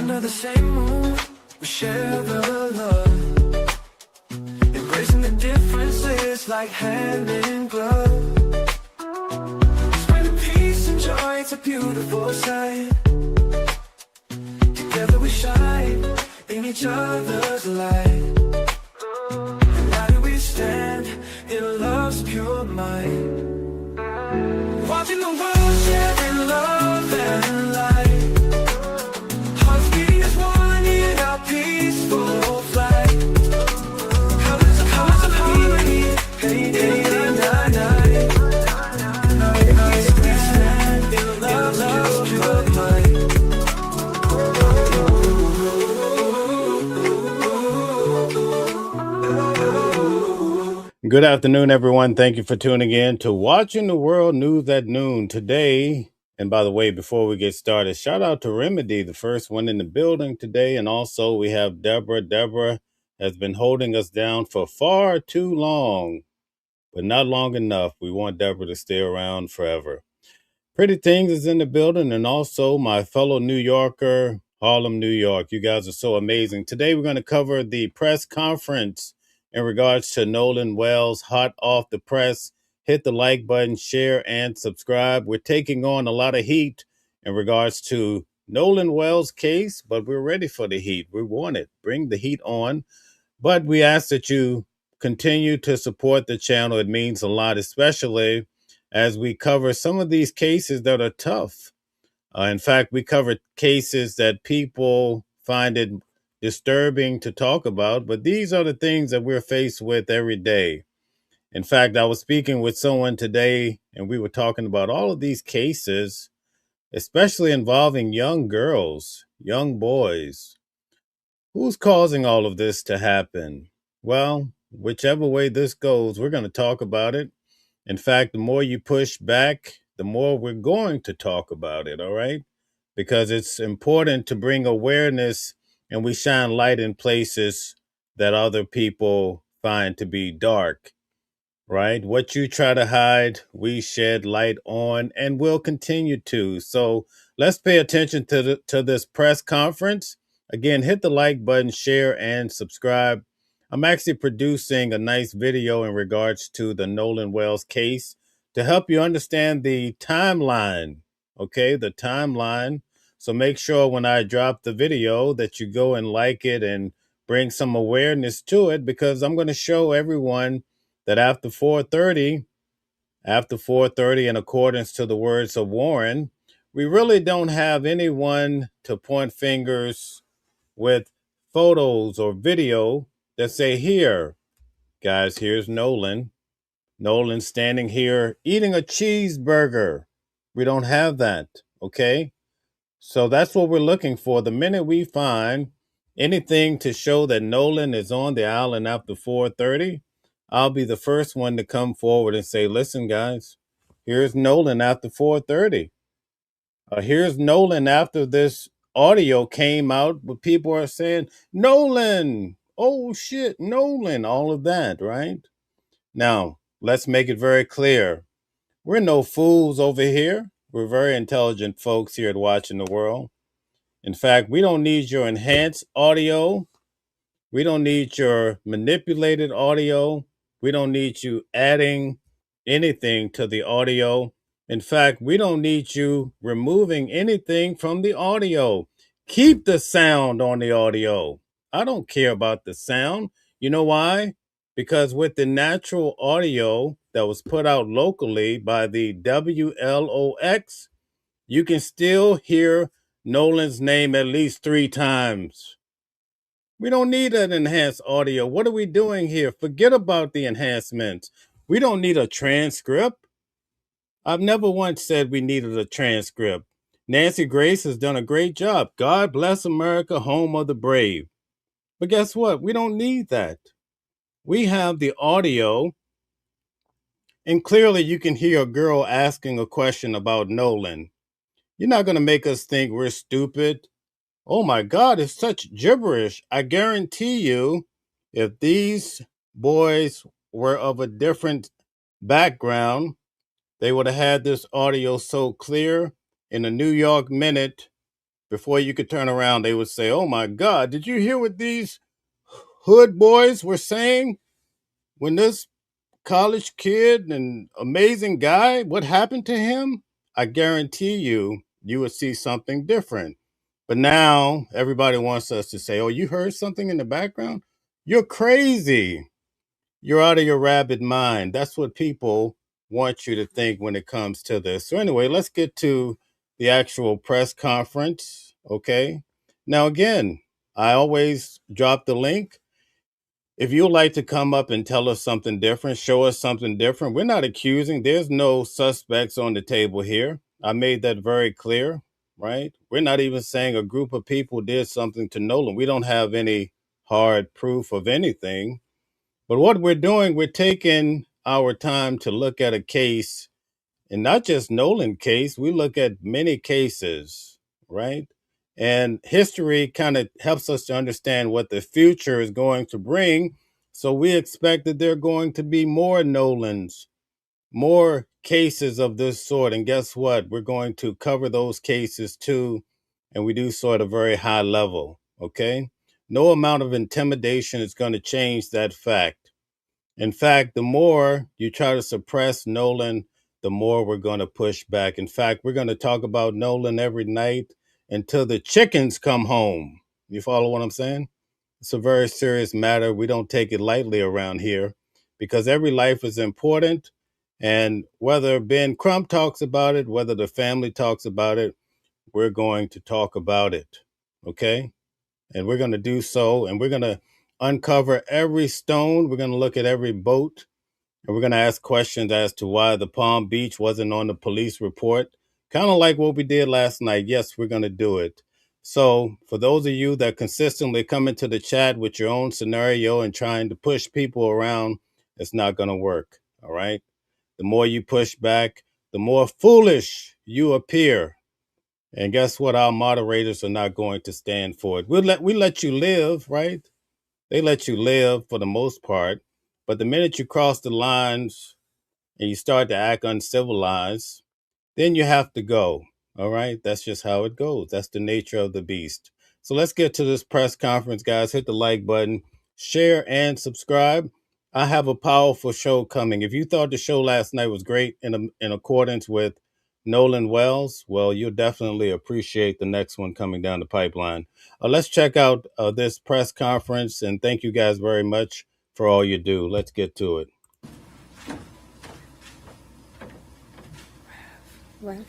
Under the same moon, we share the love, embracing the differences like hand in glove. Spreading peace and joy, it's a beautiful sight. Together we shine in each other's light. United we stand in love's pure might. Watching the world share in love and light. Hearts beating as one in our peaceful flight. Colors of harmony, hey, day and night. United we stand in love's pure might. Good afternoon, everyone. Thank you for tuning in to Watching the World News at Noon today. And by the way, before we get started, shout out to Remedy, the first one in the building today. And also we have Deborah. Deborah has been holding us down for far too long, but not long enough. We want Deborah to stay around forever. Pretty Things is in the building, and also my fellow New Yorker, Harlem, New York. You guys are so amazing. Today we're going to cover the press conference in regards to Nolan Wells, hot off the press. Hit the like button, share, and subscribe. We're taking on a lot of heat in regards to Nolan Wells' case, but we're ready for the heat. We want it. Bring the heat on. But we ask that you continue to support the channel. It means a lot, especially as we cover some of these cases that are tough. In fact, we covered cases that people find it disturbing to talk about, but these are the things that we're faced with every day. In fact, I was speaking with someone today, and we were talking about all of these cases, especially involving young girls, young boys. Who's causing all of this to happen? Well, whichever way this goes, we're going to talk about it. In fact, the more you push back, the more we're going to talk about it, all right? Because it's important to bring awareness and we shine light in places that other people find to be dark, right? What you try to hide, we shed light on and will continue to. So let's pay attention to this press conference. Again, hit the like button, share, and subscribe. I'm actually producing a nice video in regards to the Nolan Wells case to help you understand the timeline, okay? The timeline. So make sure when I drop the video that you go and like it and bring some awareness to it, because I'm going to show everyone that after 4:30, in accordance to the words of Warren, we really don't have anyone to point fingers with photos or video that say, here, guys, here's Nolan. Nolan standing here eating a cheeseburger. We don't have that, okay? So that's what we're looking for. The minute we find anything to show that Nolan is on the island after 4:30, I'll be the first one to come forward and say, listen, guys, here's Nolan after 4:30. Here's Nolan after this audio came out, but people are saying, Nolan, oh shit, Nolan, all of that, right? Now, let's make it very clear. We're no fools over here. We're very intelligent folks here at Watching the World. In fact, we don't need your enhanced audio. We don't need your manipulated audio. We don't need you adding anything to the audio. In fact, we don't need you removing anything from the audio. Keep the sound on the audio. I don't care about the sound. You know why? Because with the natural audio that was put out locally by the WLOX, you can still hear Nolan's name at least 3 times. We don't need an enhanced audio. What are we doing here? Forget about the enhancements. We don't need a transcript. I've never once said we needed a transcript. Nancy Grace has done a great job. God bless America, home of the brave. But guess what? We don't need that. We have the audio, and clearly you can hear a girl asking a question about Nolan. You're not going to make us think we're stupid. Oh my God, it's such gibberish. I guarantee you, if these boys were of a different background, they would have had this audio so clear in a New York Minute before you could turn around, they would say, "Oh my God, did you hear what these hood boys were saying when this college kid and amazing guy, what happened to him?" I guarantee you would see something different. But now everybody wants us to say, "Oh, you heard something in the background? You're crazy. You're out of your rabbit mind." That's what people want you to think when it comes to this. So anyway, let's get to the actual press conference. Okay. Now, again, I always drop the link. If you'd like to come up and tell us something different, show us something different, we're not accusing. There's no suspects on the table here. I made that very clear, right? We're not even saying a group of people did something to Nolan. We don't have any hard proof of anything. But what we're doing, we're taking our time to look at a case, and not just Nolan case, we look at many cases, right? And history kind of helps us to understand what the future is going to bring. So we expect that there are going to be more Nolans, more cases of this sort. And guess what? We're going to cover those cases too. And we do so at a very high level. Okay. No amount of intimidation is going to change that fact. In fact, the more you try to suppress Nolan, the more we're going to push back. In fact, we're going to talk about Nolan every night until the chickens come home. You follow what I'm saying? It's a very serious matter. We don't take it lightly around here because every life is important. And whether Ben Crump talks about it, whether the family talks about it, we're going to talk about it. Okay? And we're going to do so. And we're going to uncover every stone. We're going to look at every boat. And we're going to ask questions as to why the Palm Beach wasn't on the police report. Kind of like what we did last night. Yes, we're going to do it. So for those of you that consistently come into the chat with your own scenario and trying to push people around, it's not going to work. All right. The more you push back, the more foolish you appear. And guess what? Our moderators are not going to stand for it. We let you live, right? They let you live for the most part. But the minute you cross the lines and you start to act uncivilized, then you have to go. All right. That's just how it goes. That's the nature of the beast. So let's get to this press conference, guys. Hit the like button, share, and subscribe. I have a powerful show coming. If you thought the show last night was great in accordance with Nolan Wells, well, you'll definitely appreciate the next one coming down the pipeline. Let's check out this press conference, and thank you guys very much for all you do. Let's get to it. Right.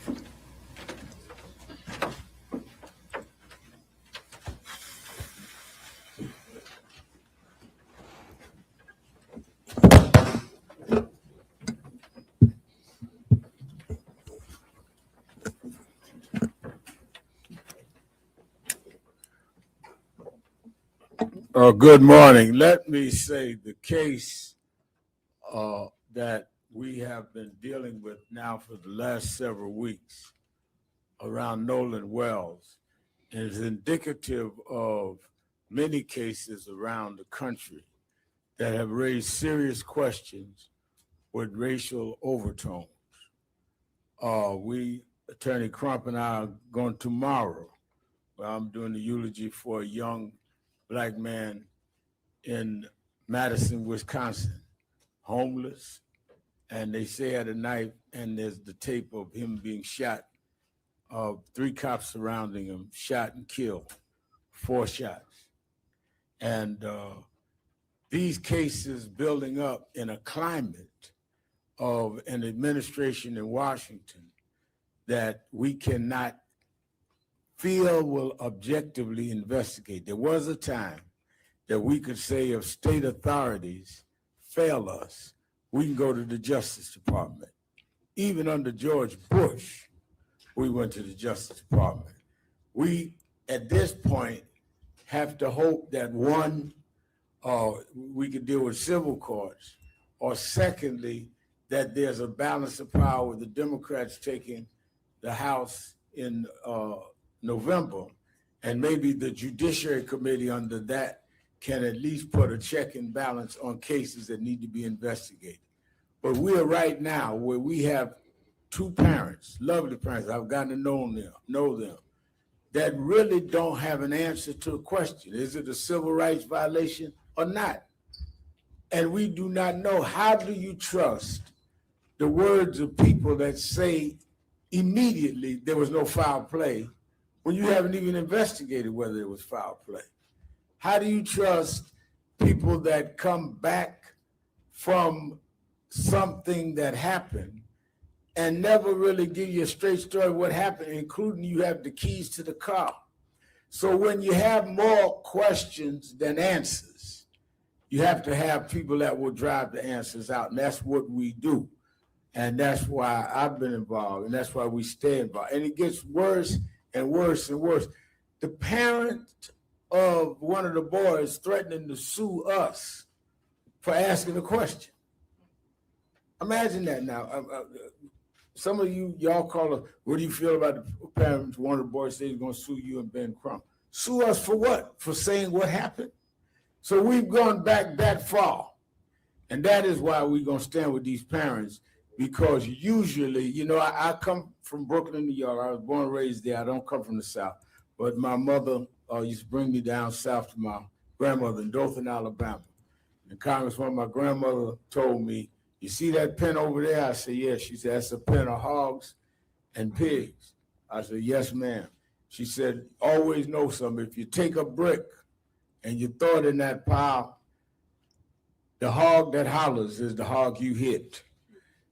Good morning. Let me say the case that we have been dealing with now for the last several weeks around Nolan Wells is indicative of many cases around the country that have raised serious questions with racial overtones. Attorney Crump and I are going tomorrow, where I'm doing the eulogy for a young Black man in Madison, Wisconsin, homeless, and they say had a knife, and there's the tape of him being shot, 3 cops surrounding him, shot and killed, 4 shots. And these cases building up in a climate of an administration in Washington that we cannot feel will objectively investigate. There was a time that we could say if state authorities fail us, we can go to the Justice Department. Even under George Bush, we went to the Justice Department. We, at this point, have to hope that one, we could deal with civil courts, or secondly, that there's a balance of power with the Democrats taking the House in November, and maybe the Judiciary Committee under that can at least put a check and balance on cases that need to be investigated. But we are right now where we have 2 parents, lovely parents, I've gotten to know them, that really don't have an answer to a question. Is it a civil rights violation or not? And we do not know. How do you trust the words of people that say immediately there was no foul play when you haven't even investigated whether it was foul play? How do you trust people that come back from something that happened and never really give you a straight story of what happened, including you have the keys to the car? So when you have more questions than answers, you have to have people that will drive the answers out, and that's what we do. And that's why I've been involved, and that's why we stay involved. And it gets worse and worse and worse. The parent of one of the boys threatening to sue us for asking a question. Imagine that now. Some of y'all call us, what do you feel about the parents? One of the boys says he's going to sue you and Ben Crump. Sue us for what? For saying what happened? So we've gone back that far. And that is why we're going to stand with these parents, because usually, you know, I come from Brooklyn, New York. I was born and raised there. I don't come from the South. But my mother used to bring me down south to my grandmother in Dothan, Alabama. And Congresswoman, my grandmother told me, you see that pen over there? I said, yes. She said, that's a pen of hogs and pigs. I said, yes, ma'am. She said, always know something. If you take a brick and you throw it in that pile, the hog that hollers is the hog you hit.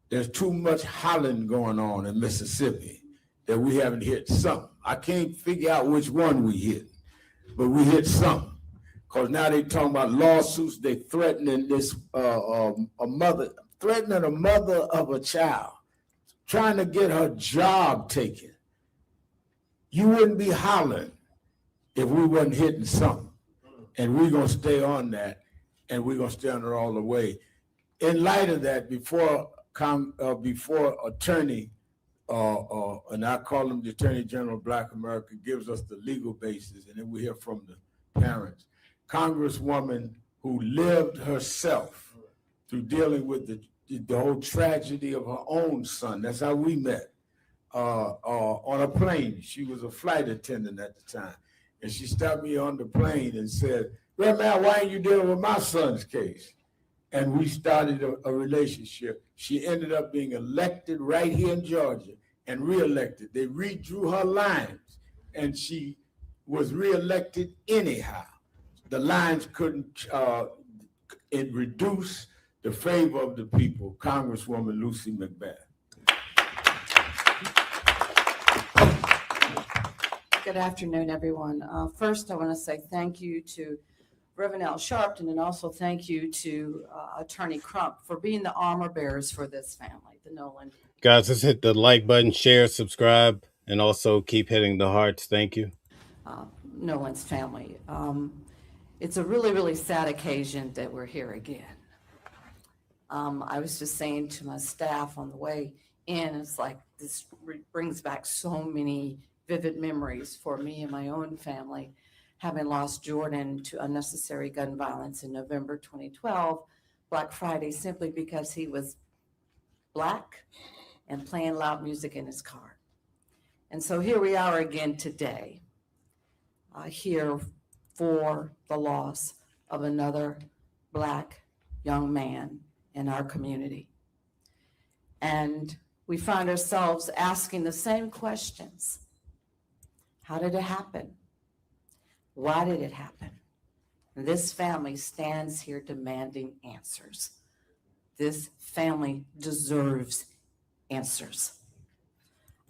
There's too much hollering going on in Mississippi that we haven't hit something. I can't figure out which one we hit, but we hit something. Because now they talking about lawsuits. They threatening threatening a mother of a child, trying to get her job taken. You wouldn't be hollering if we wasn't hitting something. And we're going to stay on that, and we're going to stay on it all the way. In light of that, before attorney, and I call him the Attorney General of Black America, gives us the legal basis, and then we hear from the parents. Congresswoman who lived herself through dealing with the whole tragedy of her own son. That's how we met, on a plane. She was a flight attendant at the time. And she stopped me on the plane and said, well, man, why ain't you dealing with my son's case? And we started a relationship. She ended up being elected right here in Georgia and reelected. They redrew her lines, and she was reelected anyhow. The lines couldn't reduce the favor of the people. Congresswoman Lucy McBath. Good afternoon, everyone. First, I want to say thank you to Reverend Al Sharpton, and also thank you to Attorney Crump for being the armor bearers for this family, the Nolan. Guys, let's hit the like button, share, subscribe, and also keep hitting the hearts. Thank you. Nolan's family. It's a really, really sad occasion that we're here again. I was just saying to my staff on the way in, it's like this brings back so many vivid memories for me and my own family, having lost Jordan to unnecessary gun violence in November 2012, Black Friday, simply because he was Black and playing loud music in his car. And so here we are again today, here for the loss of another Black young man in our community. And we find ourselves asking the same questions. How did it happen? Why did it happen? And this family stands here demanding answers. This family deserves answers.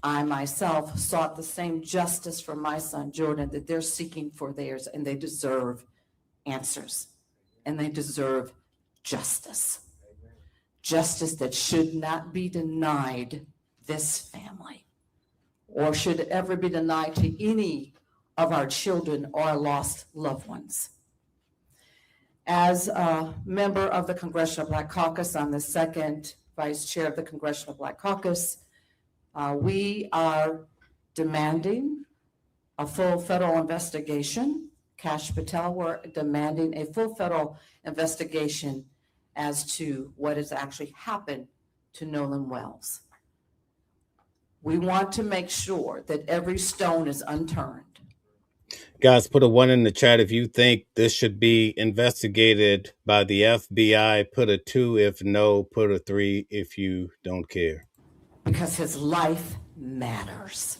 I myself sought the same justice for my son, Jordan, that they're seeking for theirs, and they deserve answers, and they deserve justice. Justice that should not be denied this family, or should ever be denied to any of our children or our lost loved ones. As a member of the Congressional Black Caucus, I'm the second vice chair of the Congressional Black Caucus. We are demanding a full federal investigation. Kash Patel, we're demanding a full federal investigation as to what has actually happened to Nolan Wells. We want to make sure that every stone is unturned, Guys, put a 1 in the chat if you think this should be investigated by the FBI. Put a 2 if no. Put a 3 if you don't care. Because his life matters.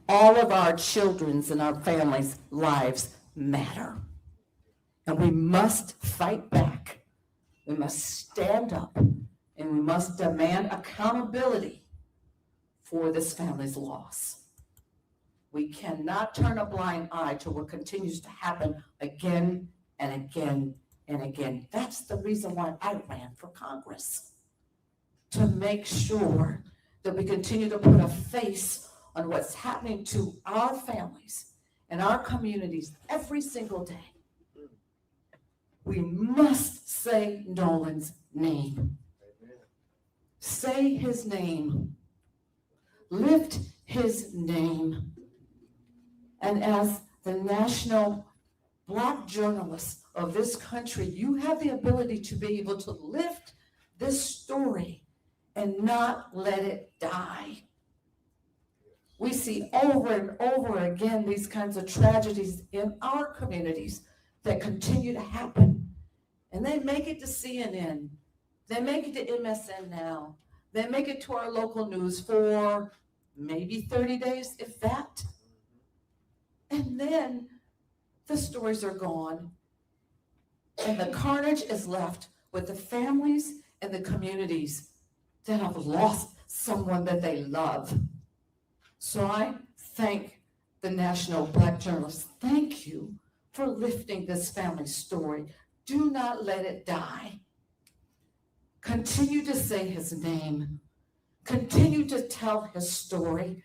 All of our children's and our families' lives matter. And we must fight back. We must stand up and we must demand accountability for this family's loss. We cannot turn a blind eye to what continues to happen again and again and again. That's the reason why I ran for Congress, to make sure that we continue to put a face on what's happening to our families and our communities every single day. We must say Nolan's name. Say his name. Lift his name. And as the national Black journalists of this country, you have the ability to be able to lift this story and not let it die. We see over and over again these kinds of tragedies in our communities that continue to happen. And they make it to CNN. They make it to MSN Now. They make it to our local news for maybe 30 days, if that. And then the stories are gone. And the carnage is left with the families and the communities that have lost someone that they love. So I thank the National Black Journalists. Thank you for lifting this family story. Do not let it die. Continue to say his name. Continue to tell his story,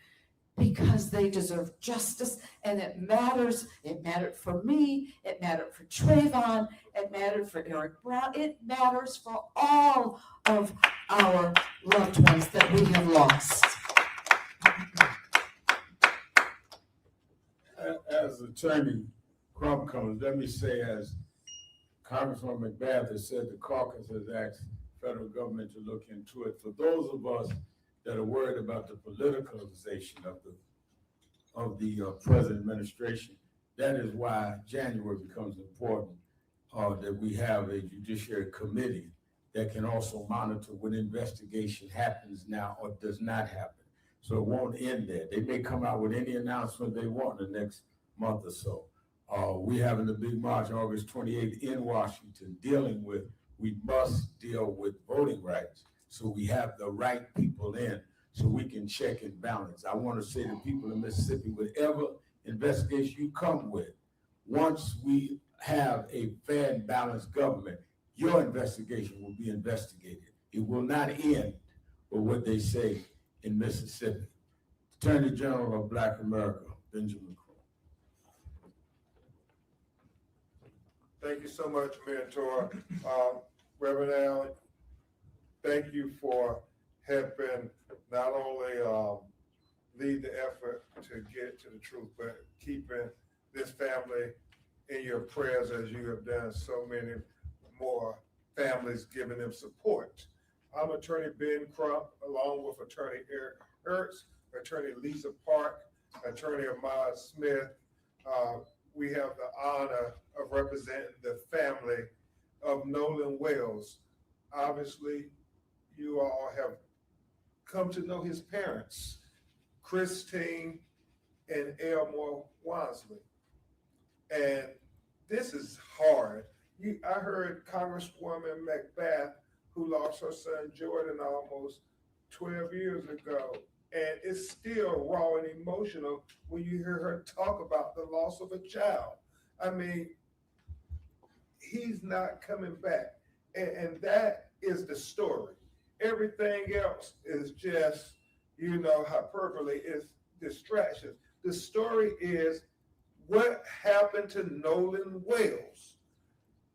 because they deserve justice, and it matters. It mattered for me. It mattered for Trayvon. It mattered for Eric Brown. It matters for all of our loved ones that we have lost. As Attorney Crump comes, let me say, as Congressman McBath has said, the caucus has asked the federal government to look into it. For those of us that are worried about the politicalization of the present administration, that is why January becomes important, that we have a judiciary committee that can also monitor when investigation happens now or does not happen. So it won't end there. They may come out with any announcement they want in the next month or so. We having the big march August 28th in Washington, we must deal with voting rights. So we have the right people in, so we can check and balance. I want to say to people in Mississippi, whatever investigation you come with, once we have a fair and balanced government, your investigation will be investigated. It will not end with what they say in Mississippi. Attorney General of Black America, Benjamin Crow. Thank you so much, Mentor. Reverend Allen, thank you for helping not only lead the effort to get to the truth, but keeping this family in your prayers as you have done so many more families, giving them support. I'm Attorney Ben Crump, along with Attorney Eric Ertz, Attorney Lisa Park, Attorney Ahmad Smith. We have the honor of representing the family of Nolan Wells. Obviously, you all have come to know his parents, Christine and Elmore Wansley. And this is hard. I heard Congresswoman McBath, who lost her son Jordan almost 12 years ago. And it's still raw and emotional when you hear her talk about the loss of a child. I mean, he's not coming back. And that is the story. Everything else is just, hyperbole, is distractions. The story is what happened to Nolan Wells.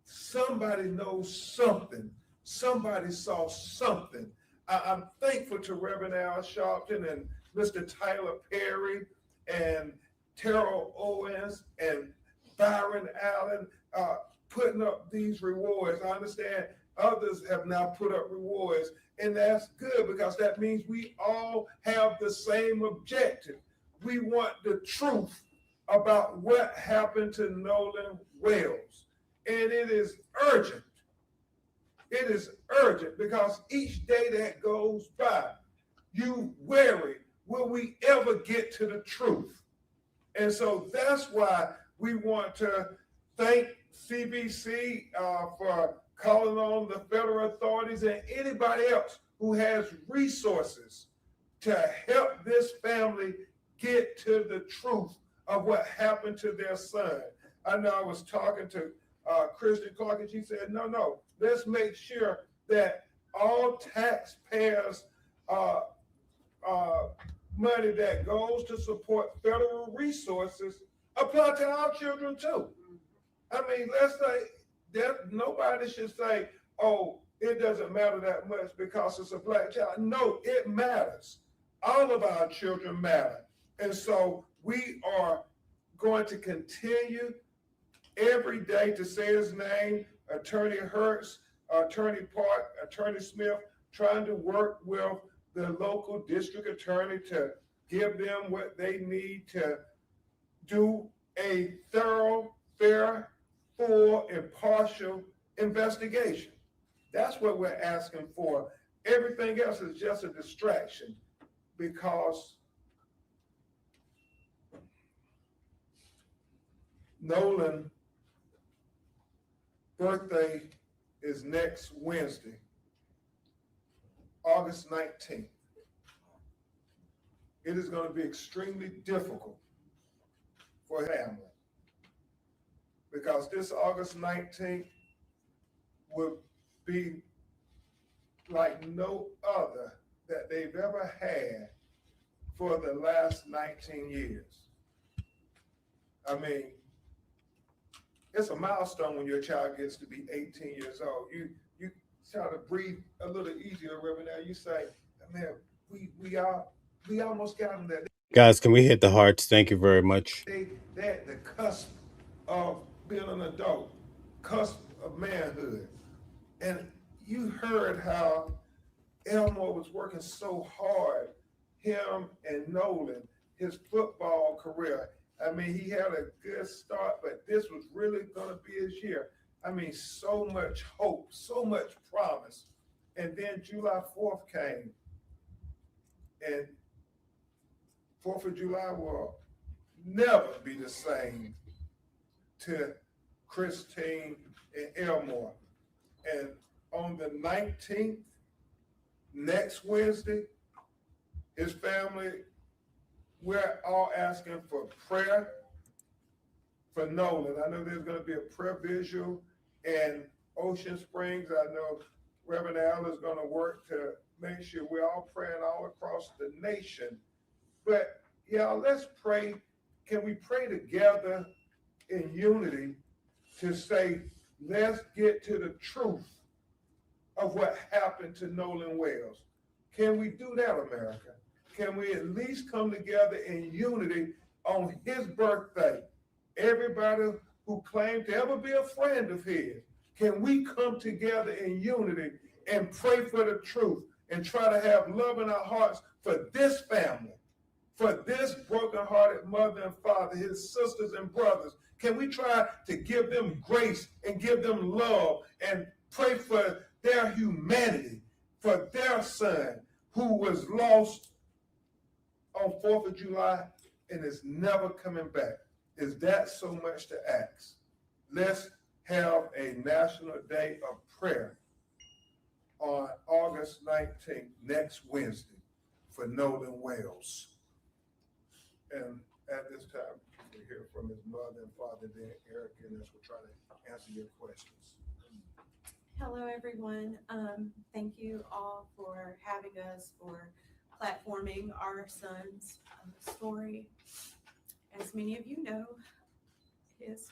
Somebody knows something. Somebody saw something. I'm thankful to Reverend Al Sharpton and Mr. Tyler Perry and Terrell Owens and Byron Allen putting up these rewards. I understand others have now put up rewards, and that's good because that means we all have the same objective. We want the truth about what happened to Nolan Wells. And it is urgent. It is urgent because each day that goes by, you worry, will we ever get to the truth? And so that's why we want to thank CBC for calling on the federal authorities and anybody else who has resources to help this family get to the truth of what happened to their son. I know I was talking to Christian Clark, and she said, no, let's make sure that all taxpayers' money that goes to support federal resources apply to our children too. I mean, let's say that nobody should say, oh, it doesn't matter that much because it's a black child. No, it matters. All of our children matter. And so we are going to continue every day to say his name, Attorney Hertz, Attorney Park, Attorney Smith, trying to work with the local district attorney to give them what they need to do a thorough, fair, full, impartial investigation. That's what we're asking for. Everything else is just a distraction because Nolan's birthday is next Wednesday, August 19th. It is going to be extremely difficult for his family because this August 19th will be like no other that they've ever had for the last 19 years. I mean, it's a milestone when your child gets to be 18 years old. You try to breathe a little easier, Reverend. Now you say, man, we almost got them there. Guys, can we hit the hearts? Thank you very much. They're at the cusp of being an adult, cusp of manhood. And you heard how Elmore was working so hard, him and Nolan, his football career. I mean, he had a good start, but this was really going to be his year. I mean, so much hope, so much promise. And then July 4th came. And 4th of July will never be the same to Christine and Elmore. And on the 19th, next Wednesday, his family, we're all asking for prayer for Nolan. I know there's going to be a prayer visual in Ocean Springs. I know Reverend Al is going to work to make sure we're all praying all across the nation. But y'all, let's pray. Can we pray together in unity to say, let's get to the truth of what happened to Nolan Wells? Can we do that, America? Can we at least come together in unity on his birthday? Everybody who claimed to ever be a friend of his, can we come together in unity and pray for the truth and try to have love in our hearts for this family, for this brokenhearted mother and father, his sisters and brothers? Can we try to give them grace and give them love and pray for their humanity, for their son who was lost on 4th of July and is never coming back? Is that so much to ask? Let's have a national day of prayer on August 19th, next Wednesday, for Nolan Wells. And at this time, we'll hear from his mother and father, then Eric, and us will try to answer your questions. Hello, everyone. Thank you all for having us, for platforming our son's story. As many of you know, his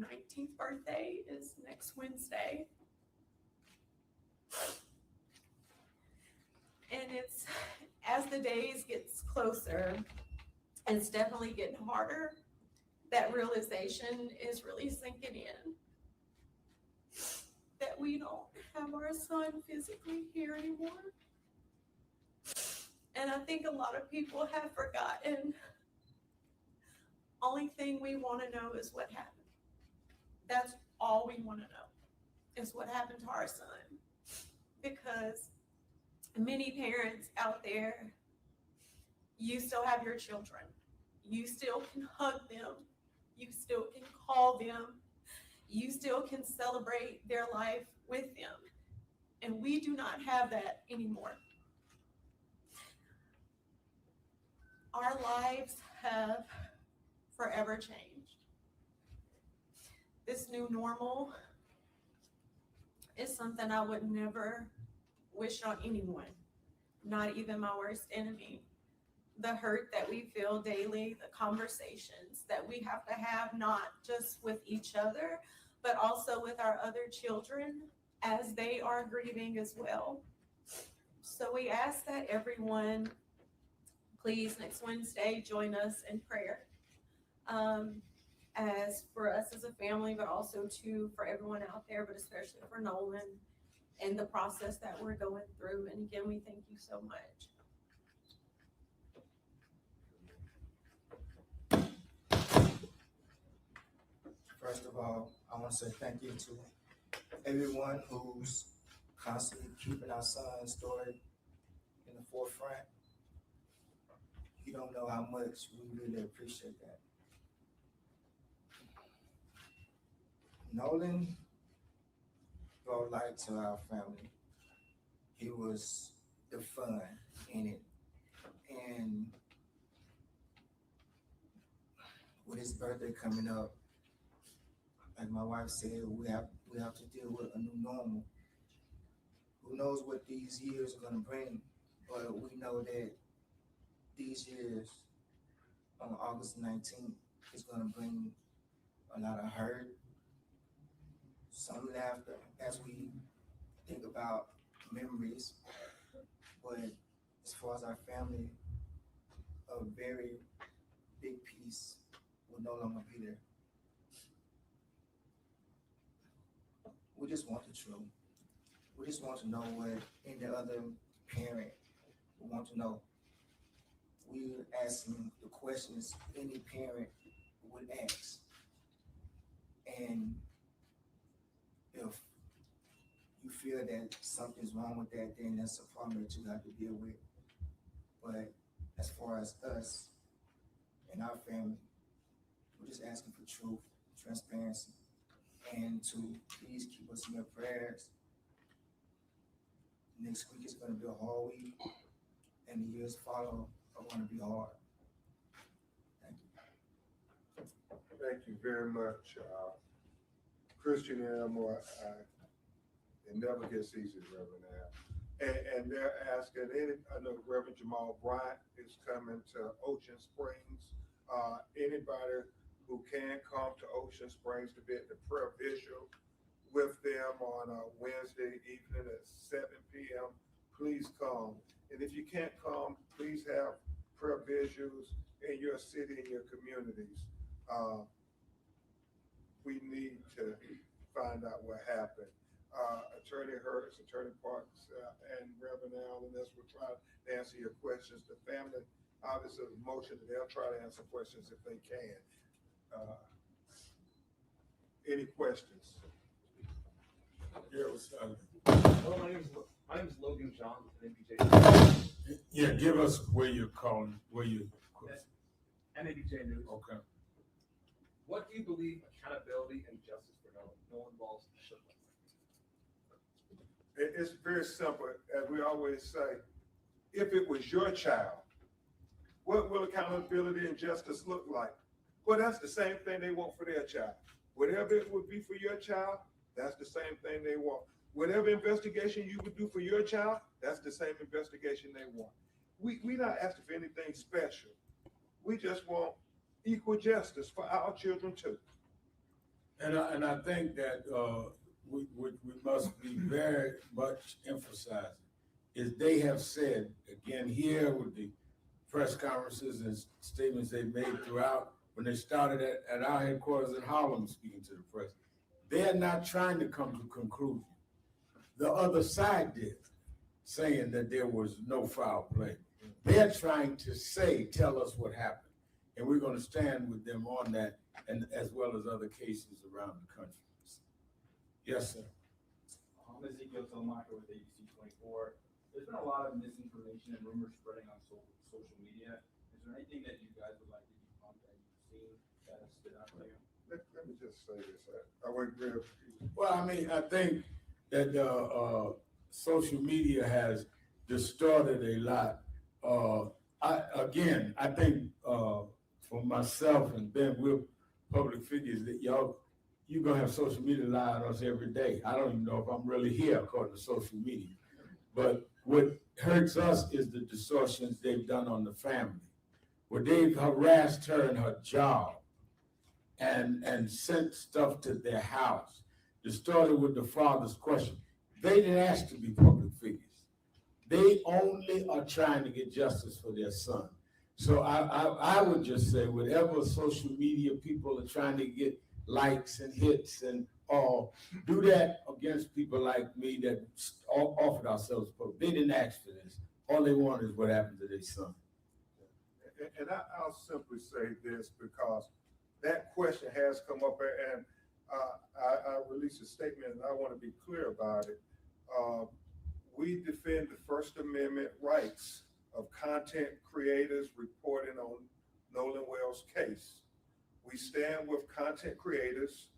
19th birthday is next Wednesday. And it's, as the days gets closer, it's definitely getting harder. That realization is really sinking in, that we don't have our son physically here anymore. And I think a lot of people have forgotten Only thing we want to know is what happened. That's all we want to know is what happened to our son. Because many parents out there, you still have your children. You still can hug them. You still can call them. You still can celebrate their life with them. And we do not have that anymore. Our lives have forever changed. This new normal is something I would never wish on anyone, not even my worst enemy. The hurt that we feel daily, the conversations that we have to have, not just with each other, but also with our other children as they are grieving as well. So we ask that everyone, please, next Wednesday, join us in prayer. As for us as a family, but also too for everyone out there, but especially for Nolan and the process that we're going through. And again, we thank you so much. First of all, I want to say thank you to everyone who's constantly keeping our son's story in the forefront. You don't know how much we really appreciate that. Nolan brought light to our family. He was the fun in it. And with his birthday coming up, like my wife said, we have to deal with a new normal. Who knows what these years are gonna bring, but we know that these years on August 19th is gonna bring a lot of hurt, some laughter as we think about memories, but as far as our family, a very big piece will no longer be there. We just want the truth. We just want to know what any other parent would want to know. We're asking the questions any parent would ask. And if you feel that something's wrong with that, then that's a problem that you have to deal with. But as far as us and our family, we're just asking for truth, transparency, and to please keep us in your prayers. Next week is going to be a hard week, and the years follow are going to be hard. Thank you. Thank you very much, Christian and Elmore. It never gets easy, Reverend Al. And they're asking, I know Reverend Jamal Bryant is coming to Ocean Springs. Anybody who can come to Ocean Springs to be at the prayer visual with them on a Wednesday evening at 7 p.m., please come. And if you can't come, please have prayer visuals in your city and your communities. We need to find out what happened. Attorney Hurts, Attorney Parks, and Reverend Allen, as we're trying to answer your questions. The family, obviously, the motion that they'll try to answer questions if they can. Any questions? Hello, my name is Logan John with NABJ. Yeah, give us where you're calling, where you. NABJ News. Okay. What do you believe accountability and justice for Nolan Wells should look like? It's very simple. As we always say, if it was your child, what will accountability and justice look like? Well, that's the same thing they want for their child. Whatever it would be for your child, that's the same thing they want. Whatever investigation you would do for your child, that's the same investigation they want. We're not asking for anything special. We just want equal justice for our children too. And I think that we must be very much emphasizing is they have said, again here with the press conferences and statements they made throughout when they started at our headquarters in Harlem speaking to the press, they're not trying to come to a conclusion. The other side did, saying that there was no foul play. They're trying to tell us what happened. and we're gonna stand with them on that, and as well as other cases around the country. Yes, sir. Ezekiel Telemacher with ABC 24. There's been a lot of misinformation and rumors spreading on social media. Is there anything that you guys would like to debunk that you've seen that has stood out to you? Let me just say this. I went real. Well, I mean, I think that social media has distorted a lot. I think for myself and Ben, we're public figures that you're gonna have social media lie on us every day. I don't even know if I'm really here according to social media. But what hurts us is the distortions they've done on the family, where they've harassed her in her job and sent stuff to their house. Distorted with the father's question. They didn't ask to be public figures. They only are trying to get justice for their son. So I would just say, whatever social media people are trying to get likes and hits and all, do that against people like me that offered ourselves, but they didn't ask for this. All they want is what happened to their son. And I'll simply say this, because that question has come up, and I released a statement, and I want to be clear about it. We defend the First Amendment rights of content creators reporting on Nolan Wells' case. We stand with content creators,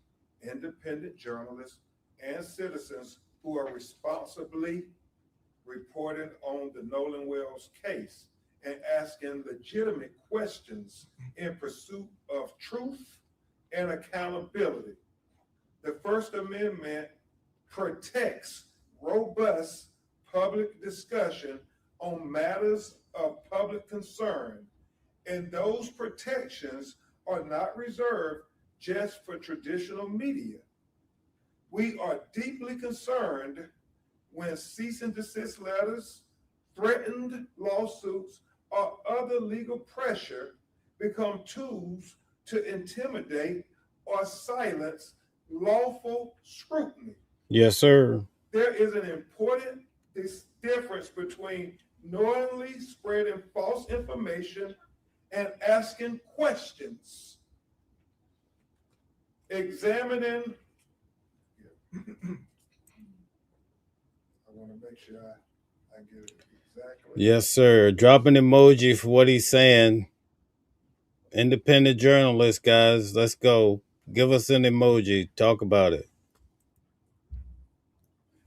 independent journalists, and citizens who are responsibly reporting on the Nolan Wells case and asking legitimate questions in pursuit of truth and accountability. The First Amendment protects robust public discussion on matters of public concern, and those protections are not reserved just for traditional media. We are deeply concerned when cease and desist letters, threatened lawsuits, or other legal pressure become tools to intimidate or silence lawful scrutiny. Yes, sir. There is an important difference between knowingly spreading false information and asking questions, examining. I want to make sure I get it exactly. Yes, sir. Drop an emoji for what he's saying. Independent journalist, guys. Let's go. Give us an emoji. Talk about it.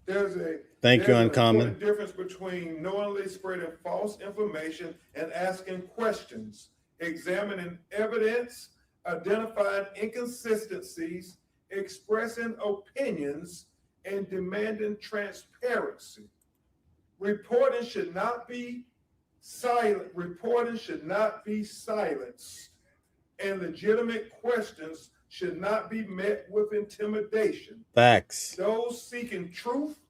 There's you, an Uncommon. important difference between knowingly spreading false information and asking questions, examining evidence, identifying inconsistencies, expressing opinions, and demanding transparency. Reporting should not be silent. Reporting should not be silenced, and legitimate questions should not be met with intimidation. Facts. Those seeking truth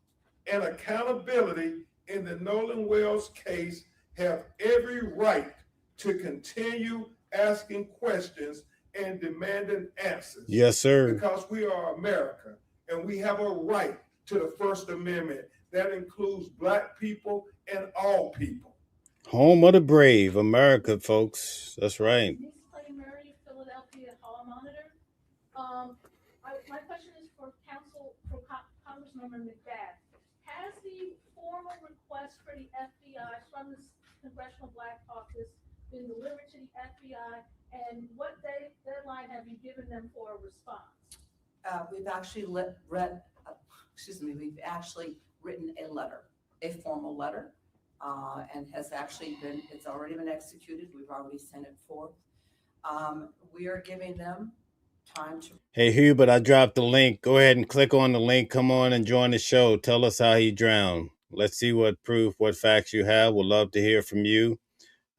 and accountability in the Nolan Wells case have every right to continue asking questions and demanding answers. Yes, sir. Because we are America, and we have a right to the First Amendment. That includes Black people and all people. Home of the brave, America, folks. That's right. Miss Clay Murray, Philadelphia Hall Monitor. My question is for Congressmember McBath. Has the formal request for the FBI from the Congressional Black Caucus been delivered to the FBI, and what deadline have you given them for a response? We've actually we've actually written a letter, a formal letter, and it's already been executed. We've already sent it forth. We are giving them time to. Hey, Hubert, I dropped the link. Go ahead and click on the link. Come on and join the show. Tell us how he drowned. Let's see what proof, what facts you have. We'd love to hear from you.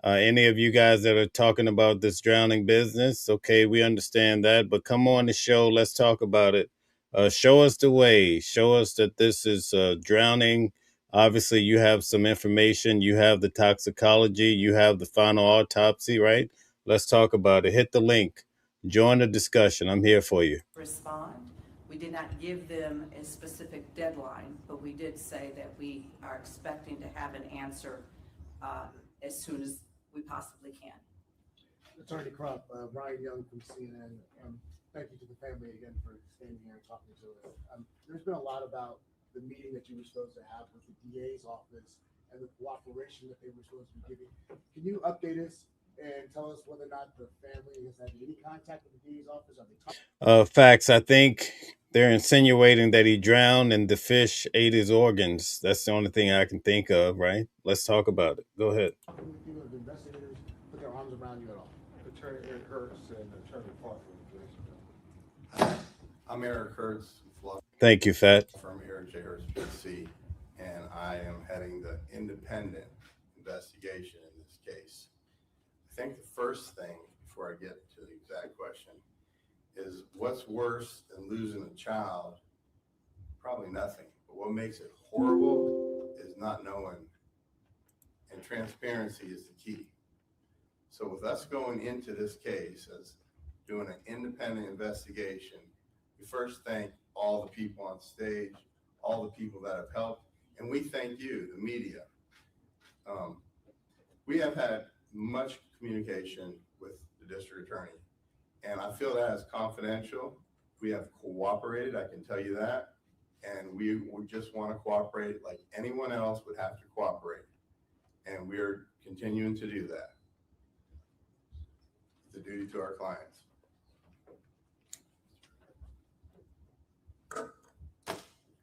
Any of you guys that are talking about this drowning business, okay, we understand that, but come on the show. Let's talk about it. Show us the way. Show us that this is drowning. Obviously, you have some information. You have the toxicology. You have the final autopsy, right? Let's talk about it. Hit the link. Join the discussion. I'm here for you. Respond. We did not give them a specific deadline, but we did say that we are expecting to have an answer as soon as we possibly can. Attorney Crump, Ryan Young from CNN. Thank you to the family again for standing here and talking to us. There's been a lot about the meeting that you were supposed to have with the DA's office and the cooperation that they were supposed to be giving. Can you update us and tell us whether or not the family has had any contact with the DA's office? Are they talking? Facts. I think they're insinuating that he drowned and the fish ate his organs. That's the only thing I can think of, right? Let's talk about it. Go ahead. With you, have the investigators put their arms around you at all? Attorney Eric Hertz and Attorney Parker. I'm Eric Kurtz, law Thank you, Fat. firm Eric J. Hurst, PC, and I am heading the independent investigation in this case. I think the first thing, before I get to the exact question, is what's worse than losing a child? Probably nothing. But what makes it horrible is not knowing, and transparency is the key. So with us going into this case as doing an independent investigation, we first thank all the people on stage, all the people that have helped, and we thank you, the media. We have had much communication with the district attorney, and I feel that is confidential. We have cooperated, I can tell you that, and we just want to cooperate like anyone else would have to cooperate, and we're continuing to do that. It's a duty to our clients.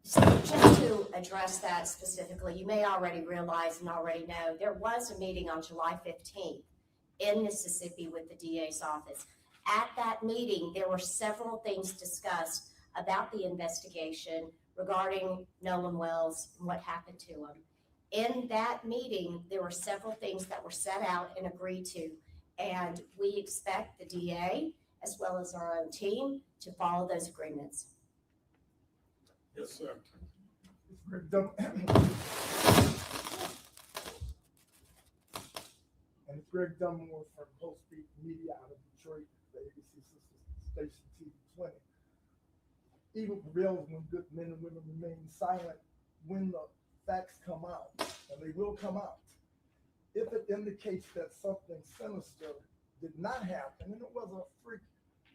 So just to address that specifically, you may already realize and already know, there was a meeting on July 15th in Mississippi with the DA's office. At that meeting, there were several things discussed about the investigation regarding Nolan Wells and what happened to him. In that meeting, there were several things that were set out and agreed to, and we expect the DA, as well as our own team, to follow those agreements. Yes, sir. And it's Greg Dunmore from Post Beat Media out of Detroit, the ABC sister station TV 20. Evil prevails when good men and women remain silent when the facts come out, and they will come out. If it indicates that something sinister did not happen, and it was a freak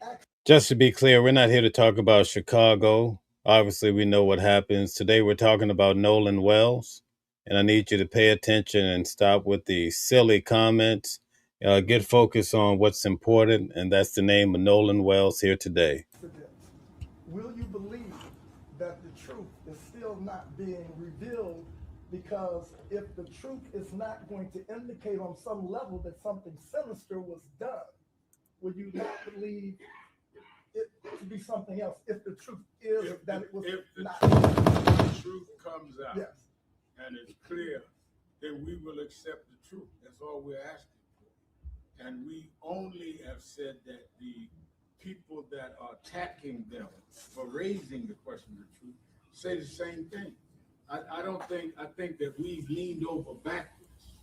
accident. Just to be clear, we're not here to talk about Chicago. Obviously, we know what happens. Today, we're talking about Nolan Wells, and I need you to pay attention and stop with the silly comments. Get focused on what's important, and that's the name of Nolan Wells here today. Will you believe that the truth is still not being revealed? Because if the truth is not going to indicate on some level that something sinister was done, would you not believe it to be something else if the truth is that it was not? If the truth comes out, yes, and it's clear, then we will accept the truth. That's all we're asking for. And we only have said that the people that are attacking them for raising the question of the truth say the same thing. I think that we've leaned over backwards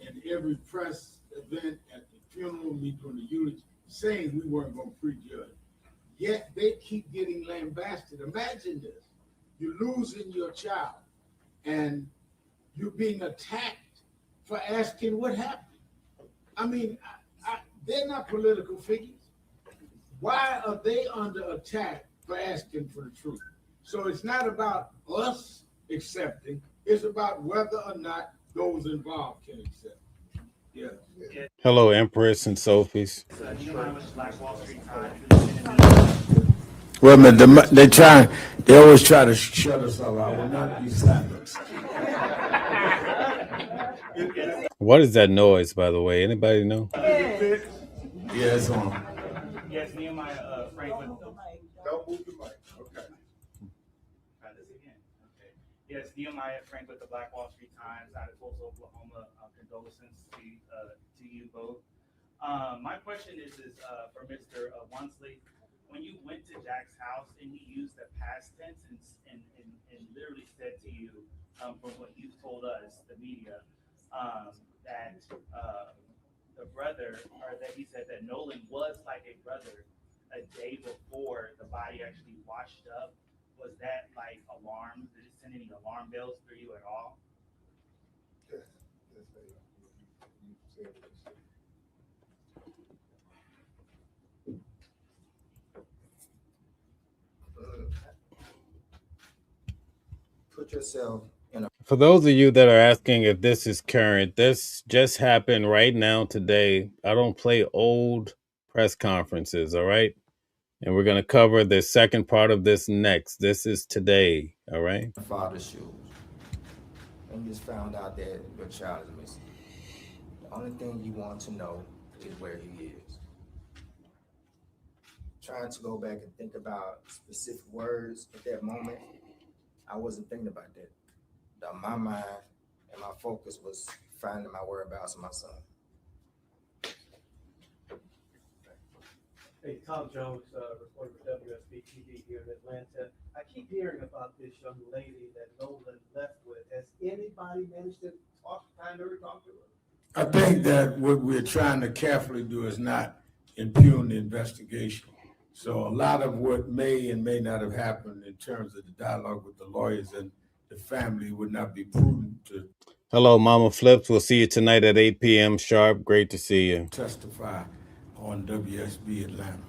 in every press event, at the funeral, me doing the eulogy, saying we weren't going to prejudge. Yet they keep getting lambasted. Imagine this. You're losing your child and you're being attacked for asking what happened. I mean, they're not political figures. Why are they under attack for asking for the truth? So it's not about us accepting, it's about whether or not those involved can accept. Yeah. Hello, Empress and Sophies. Well, they always try to shut us all out. We're not be silenced. What is that noise, by the way? Anybody know? Yeah, it's on. Yes, Nehemiah Franklin. Don't move the mic. Okay. Try this again. Okay. Yes, Nehemiah Frank with the Black Wall Street Times out of Tulsa, Oklahoma. Condolences to you both. My question is for Mr. Wansley. When you went to Jack's house and he used the past tense and literally said to you, from what you've told us, the media, that the brother, or that he said that Nolan was like a brother a day before the body actually washed up, was that like alarm? Did it send any alarm bells through you at all? yourself in a For those of you that are asking if this is current, this just happened right now today. I don't play old press conferences, all right? And we're going to cover the second part of this next. This is today, all right? father's shoes, and you just found out that your child is missing. The only thing you want to know is where he is. Trying to go back and think about specific words at that moment, I wasn't thinking about that. My mind and my focus was finding my whereabouts of my son. Hey, Tom Jones, reporter for WSB TV here in Atlanta. I keep hearing about this young lady that Nolan left with. Has anybody managed to talk to her? I think that what we're trying to carefully do is not impugn the investigation. So a lot of what may and may not have happened in terms of the dialogue with the lawyers and the family would not be prudent to Hello, Mama Flips. We'll see you tonight at 8 p.m. sharp. Great to see you. testify on WSB Atlanta.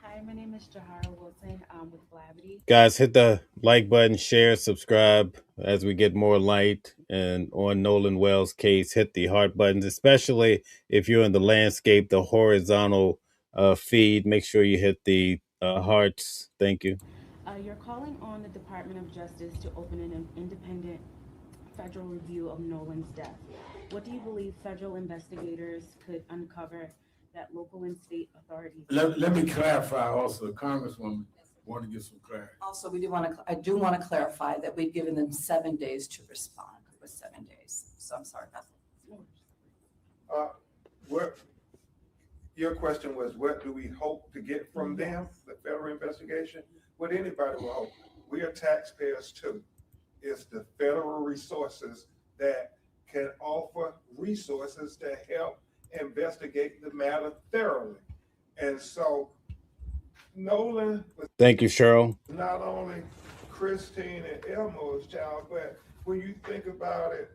Hi, my name is Jahara Wilson. I'm with Glavity. Guys, hit the like button, share, subscribe as we get more light. And on Nolan Wells' case, hit the heart buttons, especially if you're in the landscape, the horizontal feed. Make sure you hit the hearts. Thank you. You're calling on the Department of Justice to open an independent federal review of Nolan's death. What do you believe federal investigators could uncover that local and state authorities? Let me clarify also, the Congresswoman want to get some clarity. Also, I do want to clarify that we've given them 7 days to respond. It was 7 days. So I'm sorry about that. Your question was, what do we hope to get from them, the federal investigation? What anybody will hope. We are taxpayers too. It's the federal resources that can offer resources to help investigate the matter thoroughly. And so Nolan was Thank you, Cheryl. not only Christine and Elmo's child, but when you think about it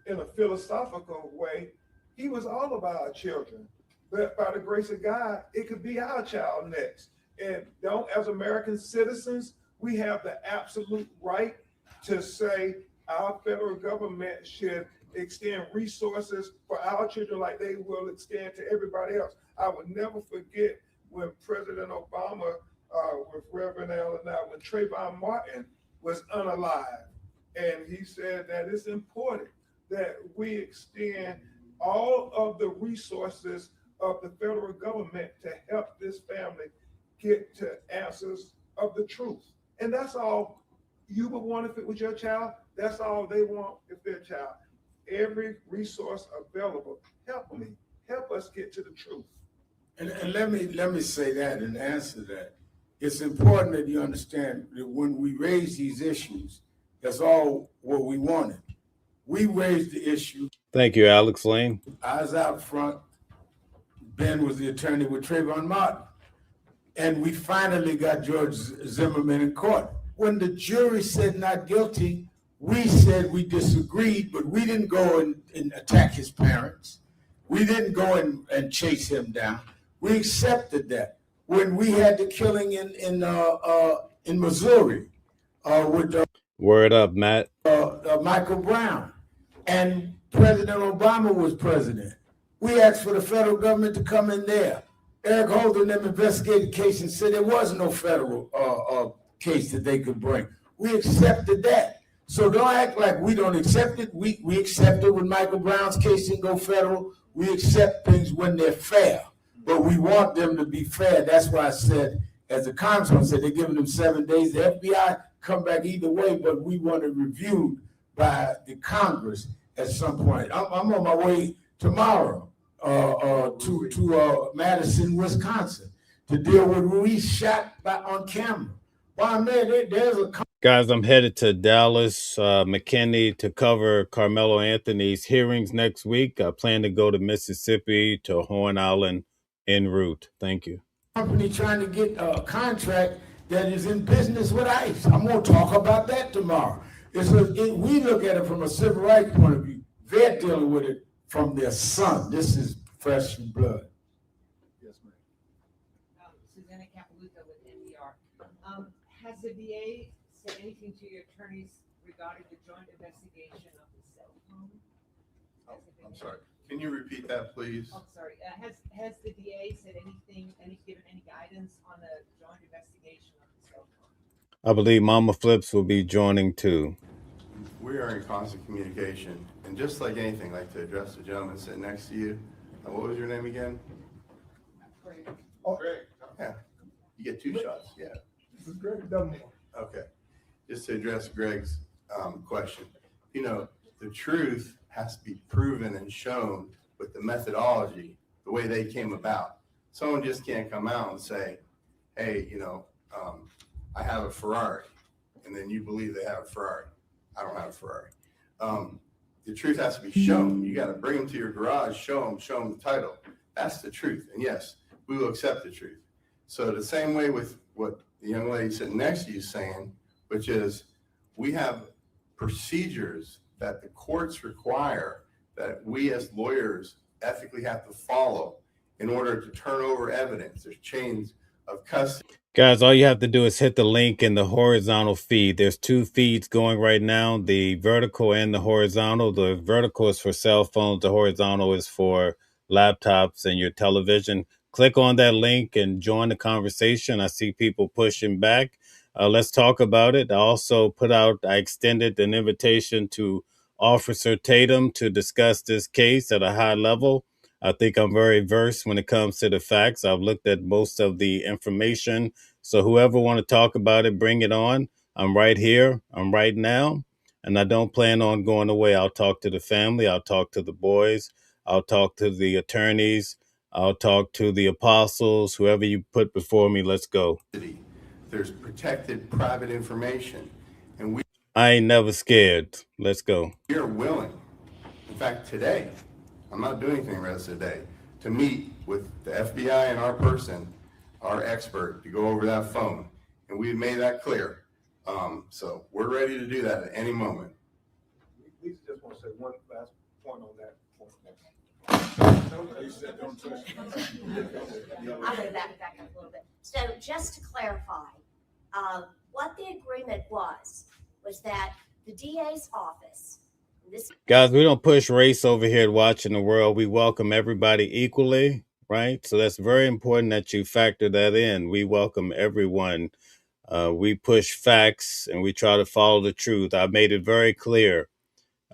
in a philosophical way, he was all of our children. But by the grace of God, it could be our child next. And as American citizens, we have the absolute right to say our federal government should extend resources for our children like they will extend to everybody else. I would never forget when President Obama, with Reverend Al and I, when Trayvon Martin was unalive. And he said that it's important that we extend all of the resources of the federal government to help this family get to answers of the truth. And that's all you would want if it was your child. That's all they want if their child. Every resource available, help us get to the truth. And let me say that and answer that. It's important that you understand that when we raise these issues, that's all what we wanted. We raised the issue. Thank you, Alex Lane. I was out front. Ben was the attorney with Trayvon Martin. And we finally got George Zimmerman in court. When the jury said not guilty, we said we disagreed, but we didn't go and attack his parents. We didn't go and chase him down. We accepted that. When we had the killing in Missouri with Word up, Matt. Michael Brown, and President Obama was president, we asked for the federal government to come in there. Eric Holder and them investigated the case and said there was no federal case that they could bring. We accepted that. So don't act like we don't accept it. We accept it when Michael Brown's case didn't go federal. We accept things when they're fair, but we want them to be fair. That's why I said, as the Congressman said, they're giving them 7 days. The FBI come back either way, but we want it reviewed by the Congress at some point. I'm on my way tomorrow to Madison, Wisconsin, to deal with Ruiz shot on camera. Why, man, there's a... Guys, I'm headed to Dallas, McKinney to cover Carmelo Anthony's hearings next week. I plan to go to Mississippi to Horn Island en route. Thank you. Company trying to get a contract that is in business with ICE. I'm going to talk about that tomorrow. We look at it from a civil rights point of view. They're dealing with it from their son. This is fresh blood. Yes, ma'am. Susanna Capaluto with NPR. Has the DA said anything to your attorneys regarding the joint investigation of the cell phone? I'm sorry. Can you repeat that, please? I'm sorry. Has the DA said anything, given any guidance on the joint investigation of the cell phone? I believe Mama Flips will be joining too. We are in constant communication, and just like anything, I'd like to address the gentleman sitting next to you. What was your name again? Oh, Yeah, you get 2 shots, yeah. this is Greg Dunmore. Okay, just to address Greg's question. You know, the truth has to be proven and shown with the methodology, the way they came about. Someone just can't come out and say, hey, I have a Ferrari, and then you believe they have a Ferrari. I don't have a Ferrari. The truth has to be shown. You got to bring them to your garage, show them the title. That's the truth. And yes, we will accept the truth. So the same way with what the young lady sitting next to you is saying, which is we have procedures that the courts require that we as lawyers ethically have to follow in order to turn over evidence. There's chains of custody. Guys, all you have to do is hit the link in the horizontal feed. There's 2 feeds going right now, the vertical and the horizontal. The vertical is for cell phones. The horizontal is for laptops and your television. Click on that link and join the conversation. I see people pushing back. Let's talk about it. I extended an invitation to Officer Tatum to discuss this case at a high level. I think I'm very versed when it comes to the facts. I've looked at most of the information. So whoever want to talk about it, bring it on. I'm right here. I'm right now. And I don't plan on going away. I'll talk to the family. I'll talk to the boys. I'll talk to the attorneys. I'll talk to the apostles. Whoever you put before me, let's go. There's protected private information. And I ain't never scared. Let's go. we are willing, in fact, today, I'm not doing anything the rest of the day, to meet with the FBI and our person, our expert, to go over that phone. And we've made that clear. So we're ready to do that at any moment. We just want to say one last point on that. I'm going to back up a little bit. So just to clarify, what the agreement was that the DA's office, Guys, we don't push race over here at Watching the World. We welcome everybody equally, right? So that's very important that you factor that in. We welcome everyone. We push facts and we try to follow the truth. I made it very clear.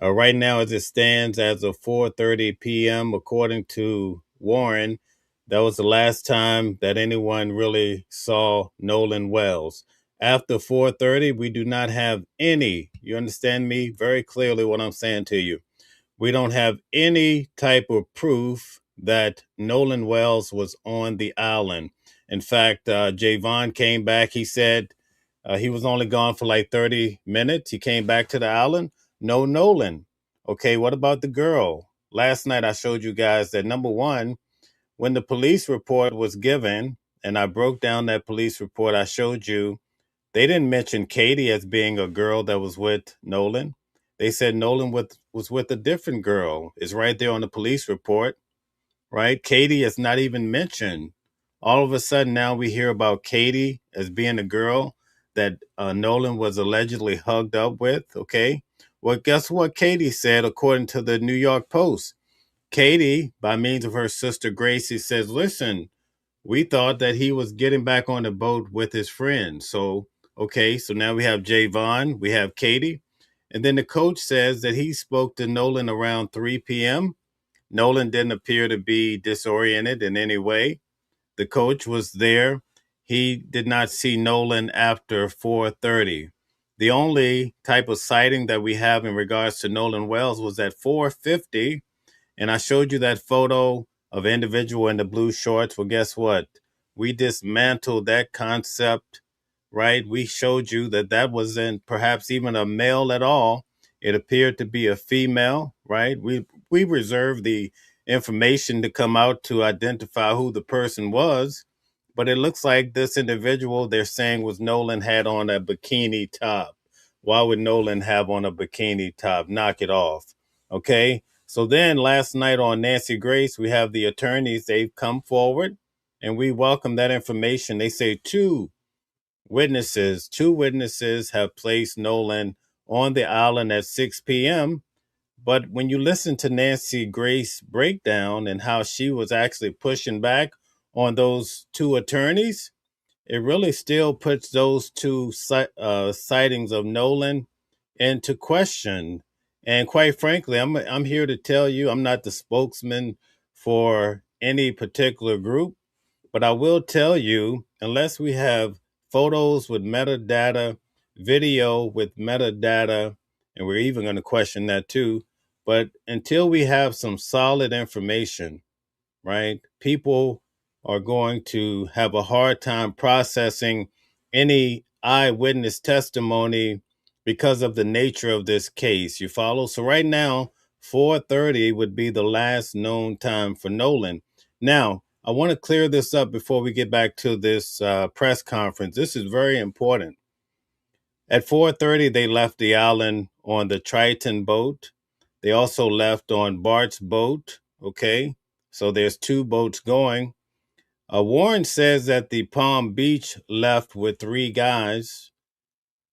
Right now, as it stands, as of 4:30 p.m., according to Warren, that was the last time that anyone really saw Nolan Wells. After 4:30, we do not have any, you understand me very clearly what I'm saying to you. We don't have any type of proof that Nolan Wells was on the island. In fact, Javon came back. He said he was only gone for like 30 minutes. He came back to the island. No Nolan. Okay, what about the girl? Last night I showed you guys that, number one, when the police report was given, and I broke down that police report, I showed you, they didn't mention Katie as being a girl that was with Nolan. They said Nolan was with a different girl. It's right there on the police report, right? Katie is not even mentioned. All of a sudden now we hear about Katie as being a girl that Nolan was allegedly hugged up with, okay? Well, guess what Katie said according to the New York Post? Katie, by means of her sister Gracie, says, listen, we thought that he was getting back on the boat with his friends. So, okay, so now we have Javon, we have Katie. And then the coach says that he spoke to Nolan around 3 p.m. Nolan didn't appear to be disoriented in any way. The coach was there. He did not see Nolan after 4:30. The only type of sighting that we have in regards to Nolan Wells was at 4:50. And I showed you that photo of individual in the blue shorts. Well, guess what? We dismantled that concept, right? We showed you that that wasn't perhaps even a male at all. It appeared to be a female, right? We reserved the information to come out to identify who the person was. But it looks like this individual they're saying was Nolan had on a bikini top. Why would Nolan have on a bikini top? Knock it off. Okay. So then last night on Nancy Grace, we have the attorneys. They've come forward and we welcome that information. They say, two, witnesses, two witnesses have placed Nolan on the island at 6 p.m. But when you listen to Nancy Grace breakdown and how she was actually pushing back on those two attorneys, it really still puts those two sightings of Nolan into question. And quite frankly, I'm here to tell you, I'm not the spokesman for any particular group, but I will tell you, unless we have photos with metadata, video with metadata, and we're even going to question that too, but until we have some solid information, right, people are going to have a hard time processing any eyewitness testimony because of the nature of this case. You follow? So right now, 4:30 would be the last known time for Nolan. Now, I want to clear this up before we get back to this press conference. This is very important. At 4:30, they left the island on the Triton boat. They also left on Bart's boat. Okay, so there's two boats going. Warren says that the Palm Beach left with three guys.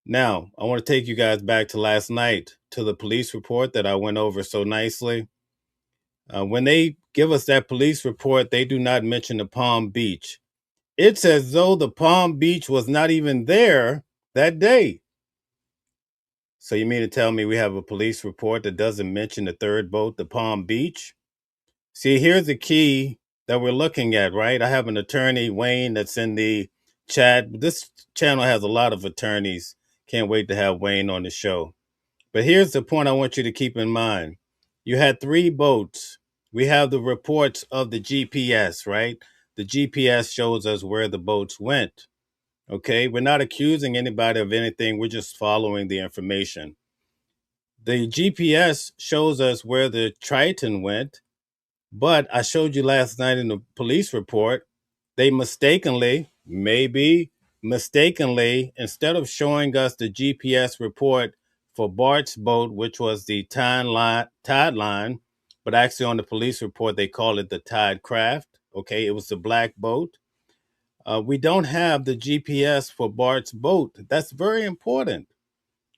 Now, I want to take you guys back to last night to the police report that I went over so nicely. When they give us that police report, they do not mention the Palm Beach. It's as though the Palm Beach was not even there that day. So you mean to tell me we have a police report that doesn't mention the third boat, the Palm Beach? See, here's the key that we're looking at, right? I have an attorney, Wayne, that's in the chat. This channel has a lot of attorneys. Can't wait to have Wayne on the show. But here's the point I want you to keep in mind. You had three boats. We have the reports of the GPS, right? The GPS shows us where the boats went. Okay, we're not accusing anybody of anything. We're just following the information. The GPS shows us where the Triton went, but I showed you last night in the police report, they maybe mistakenly, instead of showing us the GPS report for Bart's boat, which was the tide line, but actually on the police report, they call it the Tide Craft. Okay, it was the black boat. We don't have the GPS for Bart's boat. That's very important.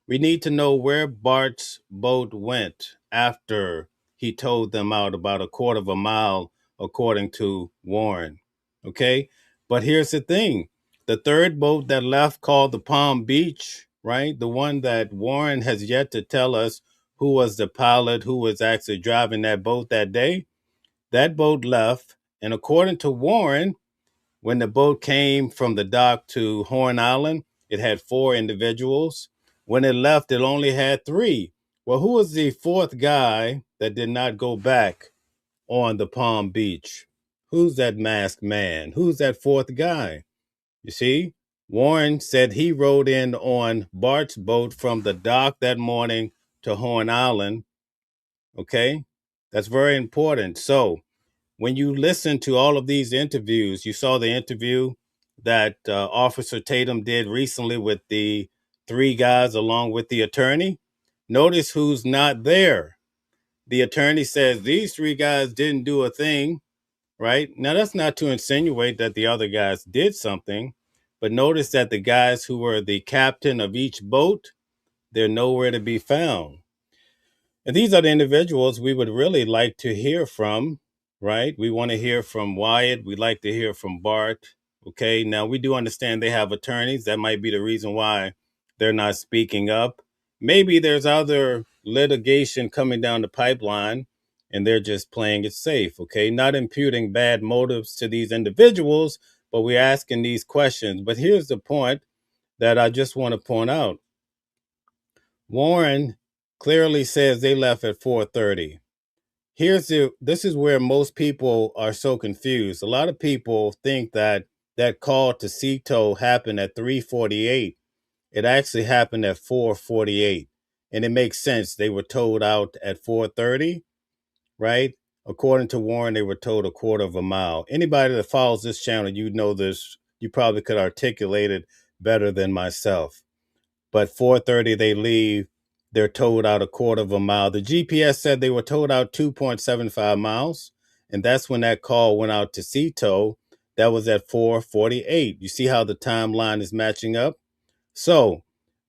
We need to know where Bart's boat went after he towed them out about a quarter of a mile, according to Warren. Okay? But here's the thing. The third boat that left, called the Palm Beach, right? The one that Warren has yet to tell us who was the pilot, who was actually driving that boat that day. That boat left. And according to Warren, when the boat came from the dock to Horn Island, it had 4 individuals. When it left, it only had 3. Well, who was the fourth guy that did not go back on the Palm Beach? Who's that masked man? Who's that fourth guy? You see, Warren said he rode in on Bart's boat from the dock that morning to Horn Island. Okay, that's very important. So, when you listen to all of these interviews, you saw the interview that Officer Tatum did recently with the 3 guys along with the attorney. Notice who's not there. The attorney says these 3 guys didn't do a thing, right? Now, that's not to insinuate that the other guys did something, but notice that the guys who were the captain of each boat, they're nowhere to be found. And these are the individuals we would really like to hear from, right? We want to hear from Wyatt. We'd like to hear from Bart. Okay, now we do understand they have attorneys. That might be the reason why they're not speaking up. Maybe there's other litigation coming down the pipeline and they're just playing it safe. Okay, not imputing bad motives to these individuals, but we're asking these questions. But here's the point that I just want to point out. Warren clearly says they left at 4:30. This is where most people are so confused. A lot of people think that that call to Cito happened at 3:48. It actually happened at 4:48. And it makes sense. They were towed out at 4:30, right? According to Warren, they were towed a quarter of a mile. Anybody that follows this channel, you know this. You probably could articulate it better than myself. But 4:30 they leave. They're towed out a quarter of a mile. The GPS said they were towed out 2.75 miles, and that's when that call went out to Cito that was at 4:48. You see how the timeline is matching up? So,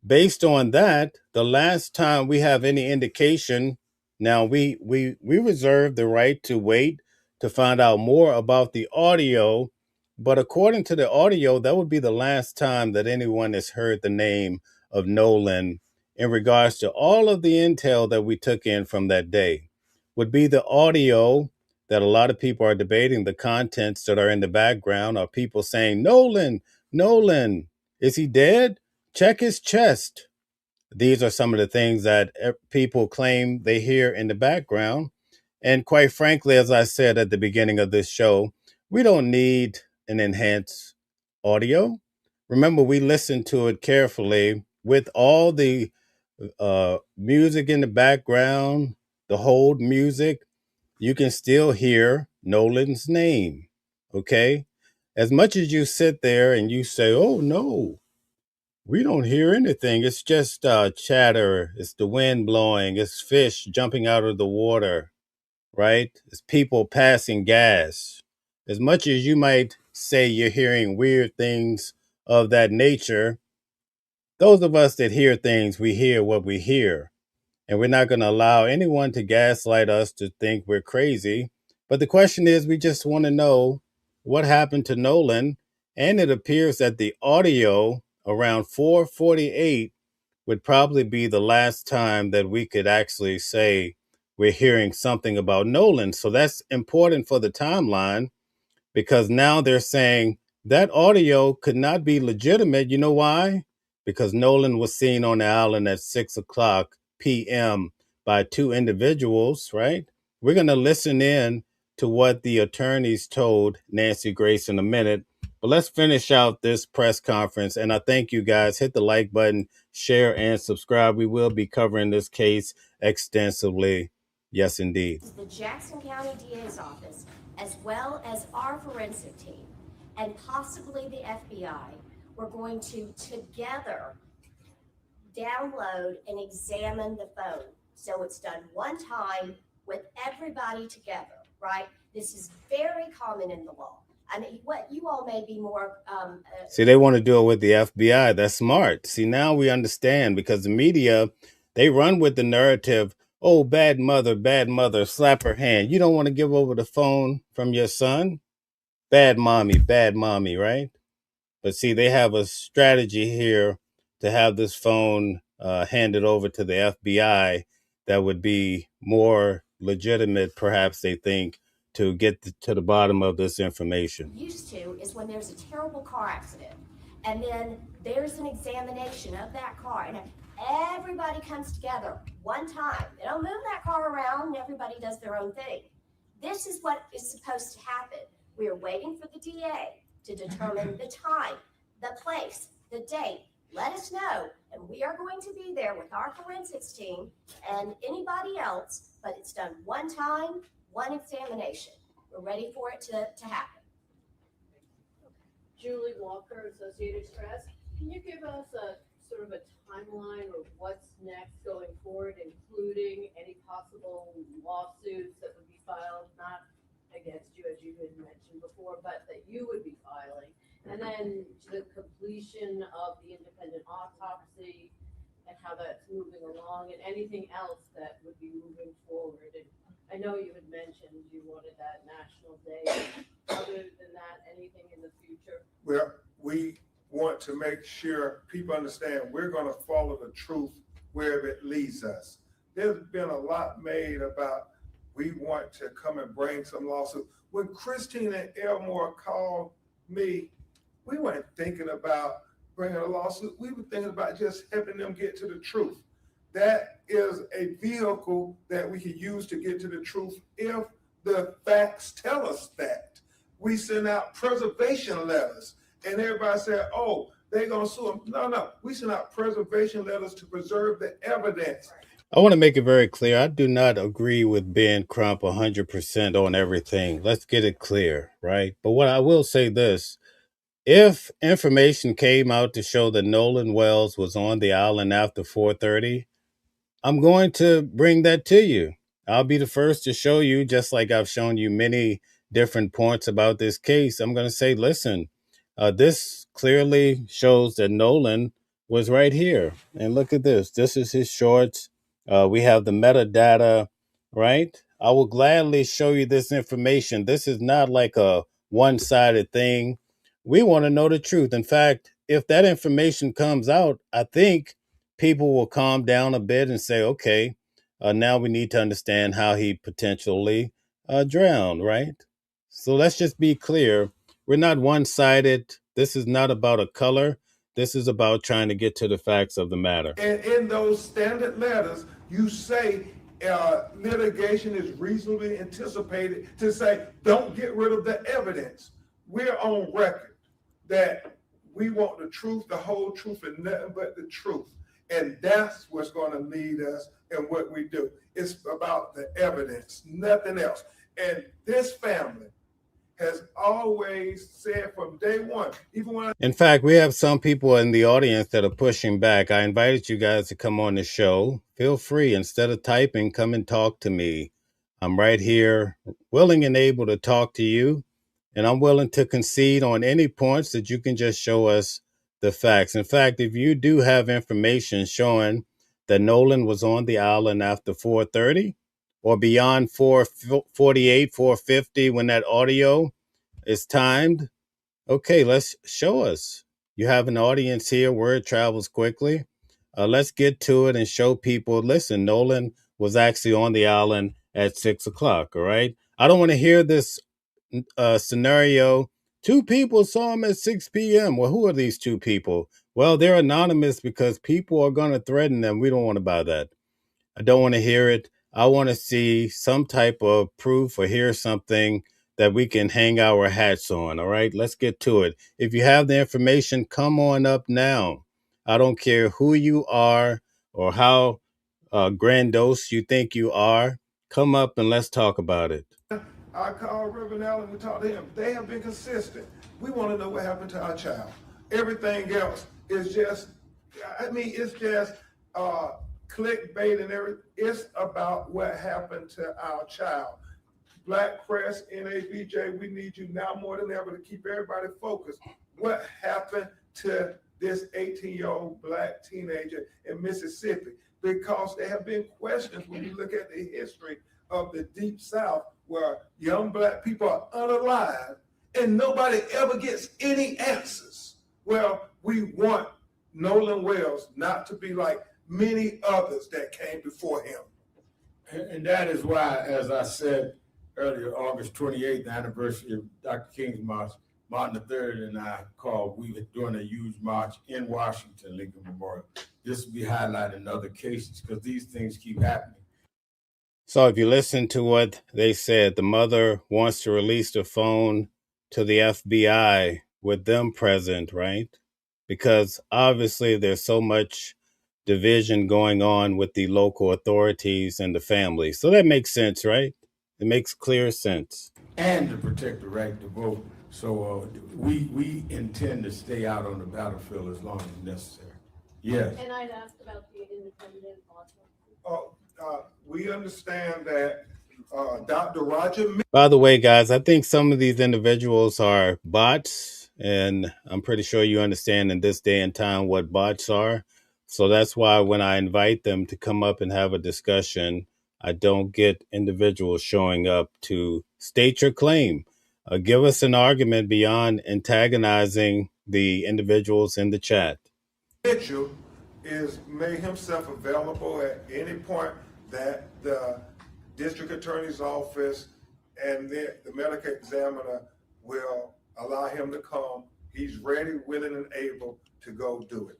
based on that, the last time we have any indication, now we reserve the right to wait to find out more about the audio, but according to the audio, that would be the last time that anyone has heard the name of Nolan in regards to all of the intel that we took in from that day. Would be the audio that a lot of people are debating. The contents that are in the background are people saying, Nolan, Nolan, is he dead? Check his chest. These are some of the things that people claim they hear in the background. And quite frankly, as I said at the beginning of this show, we don't need an enhanced audio. Remember, we listened to it carefully with all the music in the background, the hold music. You can still hear Nolan's name. Okay? As much as you sit there and you say, oh no, we don't hear anything. It's just chatter. It's the wind blowing. It's fish jumping out of the water, right? It's people passing gas. As much as you might say you're hearing weird things of that nature, those of us that hear things, we hear what we hear. And we're not going to allow anyone to gaslight us to think we're crazy. But the question is, we just want to know what happened to Nolan. And it appears that the audio around 4:48 would probably be the last time that we could actually say we're hearing something about Nolan. So that's important for the timeline, because now they're saying that audio could not be legitimate. You know why? Because Nolan was seen on the island at 6:00 p.m. by two individuals, right? We're going to listen in to what the attorneys told Nancy Grace in a minute. But let's finish out this press conference. And I thank you guys. Hit the like button, share, and subscribe. We will be covering this case extensively. Yes, indeed. The Jackson County DA's office, as well as our forensic team, and possibly the FBI, we're going to together download and examine the phone. So it's done one time with everybody together, right? This is very common in the law. I mean, what you all may be more. See, they want to do it with the FBI. That's smart. See, now we understand, because the media, they run with the narrative, oh, bad mother, slap her hand. You don't want to give over the phone from your son? Bad mommy, right? But see, they have a strategy here to have this phone handed over to the FBI that would be more legitimate, perhaps they think, to get to the bottom of this information. Used to is when there's a terrible car accident, and then there's an examination of that car, and everybody comes together one time. They don't move that car around, and everybody does their own thing. This is what is supposed to happen. We are waiting for the DA to determine the time, the place, the date. Let us know, and we are going to be there with our forensics team and anybody else, but it's done one time, one examination. We're ready for it to happen. Julie Walker, Associated Press. Can you give us a sort of a timeline of what's next going forward, including any possible lawsuits that would be filed, not against you, as you had mentioned before, but that you would be filing? And then the completion of the independent autopsy and how that's moving along, and anything else that would be moving forward. And I know you had mentioned you wanted that national day. Other than that, anything in the future? Well, we want to make sure people understand we're going to follow the truth wherever it leads us. There's been a lot made about we want to come and bring some lawsuit. When Christine and Elmore called me, we weren't thinking about bringing a lawsuit. We were thinking about just helping them get to the truth. That is a vehicle that we can use to get to the truth if the facts tell us that. We send out preservation letters, and everybody said, oh, they're going to sue them. No, we send out preservation letters to preserve the evidence. I want to make it very clear. I do not agree with Ben Crump 100% on everything. Let's get it clear, right? But what I will say this, if information came out to show that Nolan Wells was on the island after 4:30, I'm going to bring that to you. I'll be the first to show you, just like I've shown you many different points about this case, I'm going to say, listen, this clearly shows that Nolan was right here. And look at this. This is his shorts. We have the metadata, right? I will gladly show you this information. This is not like a one-sided thing. We want to know the truth. In fact, if that information comes out, I think people will calm down a bit and say, okay, now we need to understand how he potentially drowned, right? So let's just be clear. We're not one-sided. This is not about a color. This is about trying to get to the facts of the matter. And in those standard letters, you say litigation is reasonably anticipated to say, don't get rid of the evidence. We're on record that we want the truth, the whole truth, and nothing but the truth. And that's what's going to lead us in what we do. It's about the evidence, nothing else. And this family has always said from day one, even when in fact, we have some people in the audience that are pushing back. I invited you guys to come on the show. Feel free, instead of typing, come and talk to me. I'm right here, willing and able to talk to you. And I'm willing to concede on any points that you can just show us the facts. In fact, if you do have information showing that Nolan was on the island after 4:30 or beyond 4:48, 4:50 when that audio is timed, okay, let's show us. You have an audience here. Word travels quickly. Let's get to it and show people, listen, Nolan was actually on the island at 6 o'clock, all right? I don't want to hear this scenario. 2 people saw him at 6 p.m. Well, who are these 2 people? Well, they're anonymous because people are going to threaten them. We don't want to buy that. I don't want to hear it. I want to see some type of proof or hear something that we can hang our hats on. All right, let's get to it. If you have the information, come on up now. I don't care who you are or how grandiose you think you are. Come up and let's talk about it. I called Reverend Allen, we talked to him. They have been consistent. We want to know what happened to our child. Everything else is just, it's just clickbait and everything. It's about what happened to our child. Black press, NABJ, we need you now more than ever to keep everybody focused. What happened to this 18-year-old black teenager in Mississippi? Because there have been questions when you look at the history of the Deep South where young black people are unalive and nobody ever gets any answers. Well, we want Nolan Wells not to be like many others that came before him. And that is why, as I said earlier, August 28th, the anniversary of Dr. King's March, Martin III and I we were doing a huge march in Washington, Lincoln Memorial. This will be highlighted in other cases because these things keep happening. So if you listen to what they said, the mother wants to release the phone to the FBI with them present, right? Because obviously there's so much division going on with the local authorities and the family. So that makes sense, right? It makes clear sense. And to protect the right to vote. So we intend to stay out on the battlefield as long as necessary. Yes. And I'd asked about the independent also. We understand that Dr. Roger. By the way, guys, I think some of these individuals are bots, and I'm pretty sure you understand in this day and time what bots are. So that's why when I invite them to come up and have a discussion, I don't get individuals showing up to state your claim. Give us an argument beyond antagonizing the individuals in the chat. Mitchell is made himself available at any point that the district attorney's office and the medical examiner will allow him to come. He's ready, willing, and able to go do it.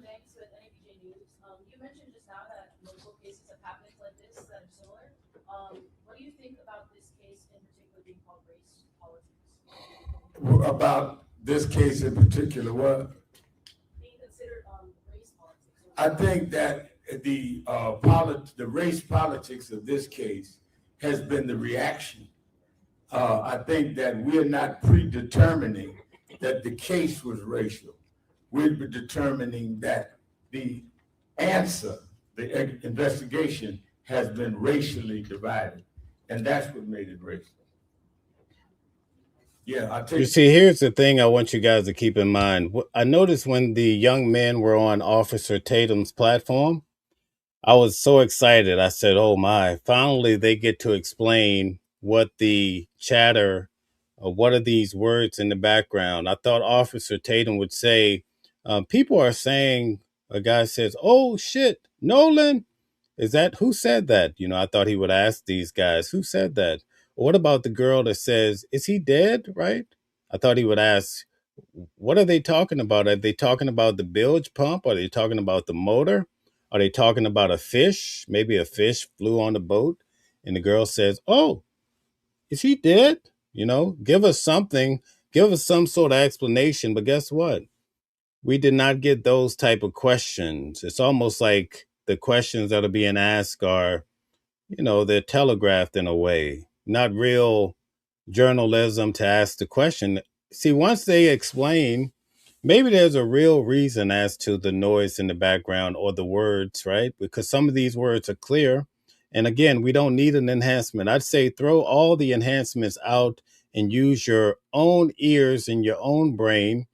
Thanks with NABJ News. You mentioned just now that multiple cases have happened like this that are similar. What do you think about this case in particular being called race politics? About this case in particular, what? Being considered race politics. I think that the race politics of this case has been the reaction. I think that we're not predetermining that the case was racial. We're determining that the answer, the investigation, has been racially divided. And that's what made it racist. Yeah, I take You see, here's the thing I want you guys to keep in mind. I noticed when the young men were on Officer Tatum's platform, I was so excited. I said, oh my, finally they get to explain what the chatter, what are these words in the background. I thought Officer Tatum would say, people are saying, a guy says, oh shit, Nolan, is that, who said that? You know, I thought he would ask these guys, who said that? What about the girl that says, is he dead, right? I thought he would ask, what are they talking about? Are they talking about the bilge pump? Are they talking about the motor? Are they talking about a fish? Maybe a fish flew on the boat. And the girl says, oh, is he dead? You know, give us something, give us some sort of explanation. But guess what? We did not get those type of questions. It's almost like the questions that are being asked are, you know, they're telegraphed in a way, not real journalism to ask the question. See, once they explain, maybe there's a real reason as to the noise in the background or the words, right? Because some of these words are clear. And again, we don't need an enhancement. I'd say throw all the enhancements out and use your own ears and your own brain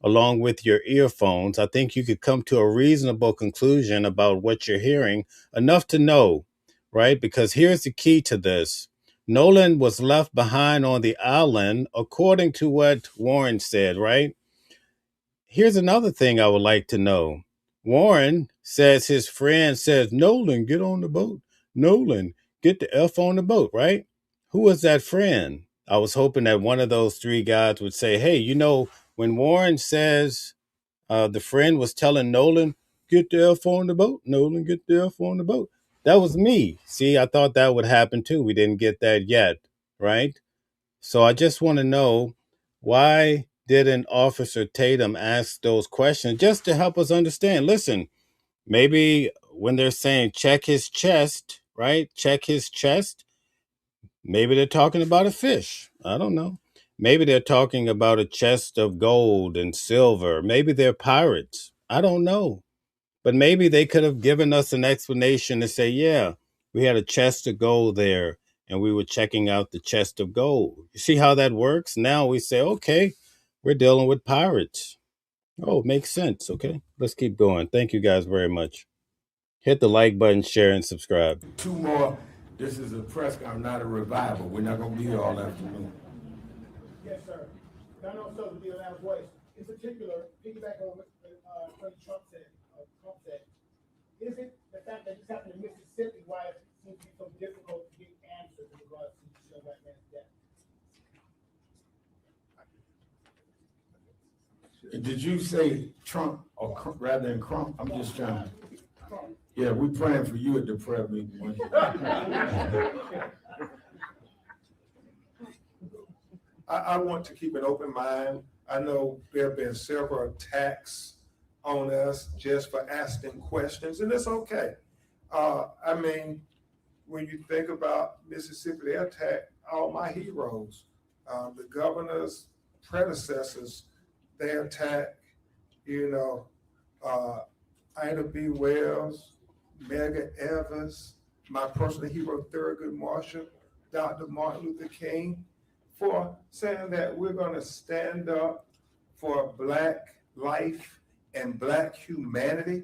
along with your earphones. I think you could come to a reasonable conclusion about what you're hearing, enough to know, right? Because here's the key to this. Nolan was left behind on the island, according to what Warren said, right? Here's another thing I would like to know. Warren says his friend says, Nolan, get on the boat. Nolan, get the F on the boat, right? Who was that friend? I was hoping that one of those three guys would say, hey, you know, when Warren says the friend was telling Nolan, get the F on the boat, Nolan, get the F on the boat. That was me. See, I thought that would happen too. We didn't get that yet, right? So I just want to know, why didn't Officer Tatum ask those questions just to help us understand? Listen, maybe when they're saying check his chest, right? Check his chest. Maybe they're talking about a fish. I don't know. Maybe they're talking about a chest of gold and silver. Maybe they're pirates. I don't know. But maybe they could have given us an explanation to say, yeah, we had a chest of gold there and we were checking out the chest of gold. You see how that works? Now we say, okay, we're dealing with pirates. Oh, it makes sense. Okay, let's keep going. Thank you guys very much. Hit the like button, share, and subscribe. two more. This is a press conference, not a revival. We're not gonna be here all afternoon. Yes, sir. And also to be a loud voice. In particular, piggyback on what President Trump said, is it the fact that this happened in Mississippi why it seems to be so difficult to get answers in regards to the black man's death? Did you say Trump or rather than Crump? I'm just trying to. Yeah, we praying for you at the prayer meeting. I want to keep an open mind. I know there have been several attacks on us just for asking questions, and it's okay. I mean, when you think about Mississippi, they attacked all my heroes. The governor's predecessors, they attacked, you know, Ida B. Wells, Medgar Evers, my personal hero, Thurgood Marshall, Dr. Martin Luther King, for saying that we're going to stand up for Black life and Black humanity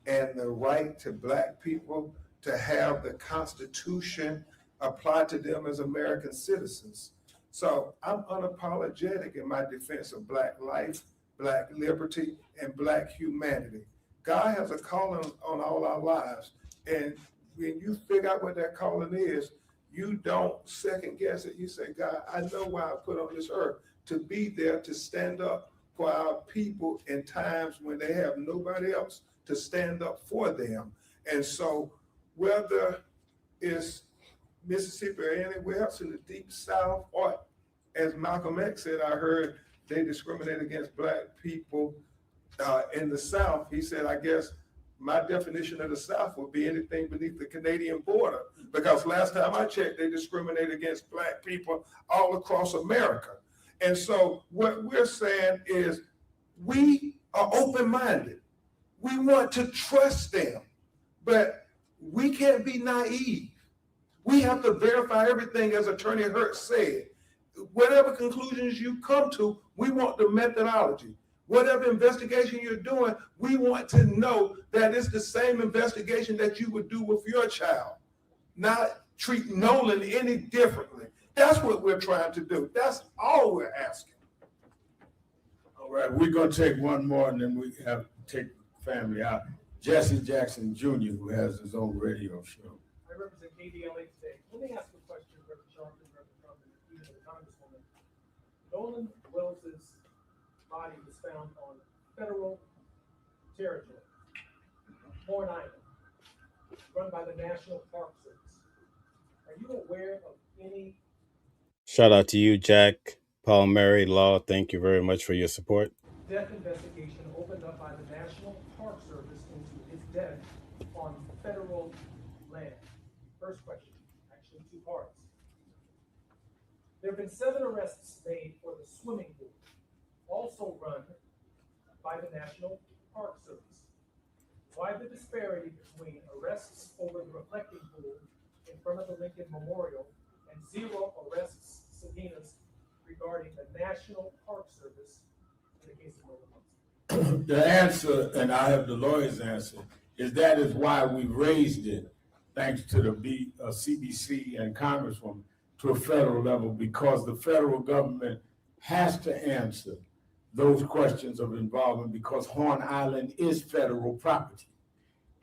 and the right to Black people to have the Constitution applied to them as American citizens. So I'm unapologetic in my defense of Black life, Black liberty, and Black humanity. God has a calling on all our lives. And when you figure out what that calling is, you don't second guess it. You say, God, I know why I put on this earth, to be there, to stand up for our people in times when they have nobody else to stand up for them. And so whether it's Mississippi or anywhere else in the deep South, or as Malcolm X said, I heard they discriminate against Black people in the South. He said, I guess my definition of the South would be anything beneath the Canadian border, because last time I checked, they discriminate against Black people all across America. And so what we're saying is we are open-minded. We want to trust them, but we can't be naive. We have to verify everything, as Attorney Hurt said. Whatever conclusions you come to, we want the methodology. Whatever investigation you're doing, we want to know that it's the same investigation that you would do with your child, not treat Nolan any differently. That's what we're trying to do. That's all we're asking. All right, we're gonna take one more and then we have to take the family out. Jesse Jackson Jr., who has his own radio show. I represent KDLA today. Let me ask a question, Reverend Sharpton, Reverend Trump, and even the Congresswoman. Nolan Wells's body was found on federal territory, Horn Island, run by the National Park Service. Are you aware of any Shout out to you, Jack Palmieri Law. Thank you very much for your support. death investigation opened up by the National Park Service into his death on federal land? First question, actually two parts. There have been 7 arrests made for the swimming pool, also run by the National Park Service. Why the disparity between arrests over the reflecting pool in front of the Lincoln Memorial and 0 arrests, subpoenas regarding the National Park Service in the case of Nolan Wells? The answer, and I have the lawyer's answer, is that is why we raised it, thanks to the CBC and Congresswoman, to a federal level, because the federal government has to answer those questions of involvement, because Horn Island is federal property.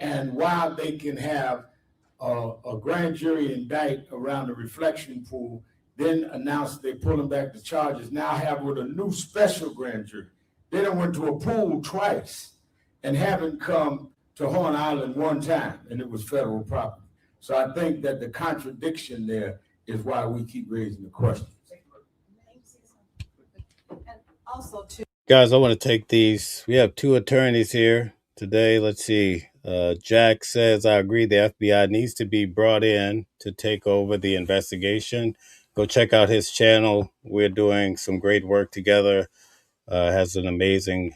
And while they can have a grand jury indict around the reflection pool, then announce they're pulling back the charges, now have with a new special grand jury. They done went to a pool twice and haven't come to Horn Island one time, and it was federal property. So I think that the contradiction there is why we keep raising the question. And also too, Guys, I want to take these. We have 2 attorneys here today. Let's see. Jack says, I agree the FBI needs to be brought in to take over the investigation. Go check out his channel. We're doing some great work together. Has an amazing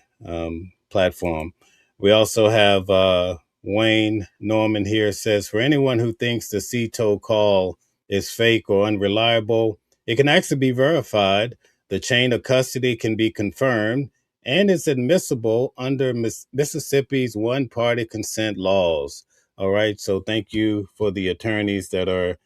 platform. We also have Wayne Norman here says, for anyone who thinks the CTO call is fake or unreliable, it can actually be verified. The chain of custody can be confirmed and is admissible under Mississippi's one-party consent laws. All right. So thank you for the attorneys that are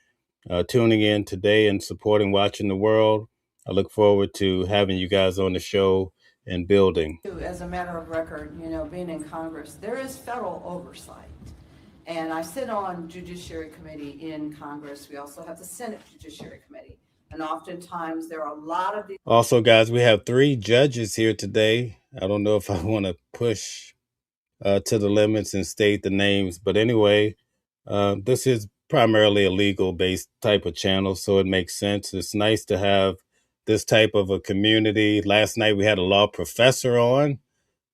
tuning in today and supporting Watching the World. I look forward to having you guys on the show and building. as a matter of record, being in Congress, there is federal oversight. And I sit on Judiciary Committee in Congress. We also have the Senate Judiciary Committee. And oftentimes there are a lot of these. Also, guys, we have 3 judges here today. I don't know if I want to push to the limits and state the names. But anyway, this is primarily a legal-based type of channel, so it makes sense. It's nice to have this type of a community. Last night we had a law professor on.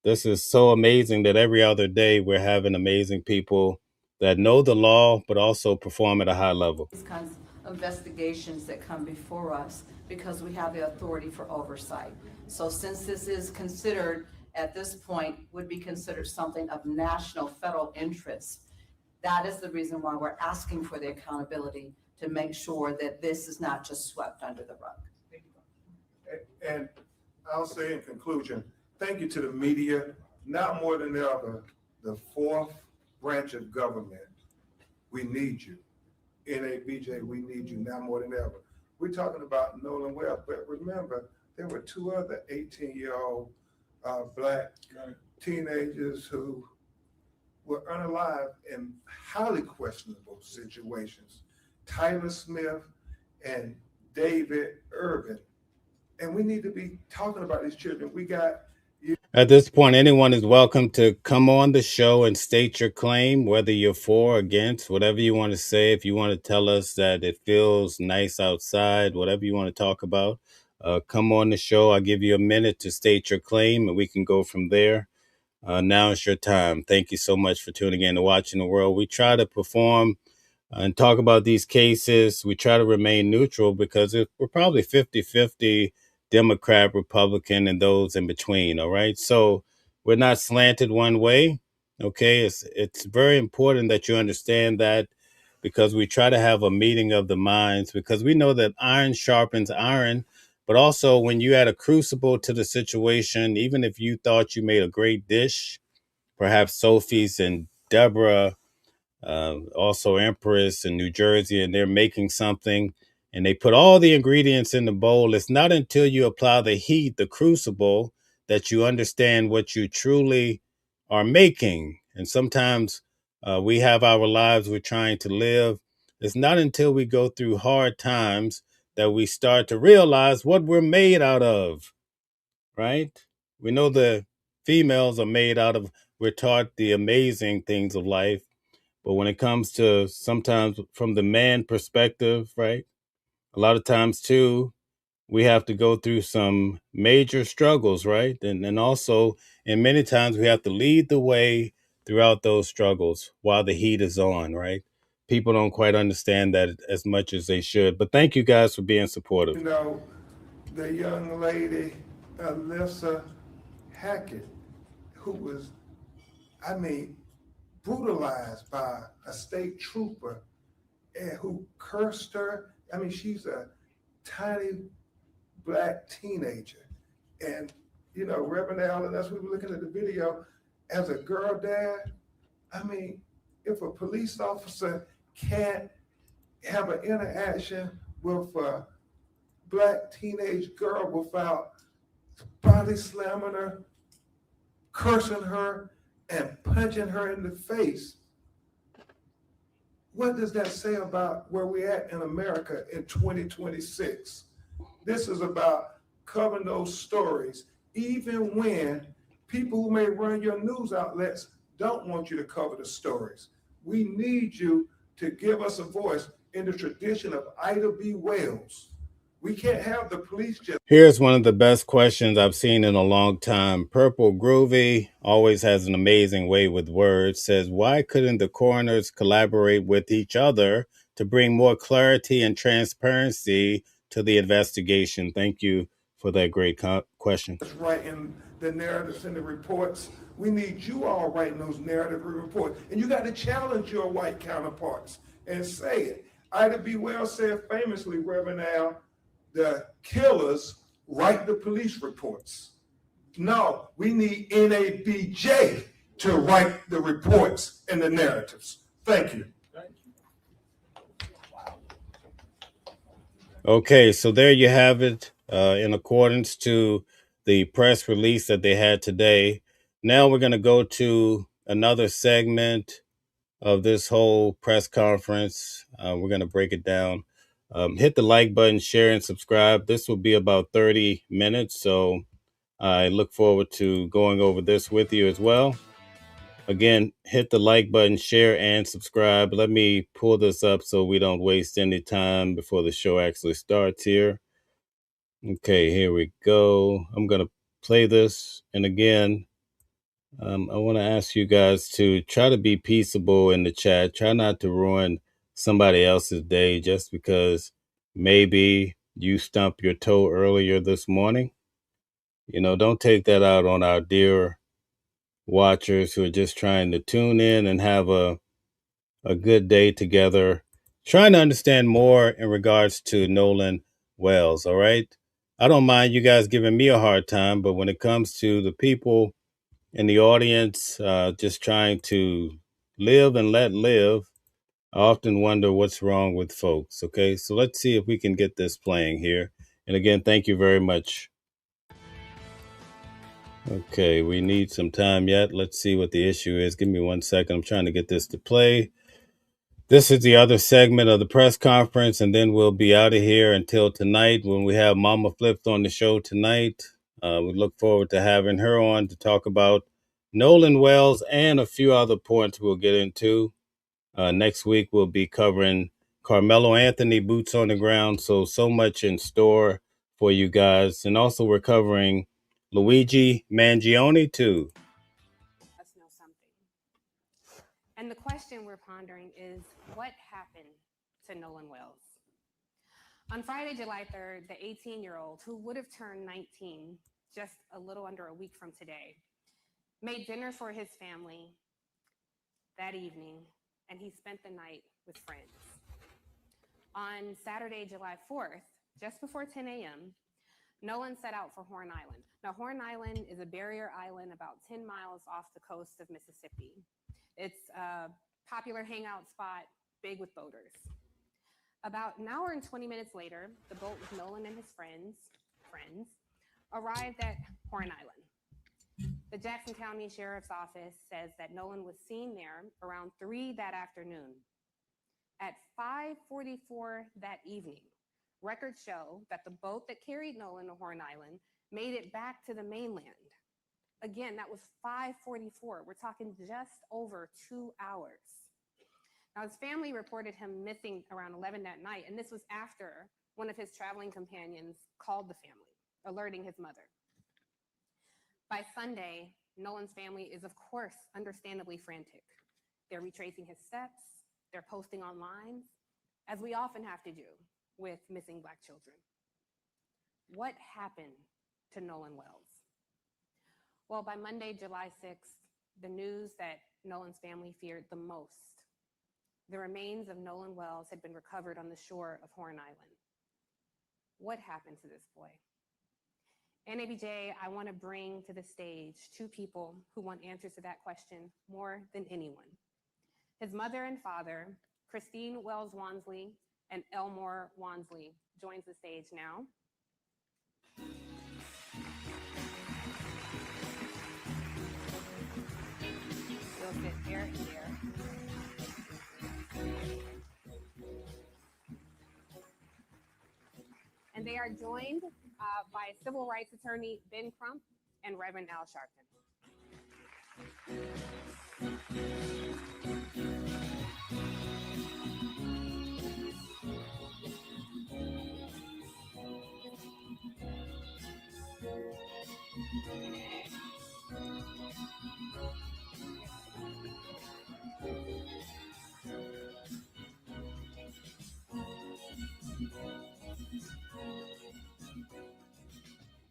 This is so amazing that every other day we're having amazing people that know the law, but also perform at a high level. These kinds of investigations that come before us because we have the authority for oversight. So since this is considered, at this point, would be considered something of national federal interest, that is the reason why we're asking for the accountability to make sure that this is not just swept under the rug. And I'll say in conclusion, thank you to the media. Now more than ever, the 4th branch of government, we need you. NABJ, we need you now more than ever. We're talking about Nolan Wells, but remember, there were 2 other 18-year-old Black teenagers who were unalive in highly questionable situations. Tyler Smith and David Irvin. And we need to be talking about these children. At this point, anyone is welcome to come on the show and state your claim, whether you're for or against, whatever you want to say. If you want to tell us that it feels nice outside, whatever you want to talk about, come on the show. I'll give you a minute to state your claim and we can go from there. Now is your time. Thank you so much for tuning in to Watching the World. We try to perform and talk about these cases. We try to remain neutral because we're probably 50-50 Democrat, Republican, and those in between. All right. So we're not slanted one way. Okay. It's very important that you understand that because we try to have a meeting of the minds, because we know that iron sharpens iron. But also, when you add a crucible to the situation, even if you thought you made a great dish, perhaps Sophie's and Deborah, also Empress in New Jersey, and they're making something and they put all the ingredients in the bowl. It's not until you apply the heat, the crucible, that you understand what you truly are making. And sometimes we have our lives we're trying to live. It's not until we go through hard times that we start to realize what we're made out of, right? We know the females are made out of, we're taught the amazing things of life. But when it comes to sometimes from the man perspective, right? A lot of times too, we have to go through some major struggles, right? And also, and many times we have to lead the way throughout those struggles while the heat is on, right? People don't quite understand that as much as they should. But thank you guys for being supportive. You know, the young lady, Alyssa Hackett, who was, I mean, brutalized by a state trooper and who cursed her. I mean, she's a tiny black teenager. And, you know, Reverend Allen, as we were looking at the video, as a girl dad, I mean, if a police officer can't have an interaction with a black teenage girl without body slamming her, cursing her, and punching her in the face, what does that say about where we're at in America in 2026? This is about covering those stories, even when people who may run your news outlets don't want you to cover the stories. We need you to give us a voice in the tradition of Ida B. Wells. We can't have the police just. Here's one of the best questions I've seen in a long time. Purple Groovy always has an amazing way with words. Says, why couldn't the coroners collaborate with each other to bring more clarity and transparency to the investigation? Thank you for that great question. Writing the narratives and the reports. We need you all writing those narrative reports. And you got to challenge your white counterparts and say it. Ida B. Wells said famously, Reverend Al, the killers write the police reports. No, we need NABJ to write the reports and the narratives. Thank you. Okay, so there you have it. In accordance to the press release that they had today. Now we're going to go to another segment of this whole press conference. We're going to break it down. Hit the like button, share, and subscribe. This will be about 30 minutes, so I look forward to going over this with you as well. Again, hit the like button, share, and subscribe. Let me pull this up so we don't waste any time before the show actually starts here. Okay, here we go. I'm going to play this. And again, I want to ask you guys to try to be peaceable in the chat. Try not to ruin somebody else's day just because maybe you stumped your toe earlier this morning. You know, don't take that out on our dear watchers who are just trying to tune in and have a good day together, trying to understand more in regards to Nolan Wells. All right. I don't mind you guys giving me a hard time, but when it comes to the people in the audience, just trying to live and let live, I often wonder what's wrong with folks. Okay. So let's see if we can get this playing here. And again, thank you very much. Okay, we need some time yet. Let's see what the issue is. Give me 1 second. I'm trying to get this to play. This is the other segment of the press conference, and then we'll be out of here until tonight when we have Mama Flipped on the show tonight. We look forward to having her on to talk about Nolan Wells and a few other points we'll get into. Next week, we'll be covering Carmelo Anthony, boots on the ground. So much in store for you guys. And also, we're covering Luigi Mangione, too. Us know something. And the question we're pondering is, what happened to Nolan Wells? On Friday, July 3rd, the 18-year-old, who would have turned 19 just a little under a week from today, made dinner for his family that evening and he spent the night with friends. On Saturday, July 4th, just before 10 a.m., Nolan set out for Horn Island. Now, Horn Island is a barrier island about 10 miles off the coast of Mississippi. It's a popular hangout spot, big with boaters. About an hour and 20 minutes later, the boat with Nolan and his friends arrived at Horn Island. The Jackson County Sheriff's Office says that Nolan was seen there around 3 that afternoon. At 5:44 that evening, records show that the boat that carried Nolan to Horn Island made it back to the mainland. Again, that was 5:44. We're talking just over 2 hours. Now, his family reported him missing around 11 that night, and this was after one of his traveling companions called the family, alerting his mother. By Sunday, Nolan's family is, of course, understandably frantic. They're retracing his steps, they're posting online, as we often have to do with missing Black children. What happened to Nolan Wells? Well, by Monday, July 6th, the news that Nolan's family feared the most, the remains of Nolan Wells had been recovered on the shore of Horn Island. What happened to this boy? NABJ, I want to bring to the stage 2 people who want answers to that question more than anyone. His mother and father, Christine Wells Wansley and Elmore Wansley, joins the stage now. You'll sit there and there. And they are joined by civil rights attorney Ben Crump and Reverend Al Sharpton.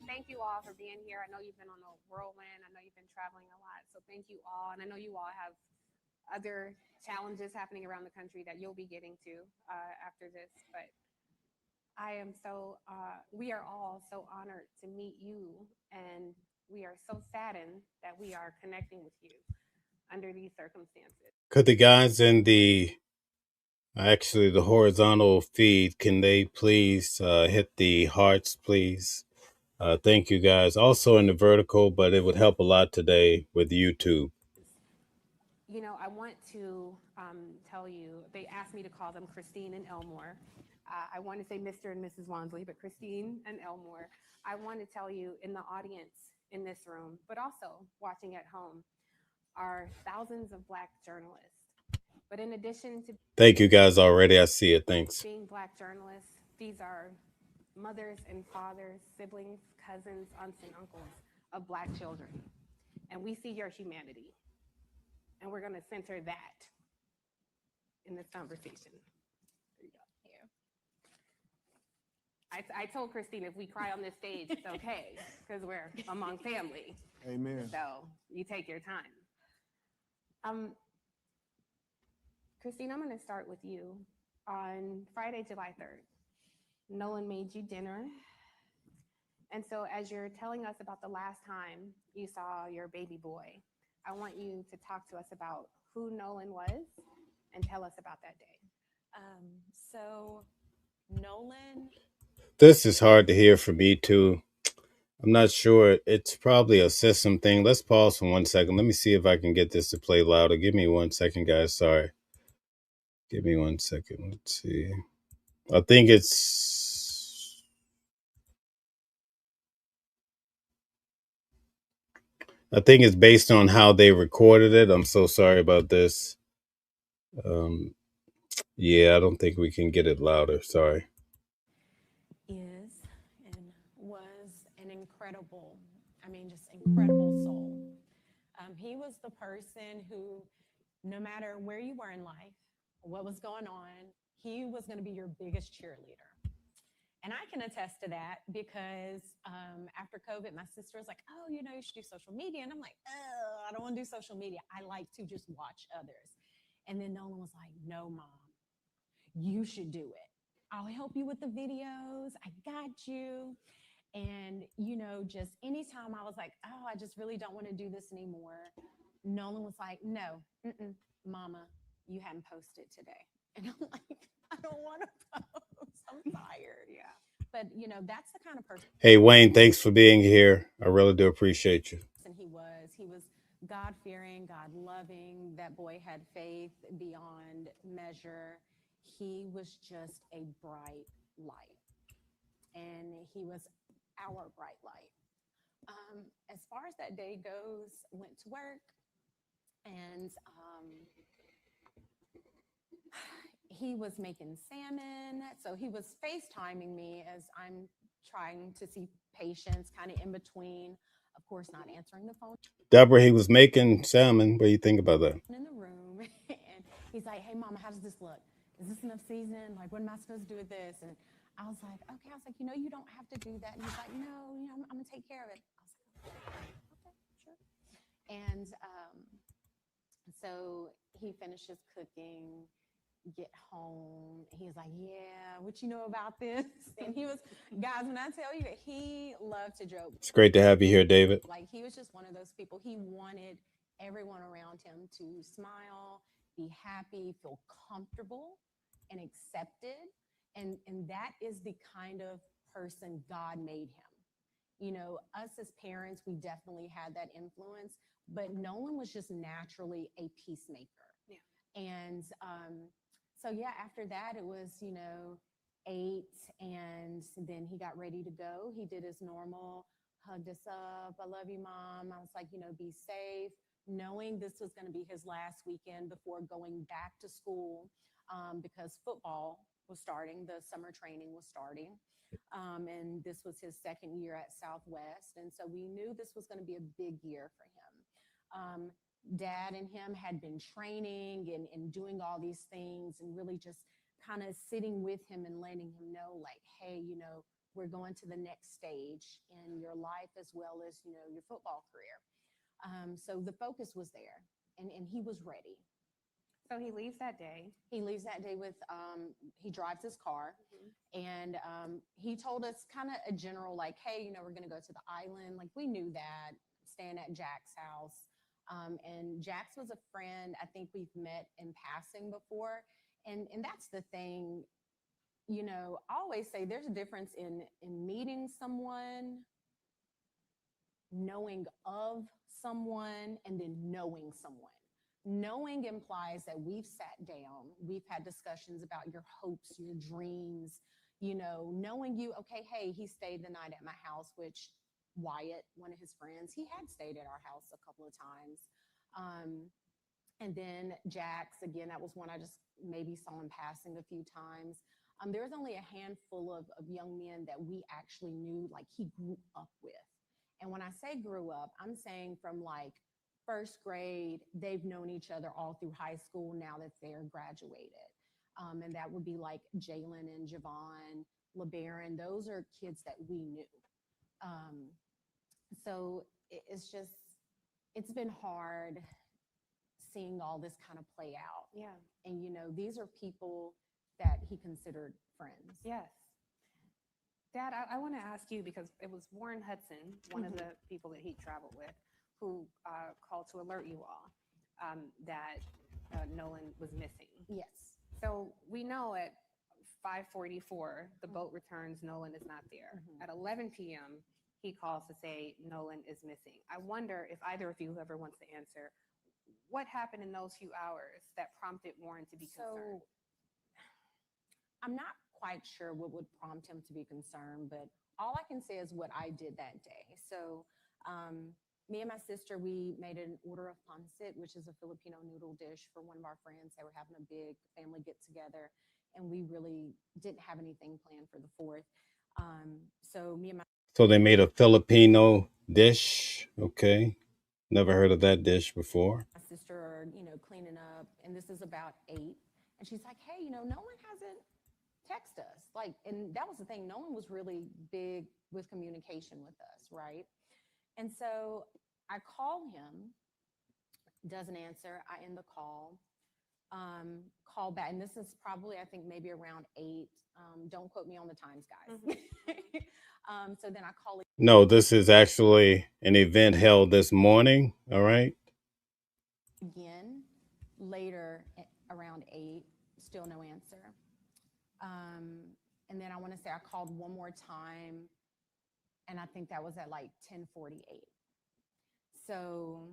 Thank you all for being here. I know you've been on a whirlwind. I know you've been traveling a lot. So thank you all. And I know you all have other challenges happening around the country that you'll be getting to after this. But I am we are all so honored to meet you. And we are so saddened that we are connecting with you under these circumstances. Could the guys in the horizontal feed, can they please hit the hearts, please? Thank you guys. Also in the vertical, but it would help a lot today with YouTube. You know, I want to tell you, they asked me to call them Christine and Elmore. I want to say Mr. and Mrs. Wansley, but Christine and Elmore. I want to tell you, in the audience in this room, but also watching at home, are thousands of Black journalists. But in addition to Thank you guys already. I see it. Thanks. being Black journalists, these are mothers and fathers, siblings, cousins, aunts, and uncles of Black children. And we see your humanity. And we're going to center that in this conversation. There you go. Here. I told Christine, if we cry on this stage, it's okay, because we're among family. Amen. So you take your time. Christine, I'm going to start with you. On Friday, July 3rd, Nolan made you dinner. And so as you're telling us about the last time you saw your baby boy, I want you to talk to us about who Nolan was and tell us about that day. So Nolan. This is hard to hear for me too. I'm not sure. It's probably a system thing. Let's pause for 1 second. Let me see if I can get this to play louder. Give me 1 second, guys. Sorry. Give me 1 second. Let's see. I think it's based on how they recorded it. I'm so sorry about this. Yeah, I don't think we can get it louder. Sorry. Is and was an incredible, just incredible soul. He was the person who, no matter where you were in life, what was going on, he was going to be your biggest cheerleader. And I can attest to that because after COVID, my sister was like, oh, you should do social media. And I'm like, oh, I don't want to do social media. I like to just watch others. And then Nolan was like, no, Mom, you should do it. I'll help you with the videos. I got you. And, you know, just anytime I was like, oh, I just really don't want to do this anymore, Nolan was like, no, Mama, you hadn't posted today. And I'm like, I don't want to post. I'm tired. Yeah. But, you know, that's the kind of person. Hey, Wayne, thanks for being here. I really do appreciate you. And he was God-fearing, God-loving. That boy had faith beyond measure. He was just a bright light. And he was our bright light. As far as that day goes, went to work, and he was making salmon. So he was FaceTiming me as I'm trying to see patients kind of in between, of course, not answering the phone. Deborah, he was making salmon. What do you think about that? In the room, and he's like, hey, Mama, how does this look? Is this enough season? Like, what am I supposed to do with this? And I was like, okay. I was like, you know, you don't have to do that. And he's like, no, you know, I'm going to take care of it. I was like, okay, sure. And so he finishes cooking, get home. He's like, yeah, what you know about this? And he was, guys, when I tell you that he loved to joke. It's great to have you here, David. Like, he was just one of those people. He wanted everyone around him to smile, be happy, feel comfortable and accepted. And that is the kind of person God made him. You know, us as parents, we definitely had that influence, but Nolan was just naturally a peacemaker. Yeah. And so, yeah, after that, it was, you know, 8, and then he got ready to go. He did his normal, hugged us up. I love you, Mom. I was like, you know, be safe, knowing this was going to be his last weekend before going back to school, because football was starting, the summer training was starting. And this was his second year at Southwest. And so we knew this was going to be a big year for him. Dad and him had been training and doing all these things, and really just kind of sitting with him and letting him know, like, hey, you know, we're going to the next stage in your life as well as, you know, your football career. So the focus was there, and he was ready. So he leaves that day. He leaves that day with, he drives his car. And he told us kind of a general, like, hey, you know, we're going to go to the island. Like, we knew that, staying at Jack's house. And Jack's was a friend I think we've met in passing before. And that's the thing, you know, I always say there's a difference in meeting someone, knowing of someone, and then knowing someone. Knowing implies that we've sat down, we've had discussions about your hopes, your dreams, you know, knowing you, okay, hey, he stayed the night at my house, which Wyatt, one of his friends, he had stayed at our house a couple of times. And then Jack's, again, that was one I just maybe saw in passing a few times. There was only a handful of young men that we actually knew, like, he grew up with. And when I say grew up, I'm saying from like first grade, they've known each other all through high school now that they're graduated. And that would be like Jalen and Javon, LeBaron. Those are kids that we knew. So it's been hard seeing all this kind of play out. Yeah. And, you know, these are people that he considered friends. Yes. Dad, I want to ask you, because it was Warren Hudson, one of the people that he traveled with, who called to alert you all that Nolan was missing. Yes. So we know at 5:44, the boat returns, Nolan is not there. At 11 p.m., he calls to say Nolan is missing. I wonder if either of you, whoever wants to answer, what happened in those few hours that prompted Warren to be concerned? I'm not quite sure what would prompt him to be concerned, but all I can say is what I did that day. So me and my sister, we made an order of pancit, which is a Filipino noodle dish for one of our friends. They were having a big family get together, and we really didn't have anything planned for the 4th. So me and my So they made a Filipino dish. Okay. Never heard of that dish before. my sister are, you know, cleaning up, and this is about 8. And she's like, hey, you know, no one hasn't texted us. Like, and that was the thing. No one was really big with communication with us, right? And so I call him, doesn't answer. I end the call. call back, and this is probably, I think, maybe around 8. Don't quote me on the times, guys. So then I call No, this is actually an event held this morning. All right. again later around 8, still no answer. And then I want to say I called one more time, and I think that was at like 10:48. So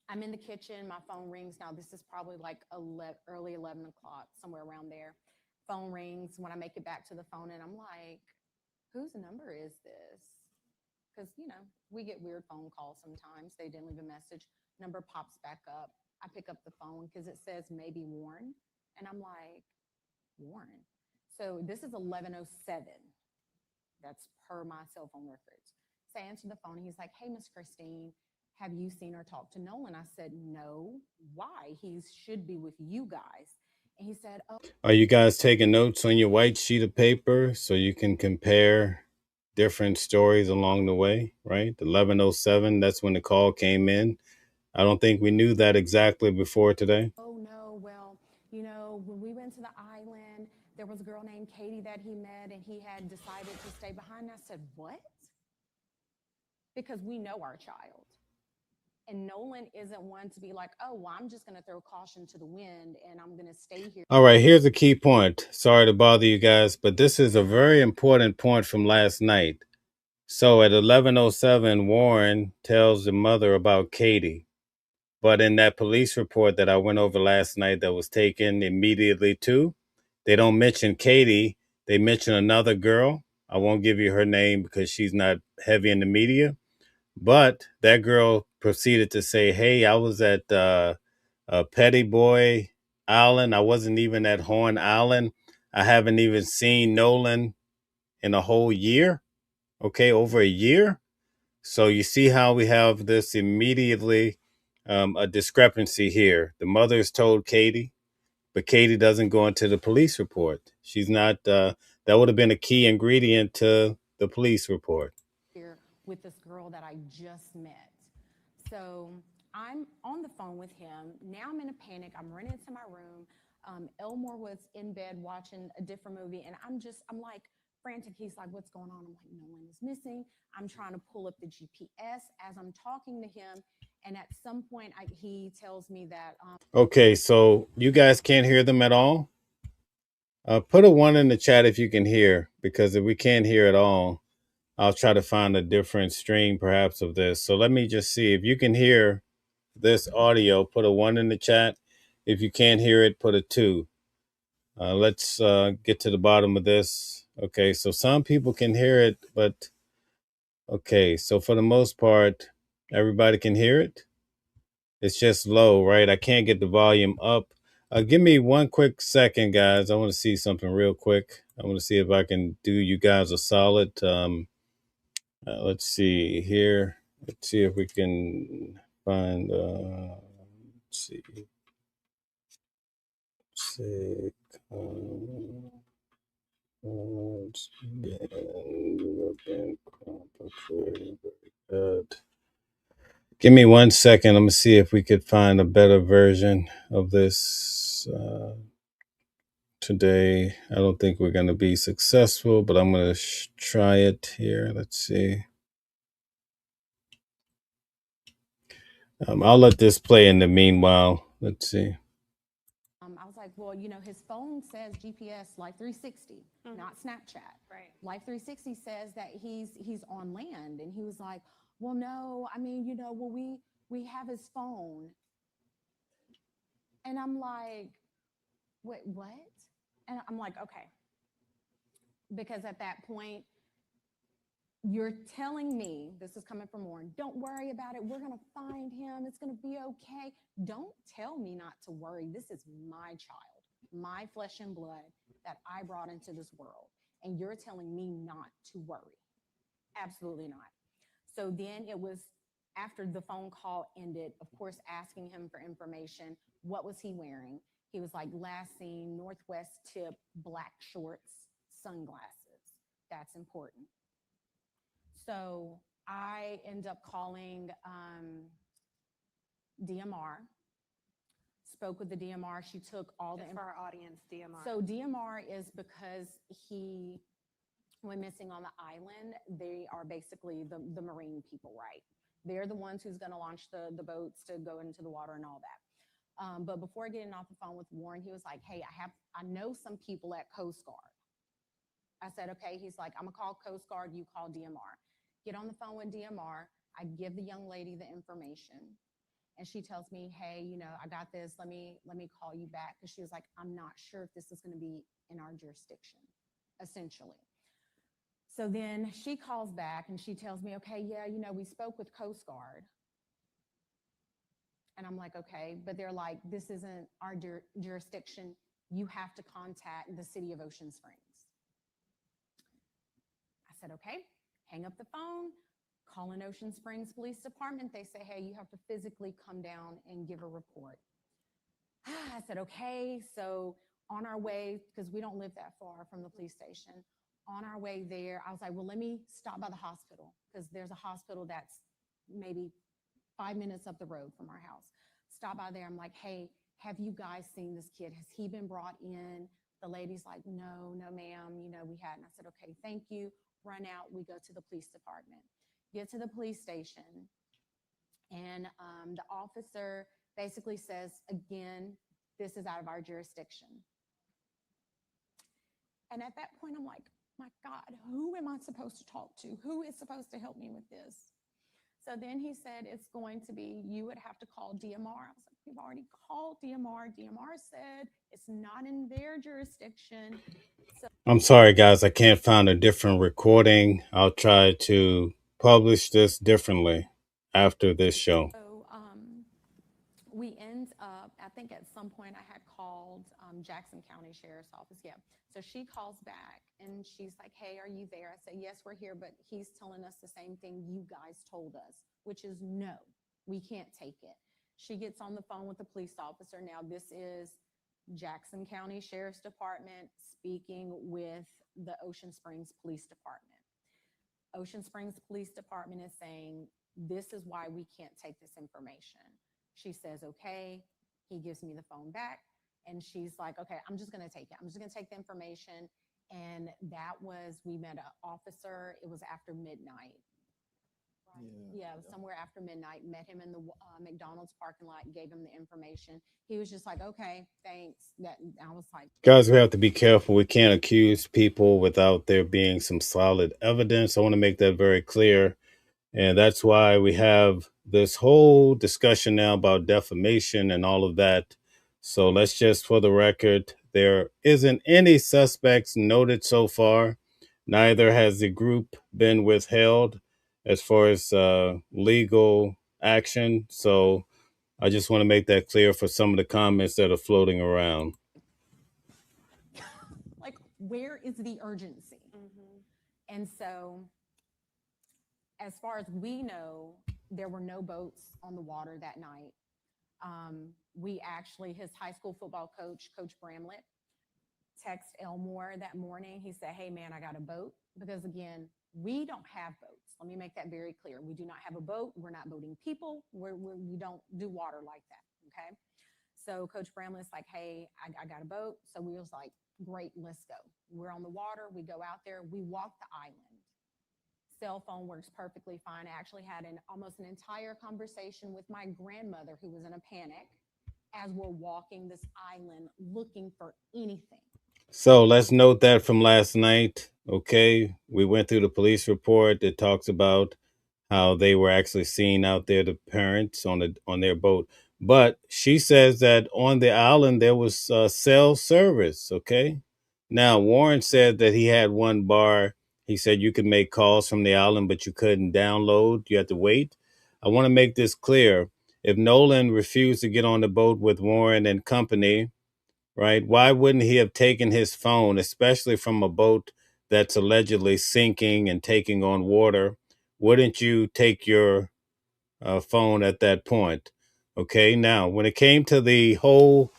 I'm in the kitchen, my phone rings. Now this is probably like early 11 o'clock, somewhere around there. Phone rings when I make it back to the phone, and I'm like, whose number is this? Because, you know, we get weird phone calls sometimes. They didn't leave a message. Number pops back up. I pick up the phone because it says maybe Warren. And I'm like, Warren? So this is 11:07. That's per my cell phone records. So I answer the phone, and he's like, hey, Miss Christine, have you seen or talked to Nolan? I said, no. Why? He should be with you guys. And he said, oh. Are you guys taking notes on your white sheet of paper so you can compare different stories along the way, right? 11:07, that's when the call came in. I don't think we knew that exactly before today. Oh, no, well, you know, when we went to the island, there was a girl named Katie that he met, and he had decided to stay behind. And I said, what? Because we know our child. And Nolan isn't one to be like, oh, well, I'm just going to throw caution to the wind, and I'm going to stay here. All right, here's a key point. Sorry to bother you guys, but this is a very important point from last night. So at 11:07, Warren tells the mother about Katie. But in that police report that I went over last night that was taken immediately too, they don't mention Katie. They mention another girl. I won't give you her name because she's not heavy in the media. But that girl proceeded to say, hey, I was at Petty Boy Island. I wasn't even at Horn Island. I haven't even seen Nolan in a whole year. Okay, over a year. So you see how we have this immediately a discrepancy here. The mother has told Katie, but Katie doesn't go into the police report. She's not, that would have been a key ingredient to the police report. Here with this girl that I just met. So I'm on the phone with him. Now I'm in a panic. I'm running into my room. Elmore was in bed watching a different movie, and I'm like frantic. He's like, what's going on? I'm like, Nolan is missing. I'm trying to pull up the GPS as I'm talking to him. And at some point, he tells me that. Okay, so you guys can't hear them at all? Put a 1 in the chat if you can hear, because if we can't hear at all, I'll try to find a different stream perhaps of this. So let me just see. If you can hear this audio, put a 1 in the chat. If you can't hear it, put a 2. Let's get to the bottom of this. Okay, so some people can hear it, but okay, so for the most part, everybody can hear it. It's just low, right? I can't get the volume up. Give me 1 quick second, guys. I want to see something real quick. I want to see if I can do you guys a solid. Let's see here. Let's see if we can find, let's see. Give me 1 second. Let me see if we could find a better version of this today. I don't think we're going to be successful, but I'm going to try it here. Let's see. I'll let this play in the meanwhile. Let's see. I was like, well, you know, his phone says GPS Life 360, not Snapchat. Right. Life 360 says that he's on land. And he was like, well, no, I mean, you know, well, we have his phone. And I'm like, wait, what? And I'm like, okay. Because at that point, you're telling me, this is coming from Warren, don't worry about it. We're going to find him. It's going to be okay. Don't tell me not to worry. This is my child, my flesh and blood that I brought into this world. And you're telling me not to worry. Absolutely not. So then it was after the phone call ended, of course, asking him for information. What was he wearing? He was like, last seen, Northwest tip, black shorts, sunglasses. That's important. So I end up calling DMR. spoke with the DMR. She took all the Just for our audience, DMR. So DMR is because he went missing on the island. They are basically the marine people, right? They're the ones who's going to launch the boats to go into the water and all that. But before getting off the phone with Warren, he was like, hey, I know some people at Coast Guard. I said, okay. He's like, I'm gonna call Coast Guard, you call DMR. Get on the phone with DMR. I give the young lady the information. And she tells me, hey, you know, I got this. Let me call you back. Because she was like, I'm not sure if this is going to be in our jurisdiction, essentially. So then she calls back and she tells me, okay, yeah, you know, we spoke with Coast Guard. And I'm like, okay, but they're like, this isn't our jurisdiction. You have to contact the city of Ocean Springs. I said, okay, hang up the phone. Call in Ocean Springs Police Department. They say, hey, you have to physically come down and give a report. I said, okay. So on our way, because we don't live that far from the police station, on our way there, I was like, well, let me stop by the hospital because there's a hospital that's maybe 5 minutes up the road from our house. Stop by there. I'm like, hey, have you guys seen this kid? Has he been brought in? The lady's like, no, ma'am. You know, we hadn't. I said, okay, thank you. Run out. We go to the police department. Get to the police station, and the officer basically says, again, this is out of our jurisdiction. And at that point, I'm like, my God, who am I supposed to talk to? Who is supposed to help me with this? So then he said, it's going to be, you would have to call DMR. I was like, we've already called DMR. DMR said it's not in their jurisdiction. So I'm sorry, guys. I can't find a different recording. I'll try to publish this differently after this show. We end up, I think at some point I had called Jackson County Sheriff's Office. Yeah. So she calls back and she's like, hey, are you there? I say, yes, we're here, but he's telling us the same thing you guys told us, which is no, we can't take it. She gets on the phone with the police officer. Now this is Jackson County Sheriff's Department speaking with the Ocean Springs Police Department. Ocean Springs Police Department is saying, this is why we can't take this information. She says, okay. He gives me the phone back and she's like, okay, I'm just going to take it. I'm just going to take the information. And that was, we met an officer. It was after midnight. Right? Yeah, it was somewhere after midnight. Met him in the McDonald's parking lot, gave him the information. He was just like, okay, thanks. That I was like, Guys, we have to be careful. We can't accuse people without there being some solid evidence. I want to make that very clear. And that's why we have this whole discussion now about defamation and all of that. So let's just, for the record, there isn't any suspects noted so far. Neither has the group been withheld as far as legal action. So I just want to make that clear for some of the comments that are floating around. like, where is the urgency? Mm-hmm. And so, as far as we know, there were no boats on the water that night. We actually, his high school football coach, Coach Bramlett, texted Elmore that morning. He said, hey, man, I got a boat. Because, again, we don't have boats. Let me make that very clear. We do not have a boat. We're not boating people. We don't do water like that, okay? So Coach Bramlett's like, hey, I got a boat. So we was like, great, let's go. We're on the water. We go out there. We walk the island. Cell phone works perfectly fine. I actually had almost an entire conversation with my grandmother who was in a panic as we're walking this island looking for anything. So let's note that from last night. Okay. We went through the police report that talks about how they were actually seen out there, the parents on their boat. But she says that on the island, there was cell service. Okay. Now, Warren said that he had one bar. He said you could make calls from the island, but you couldn't download. You had to wait. I want to make this clear. If Nolan refused to get on the boat with Warren and company, right, why wouldn't he have taken his phone, especially from a boat that's allegedly sinking and taking on water? Wouldn't you take your phone at that point? Okay, now, when it came to the whole,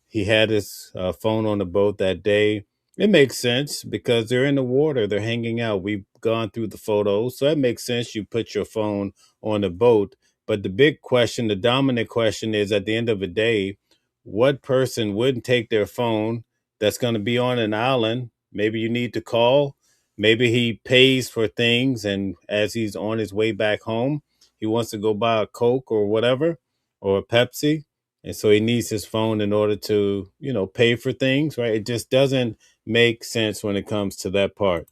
he had his phone on the boat that day, it makes sense because they're in the water, they're hanging out. We've gone through the photos, so it makes sense you put your phone on the boat. But the big question, the dominant question is, at the end of the day, what person wouldn't take their phone that's going to be on an island? Maybe you need to call. Maybe he pays for things, and as he's on his way back home, he wants to go buy a Coke or whatever, or a Pepsi. And so he needs his phone in order to, pay for things, right? It just doesn't make sense when it comes to that part.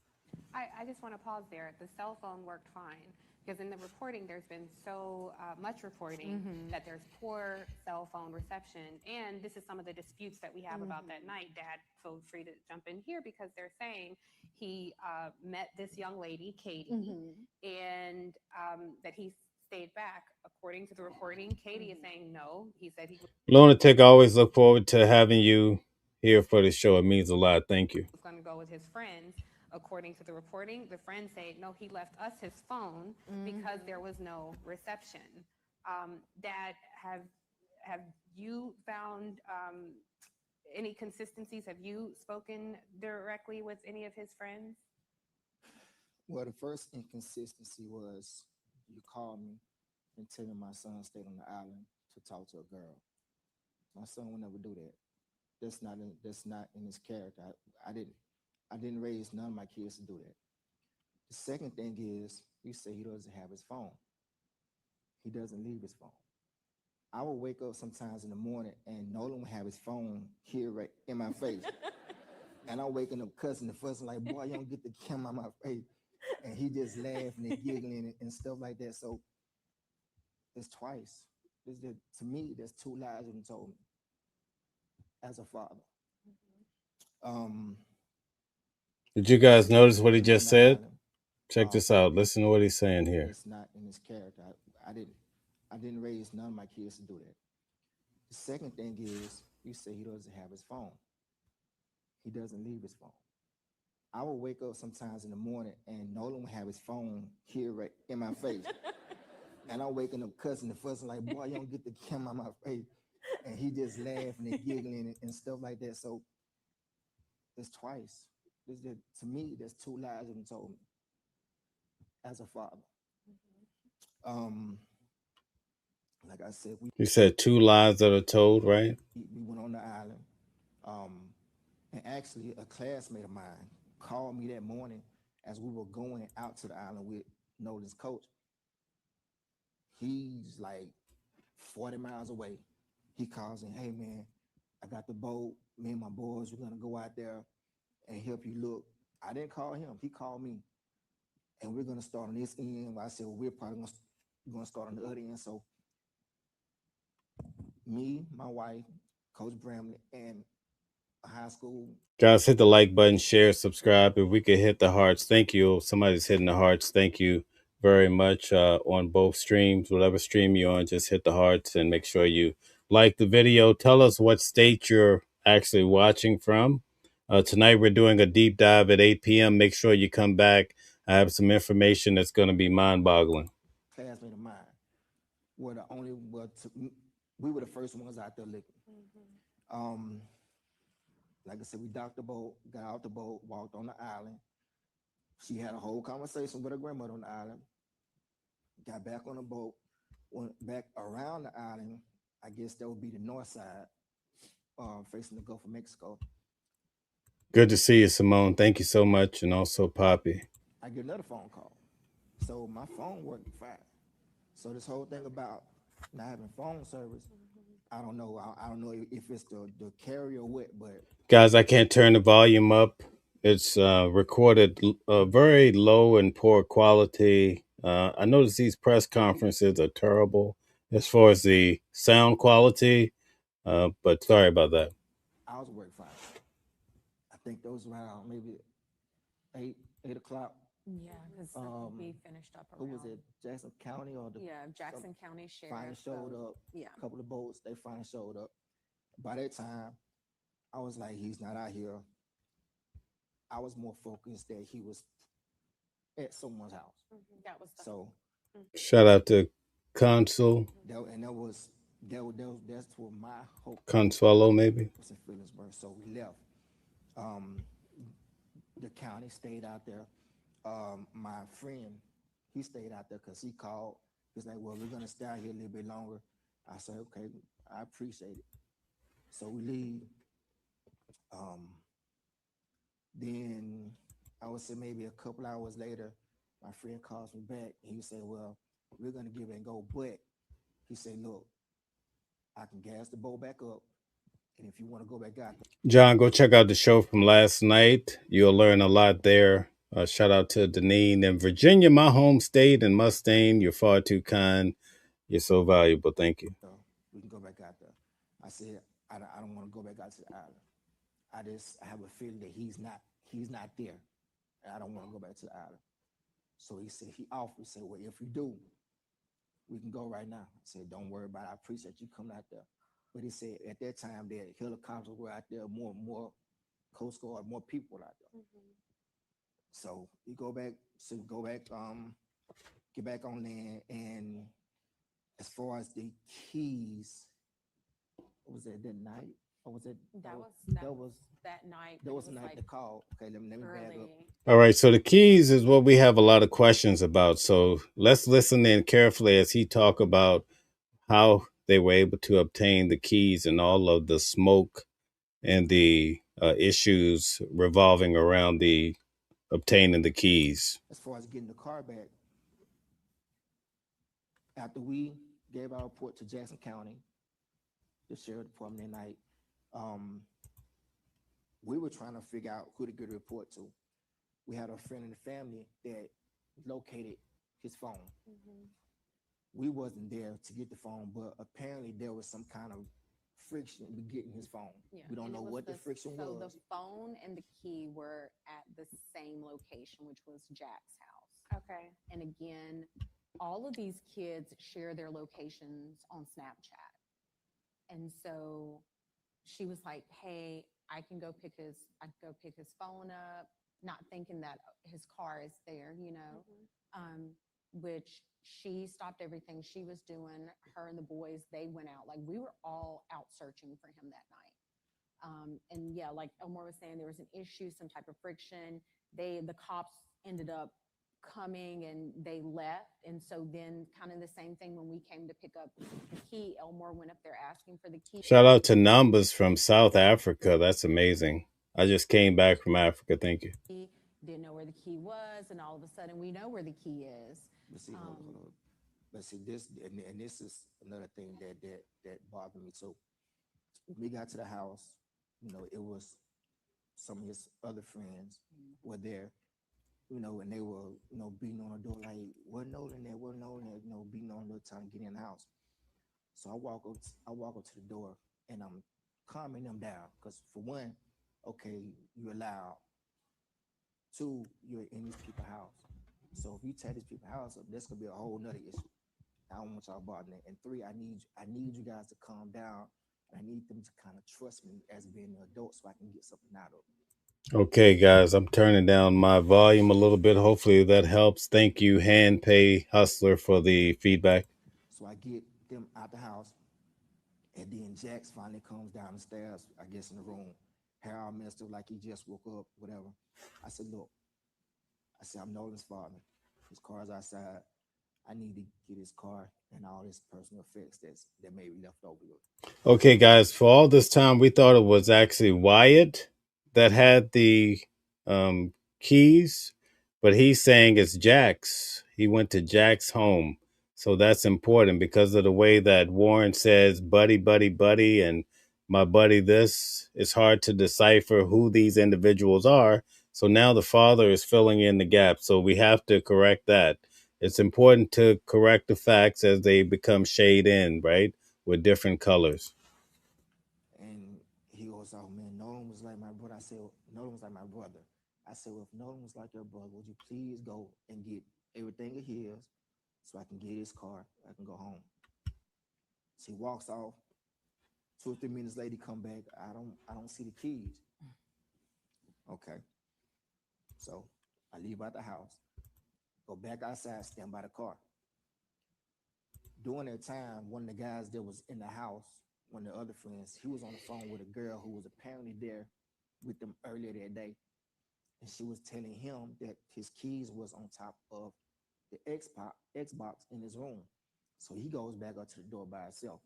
I just want to pause there. The cell phone worked fine because in the reporting, there's been so much reporting that there's poor cell phone reception. And this is some of the disputes that we have about that night. Dad, feel free to jump in here because they're saying he met this young lady, Katie, and that he stayed back. According to the reporting, Katie is saying no. He said he was Lunatic, I always look forward to having you here for the show. It means a lot. Thank you. going to go with his friends. According to the reporting, the friends say, no, he left us his phone because there was no reception. Dad, have you found any consistencies? Have you spoken directly with any of his friends? Well, the first inconsistency was you called me and tell me my son stayed on the island to talk to a girl. My son would never do that. That's not in his character. I didn't raise none of my kids to do that. The second thing is you say he doesn't have his phone. He doesn't leave his phone. I will wake up sometimes in the morning and Nolan will have his phone here right in my face. And I'm waking up cussing and fussing like, boy, you don't get the camera on my face. And he just laughing and giggling and stuff like that. So it's twice. To me, there's two lies that he told me as a father. Did you guys notice what he just said? Check this out. Listen to what he's saying here. It's not in his character. I didn't raise none of my kids to do that. The second thing is you say he doesn't have his phone. He doesn't leave his phone. I will wake up sometimes in the morning and Nolan will have his phone here right in my face. And I'm waking up cussing and fussing like, boy, you don't get the camera on my face. And he just laughing and giggling and stuff like that. So it's twice. To me, there's two lies that he told me as a father. Like I said, You said two lies that are told, right? we went on the island. And actually, a classmate of mine called me that morning as we were going out to the island with Nolan's coach. He's like 40 miles away. He calls and, hey man, I got the boat. Me and my boys, we're gonna go out there and help you look. I didn't call him. He called me. And we're gonna start on this end. I said, well, we're probably gonna start on the other end. So me, my wife, Coach Bramley, and a high school. Guys, hit the like button, share, subscribe. If we could hit the hearts, thank you. Somebody's hitting the hearts. Thank you very much on both streams. Whatever stream you're on, just hit the hearts and make sure you like the video. Tell us what state you're actually watching from. Tonight, we're doing a deep dive at 8 p.m. Make sure you come back. I have some information that's going to be mind-boggling. Classmate of mine were the only, we were the first ones out there looking. Like I said, we docked the boat, got out the boat, walked on the island. She had a whole conversation with her grandmother on the island. Got back on the boat, went back around the island. I guess that would be the north side, facing the Gulf of Mexico. Good to see you, Simone. Thank you so much. And also Poppy. I get another phone call. So my phone worked fine. So this whole thing about not having phone service, I don't know. I don't know if it's the carrier or what, but guys, I can't turn the volume up. It's recorded very low and poor quality. I notice these press conferences are terrible as far as the sound quality, but sorry about that. ours worked fine. I think those around maybe 8 o'clock. Yeah, because we finished up Who around. was it? Jackson County or the Jackson County Sheriff. finally showed up. Yeah. A couple of boats, they finally showed up. By that time, I was like, he's not out here. I was more focused that he was at someone's house. That was the So Shout out to Consul, that's what my hope. Consuelo, maybe. Was in Phillipsburg, so we left. The county stayed out there. My friend, he stayed out there because he called. He's like, well, we're gonna stay out here a little bit longer. I said, okay, I appreciate it. So we leave. Then I would say maybe a couple hours later, my friend calls me back and he said, well, we're gonna give it a go, but he said, look, I can gas the boat back up. And if you want to go back out, John, go check out the show from last night. You'll learn a lot there. Shout out to Deneen in Virginia, my home state, and Mustang. You're far too kind. You're so valuable. Thank you. we can go back out there. I said, I don't want to go back out to the island. I have a feeling that he's not there. And I don't want to go back to the island. So he offered, said, well, if you do, we can go right now. I said, don't worry about it. I appreciate you coming out there. But he said at that time that helicopters were out there, more Coast Guard, more people out there. So we get back on land. And as far as the keys, what was that night? Or was it That was that night. That was the night to call. Okay, let me back up. All right, so the keys is what we have a lot of questions about. So let's listen in carefully as he talk about how they were able to obtain the keys and all of the smoke and the issues revolving around the obtaining the keys. As far as getting the car back, after we gave our report to Jackson County, the sheriff department that night, we were trying to figure out who to get a report to. We had a friend in the family that located his phone. We wasn't there to get the phone, but apparently there was some kind of friction with getting his phone. Yeah. We don't And know what the friction so was. the phone and the key were at the same location, which was Jack's house. Okay. And again, all of these kids share their locations on Snapchat. And so she was like, hey, I can go pick his phone up, not thinking that his car is there, which she stopped everything she was doing. Her and the boys, they went out. Like, we were all out searching for him that night. And yeah, like Elmore was saying, there was an issue, some type of friction. The cops ended up coming and they left. And so then kind of the same thing when we came to pick up the key, Elmore went up there asking for the key. Shout out to Numbers from South Africa. That's amazing. I just came back from Africa. Thank you. Didn't know where the key was, and all of a sudden we know where the key is. But see, hold on. But see, this is another thing that bothered me too. When we got to the house, it was some of his other friends were there, and they were, beating on the door like, what Nolan there, beating on the door trying to get in the house. So I walk up to the door and I'm calming them down because for one, okay, you're loud. Two, you're in these people's house. So if you tear these people's house up, that's gonna be a whole nother issue. I don't want y'all bothering it. And three, I need you guys to calm down. I need them to kind of trust me as being an adult so I can get something out of it. Okay, guys, I'm turning down my volume a little bit. Hopefully that helps. Thank you, Hand Pay Hustler, for the feedback. So I get them out the house, and then Jax finally comes down the stairs, I guess in the room. Hair all messed up like he just woke up, whatever. I said, look, I'm Nolan's father. His car's outside. I need to get his car and all his personal effects that may be left over. Okay, guys, for all this time, we thought it was actually Wyatt that had the keys, but he's saying it's Jack's. He went to Jack's home. So that's important because of the way that Warren says, buddy, buddy, buddy, and my buddy this. It's hard to decipher who these individuals are. So now the father is filling in the gap. So we have to correct that. It's important to correct the facts as they become shade in, right? With different colors. And he goes, oh man, Nolan was like my brother. I said, Nolan was like my brother. I said, well, if Nolan was like your brother, would you please go and get everything of his so I can get his car, I can go home. So he walks off. 2 or 3 minutes later, he come back. I don't see the keys. Okay. So I leave out the house, go back outside, stand by the car. During that time, one of the guys that was in the house, one of the other friends, he was on the phone with a girl who was apparently there with them earlier that day. And she was telling him that his keys was on top of the Xbox in his room. So he goes back up to the door by himself,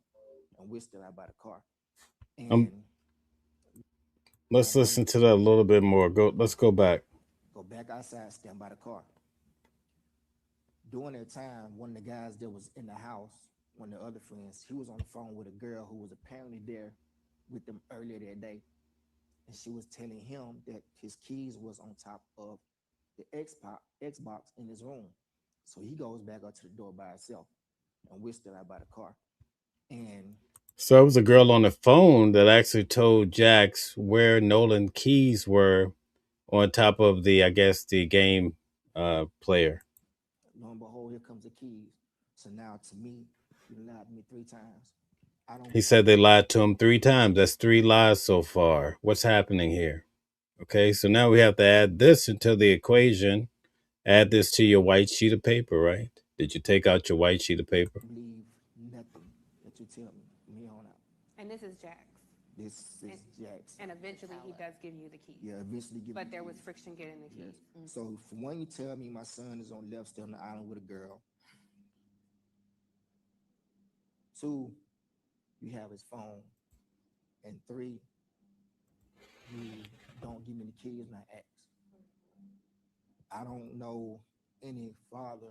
and we're still out by the car. And Let's listen to that a little bit more. Let's go back. go back outside, stand by the car. During that time, one of the guys that was in the house, one of the other friends, he was on the phone with a girl who was apparently there with them earlier that day. And she was telling him that his keys was on top of the Xbox in his room. So he goes back up to the door by himself, and we're still out by the car. And So it was a girl on the phone that actually told Jax where Nolan keys were on top of the, I guess, the game player. lo and behold, here comes the keys. So now to me, you lied to me 3 times. I don't. He said they lied to him 3 times. That's 3 lies so far. What's happening here? Okay, so now we have to add this into the equation. Add this to your white sheet of paper, right? Did you take out your white sheet of paper? Believe nothing that you tell me from here on out. And this is Jax. This is Jax. And eventually he does give you the keys. Yeah, eventually give. But me there the was keys. friction getting the keys. Yes. So for one, you tell me my son is on left still on the island with a girl. 2, you have his phone. And 3, you don't give me the keys when I ask. I don't know any father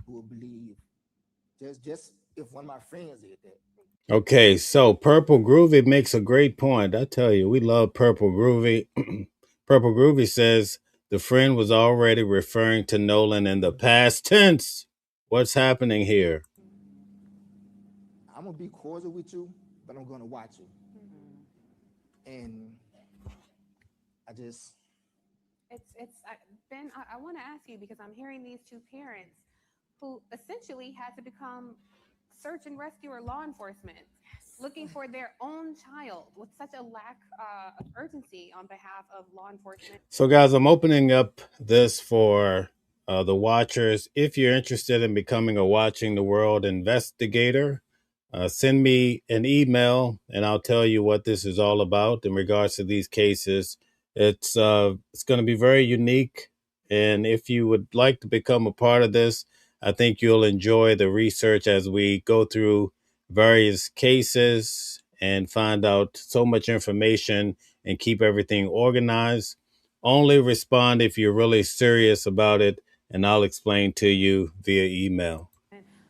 who would believe just if one of my friends did that. Okay, so Purple Groovy makes a great point. I tell you, we love Purple Groovy. Purple Groovy says the friend was already referring to Nolan in the past tense. What's happening here? I'm gonna be cordial with you, but I'm gonna watch you. And I just. Ben, I want to ask you, because I'm hearing these 2 parents who essentially had to become search and rescue or law enforcement, looking for their own child with such a lack of urgency on behalf of law enforcement. So, guys, I'm opening up this for the watchers. If you're interested in becoming a Watching the World investigator, send me an email and I'll tell you what this is all about in regards to these cases. It's going to be very unique. And if you would like to become a part of this, I think you'll enjoy the research as we go through various cases and find out so much information and keep everything organized. Only respond if you're really serious about it, and I'll explain to you via email.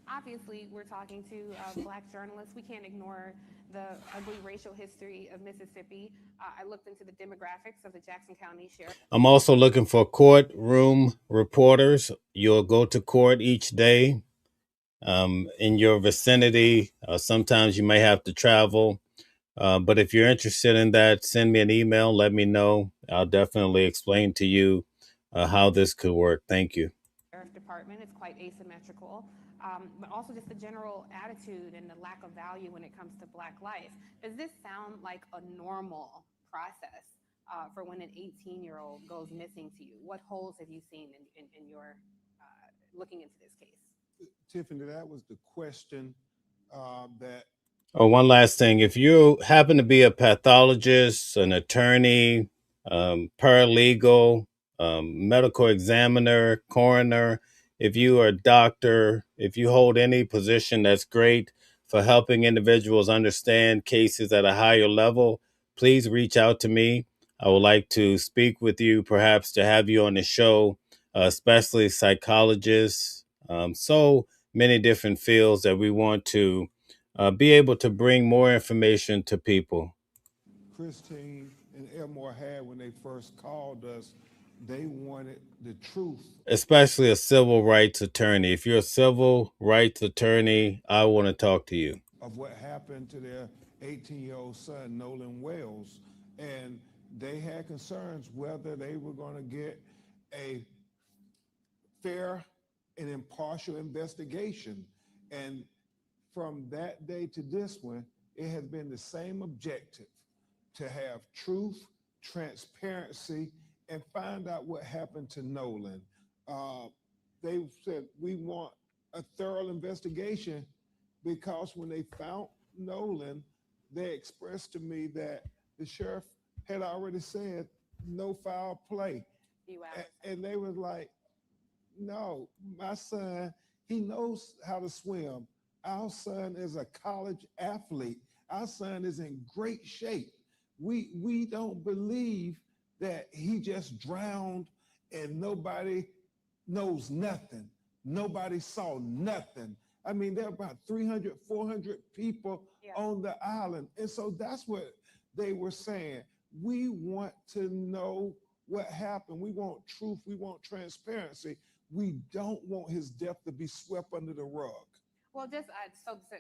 Obviously, we're talking to Black journalists. We can't ignore the ugly racial history of Mississippi. I looked into the demographics of the Jackson County Sheriff. I'm also looking for courtroom reporters. You'll go to court each day in your vicinity. Sometimes you may have to travel. But if you're interested in that, send me an email. Let me know. I'll definitely explain to you how this could work. Thank you. Sheriff Department is quite asymmetrical, but also just the general attitude and the lack of value when it comes to Black life. Does this sound like a normal process for when an 18-year-old goes missing to you? What holes have you seen in your looking into this case? Tiffany, that was the question that. Oh, one last thing. If you happen to be a pathologist, an attorney, paralegal, medical examiner, coroner, if you are a doctor, if you hold any position that's great for helping individuals understand cases at a higher level, please reach out to me. I would like to speak with you, perhaps to have you on the show, especially psychologists. So many different fields that we want to be able to bring more information to people. Christine and Elmore had when they first called us, they wanted the truth. Especially a civil rights attorney. If you're a civil rights attorney, I want to talk to you. Of what happened to their 18-year-old son, Nolan Wells. And they had concerns whether they were going to get a fair and impartial investigation. And from that day to this one, it has been the same objective, to have truth, transparency, and find out what happened to Nolan. They said, we want a thorough investigation, because when they found Nolan, they expressed to me that the sheriff had already said no foul play. And they was like, no, my son, he knows how to swim. Our son is a college athlete. Our son is in great shape. We don't believe that he just drowned and nobody knows nothing. Nobody saw nothing. I mean, there are about 300, 400 people on the island. And so that's what they were saying. We want to know what happened. We want truth. We want transparency. We don't want his death to be swept under the rug. Well, just so to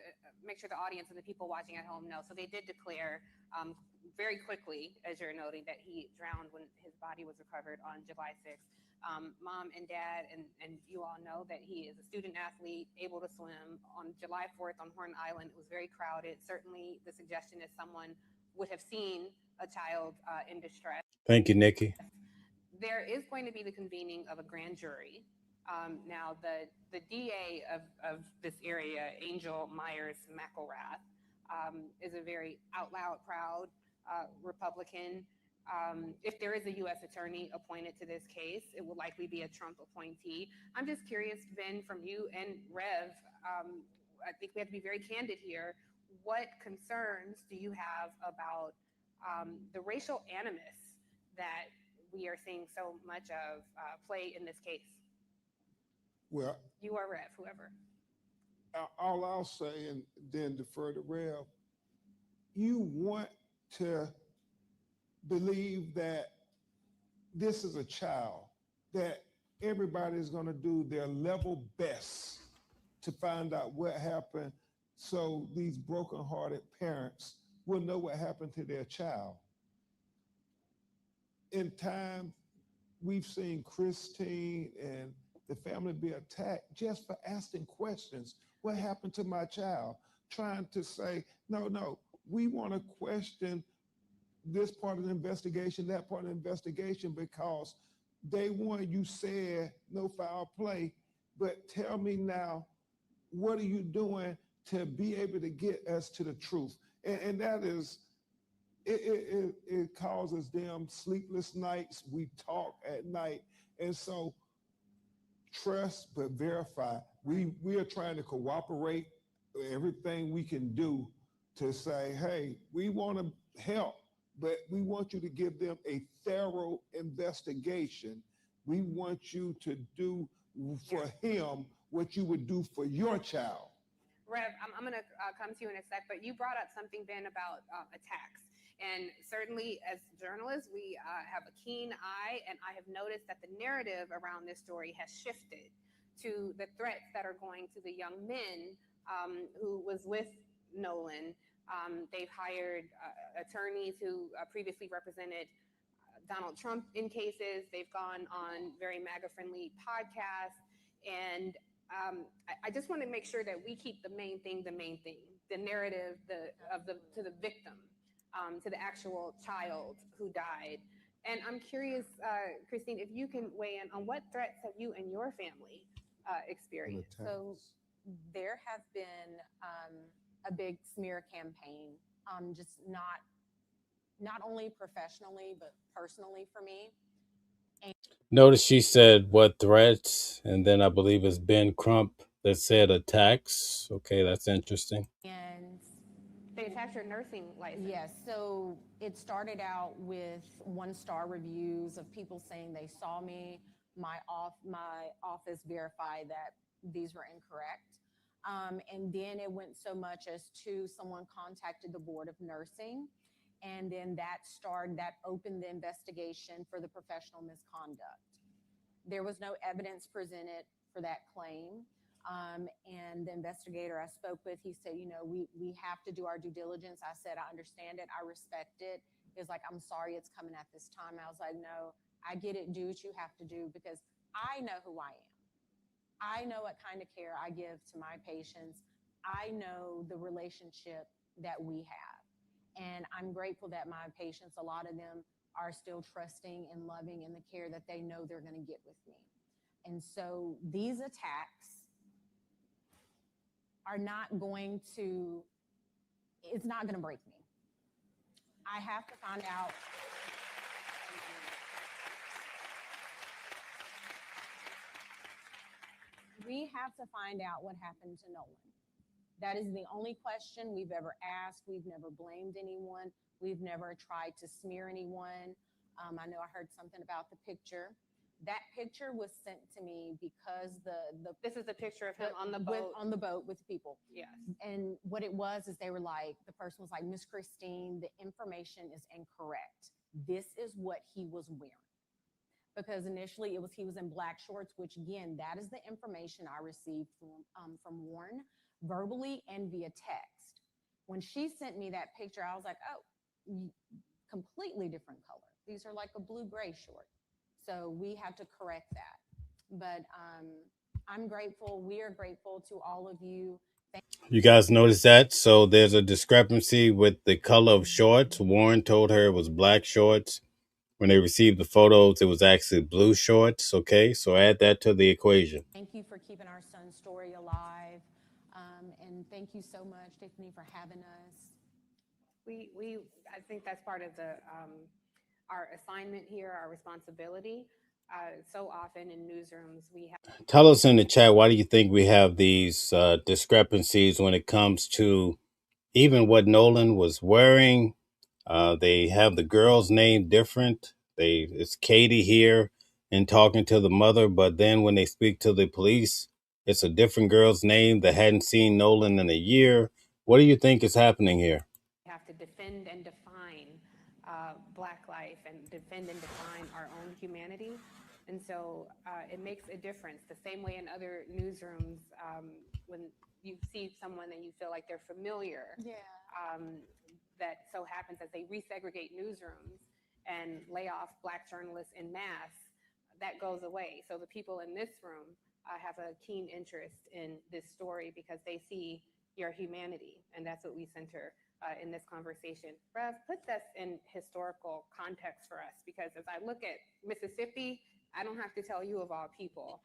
make sure the audience and the people watching at home know, so they did declare very quickly, as you're noting, that he drowned when his body was recovered on July 6th. Mom and dad and you all know that he is a student athlete, able to swim. On July 4th on Horn Island, it was very crowded. Certainly the suggestion is someone would have seen a child in distress. Thank you, Nikki. There is going to be the convening of a grand jury. Now, the DA of this area, Angel Myers McElrath, is a very out loud, proud Republican. If there is a U.S. attorney appointed to this case, it will likely be a Trump appointee. I'm just curious, Ben, from you and Rev, I think we have to be very candid here. What concerns do you have about the racial animus that we are seeing so much of play in this case? Well, you or Rev, whoever. All I'll say, and then defer to Rev, you want to believe that this is a child, that everybody is going to do their level best to find out what happened so these brokenhearted parents will know what happened to their child. In time, we've seen Christine and the family be attacked just for asking questions. What happened to my child? Trying to say, no, we want to question this part of the investigation, that part of the investigation, because day one you said no foul play, but tell me now, what are you doing to be able to get us to the truth? And that is, it causes them sleepless nights. We talk at night. And so trust, but verify. We are trying to cooperate everything we can do to say, hey, we want to help, but we want you to give them a thorough investigation. We want you to do for him what you would do for your child. Rev, I'm going to come to you in a sec, but you brought up something, Ben, about attacks. And certainly as journalists, we have a keen eye, and I have noticed that the narrative around this story has shifted to the threats that are going to the young men who was with Nolan. They've hired attorneys who previously represented Donald Trump in cases. They've gone on very MAGA-friendly podcasts. And I just want to make sure that we keep the main thing, the narrative to the victim, to the actual child who died. And I'm curious, Christine, if you can weigh in on what threats have you and your family experienced? So there have been a big smear campaign, just not only professionally, but personally for me. Notice she said what threats, and then I believe it's Ben Crump that said attacks. Okay, that's interesting. And they attacked your nursing license. Yes, so it started out with 1-star reviews of people saying they saw me. My office verified that these were incorrect. And then it went so much as to someone contacted the Board of Nursing, and then that opened the investigation for the professional misconduct. There was no evidence presented for that claim. And the investigator I spoke with, he said, we have to do our due diligence. I said, I understand it. I respect it. He was like, I'm sorry it's coming at this time. I was like, no, I get it. Do what you have to do, because I know who I am. I know what kind of care I give to my patients. I know the relationship that we have. And I'm grateful that my patients, a lot of them are still trusting and loving in the care that they know they're going to get with me. And so these attacks are not going to, it's not going to break me. I have to find out. We have to find out what happened to Nolan. That is the only question we've ever asked. We've never blamed anyone. We've never tried to smear anyone. I know I heard something about the picture. That picture was sent to me because This is a picture of him on the with, boat. on the boat with people. Yes. And what it was is they were like, the person was like, Miss Christine, the information is incorrect. This is what he was wearing. Because initially he was in black shorts, which again, that is the information I received from Warren verbally and via text. When she sent me that picture, I was like, oh, completely different color. These are like a blue-gray short. So we have to correct that. But I'm grateful. We are grateful to all of you. You guys notice that? So there's a discrepancy with the color of shorts. Warren told her it was black shorts. When they received the photos, it was actually blue shorts. Okay, so add that to the equation. Thank you for keeping our son's story alive. And thank you so much, Tiffany, for having us. I think that's part of our assignment here, our responsibility. So often in newsrooms, we have. Tell us in the chat, why do you think we have these discrepancies when it comes to even what Nolan was wearing? They have the girl's name different. It's Katie here and talking to the mother, but then when they speak to the police, it's a different girl's name that hadn't seen Nolan in a year. What do you think is happening here? We have to defend and define Black life and defend and define our own humanity. And so it makes a difference. The same way in other newsrooms, when you see someone and you feel like they're familiar, that so happens as they resegregate newsrooms and lay off Black journalists en masse, that goes away. So the people in this room have a keen interest in this story because they see your humanity, and that's what we center in this conversation. Rev, put this in historical context for us, because as I look at Mississippi, I don't have to tell you of all people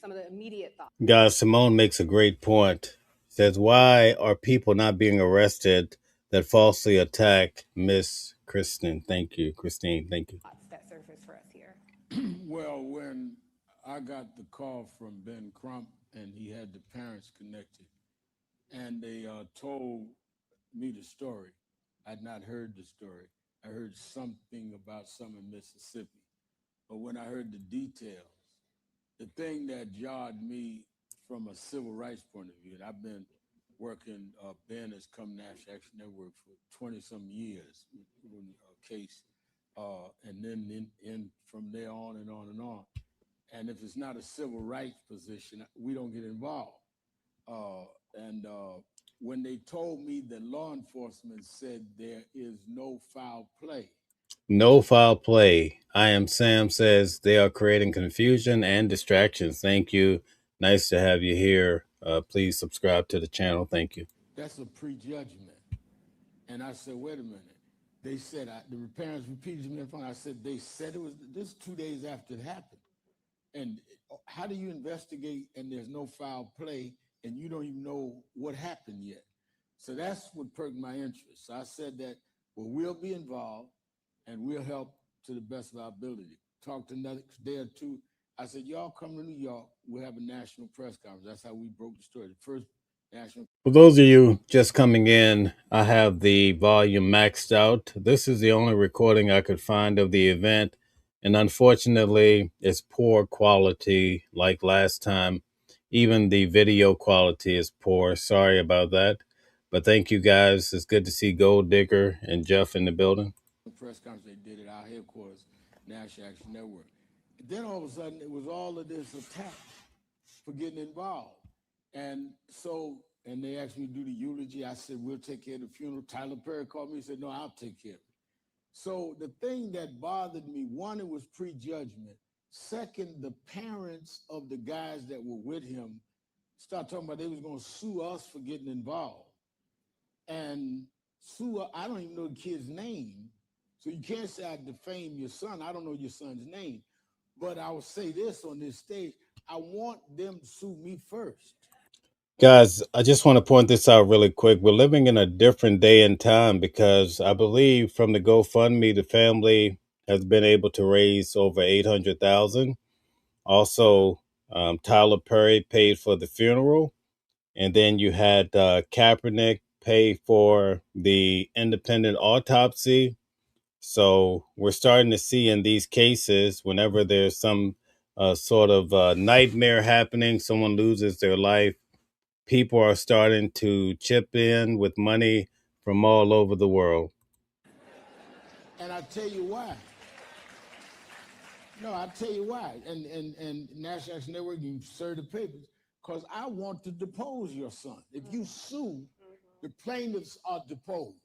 some of the immediate thoughts. Guys, Simone makes a great point. Says, why are people not being arrested that falsely attack Miss Christine? Thank you, Christine. Thank you. That surface for us here. Well, when I got the call from Ben Crump and he had the parents connected, and they told me the story, I'd not heard the story. I heard something about some in Mississippi. But when I heard the details, the thing that jarred me from a civil rights point of view, and I've been working, Ben has come National Action Network for 20-some years, with a case, and then in from there on and on and on. And if it's not a civil rights position, we don't get involved. When they told me that law enforcement said there is no foul play. No foul play. I Am Sam says they are creating confusion and distractions. Thank you. Nice to have you here. Please subscribe to the channel. Thank you. That's a prejudgment. And I said, wait a minute. They said, the parents repeated to me in front. I said, they said it was this 2 days after it happened. And how do you investigate and there's no foul play and you don't even know what happened yet? So that's what perked my interest. So I said that, well, we'll be involved and we'll help to the best of our ability. Talked another day or two. I said, y'all come to New York. We'll have a national press conference. That's how we broke the story. The first national. For those of you just coming in, I have the volume maxed out. This is the only recording I could find of the event. And unfortunately, it's poor quality like last time. Even the video quality is poor. Sorry about that. But thank you guys. It's good to see Gold Digger and Jeff in the building. The press conference they did at our headquarters, National Action Network. And then all of a sudden, it was all of this attack for getting involved. And so, and they asked me to do the eulogy. I said, we'll take care of the funeral. Tyler Perry called me and said, no, I'll take care of it. So the thing that bothered me, one, it was prejudgment. Second, the parents of the guys that were with him started talking about they was going to sue us for getting involved. And sue, I don't even know the kid's name. So you can't say I defame your son. I don't know your son's name. But I will say this on this stage. I want them to sue me first. Guys, I just want to point this out really quick. We're living in a different day and time because I believe from the GoFundMe, the family has been able to raise over $800,000. Also, Tyler Perry paid for the funeral. And then you had Kaepernick pay for the independent autopsy. So we're starting to see in these cases, whenever there's some sort of nightmare happening, someone loses their life, people are starting to chip in with money from all over the world. And I tell you why. No, I'll tell you why. And National Action Network, you serve the papers, because I want to depose your son. If you sue, the plaintiffs are deposed.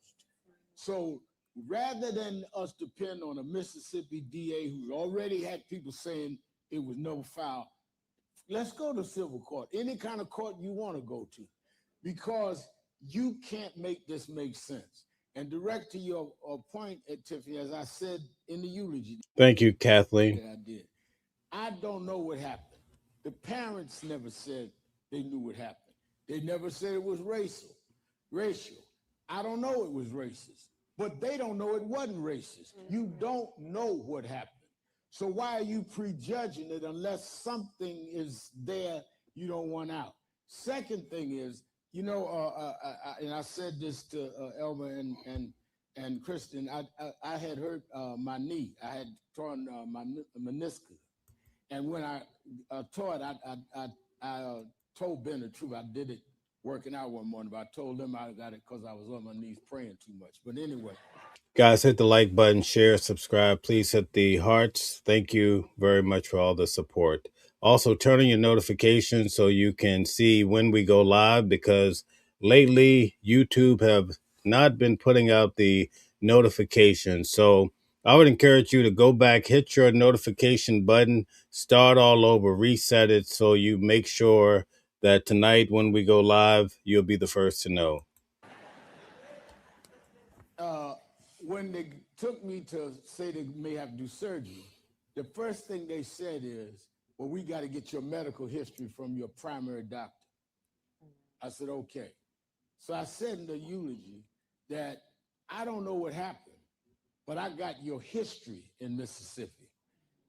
So rather than us depend on a Mississippi DA who already had people saying it was no foul, let's go to civil court, any kind of court you want to go to, because you can't make this make sense. And direct to your point, Tiffany, as I said in the eulogy. Thank you, Kathleen. That I did. I don't know what happened. The parents never said they knew what happened. They never said it was racial. I don't know it was racist, but they don't know it wasn't racist. You don't know what happened. So why are you prejudging it unless something is there you don't want out? Second thing is, and I said this to Elma and Kristen, I had hurt my knee. I had torn my meniscus. And when I tore it, I told Ben the truth. I did it working out one morning, but I told them I got it because I was on my knees praying too much. But anyway. Guys, hit the like button, share, subscribe. Please hit the hearts. Thank you very much for all the support. Also, turn on your notifications so you can see when we go live, because lately YouTube have not been putting out the notifications. So I would encourage you to go back, hit your notification button, start all over, reset it so you make sure that tonight when we go live, you'll be the first to know. When they took me to say they may have to do surgery, the first thing they said is, well, we got to get your medical history from your primary doctor. I said, okay. So I said in the eulogy that I don't know what happened, but I got your history in Mississippi.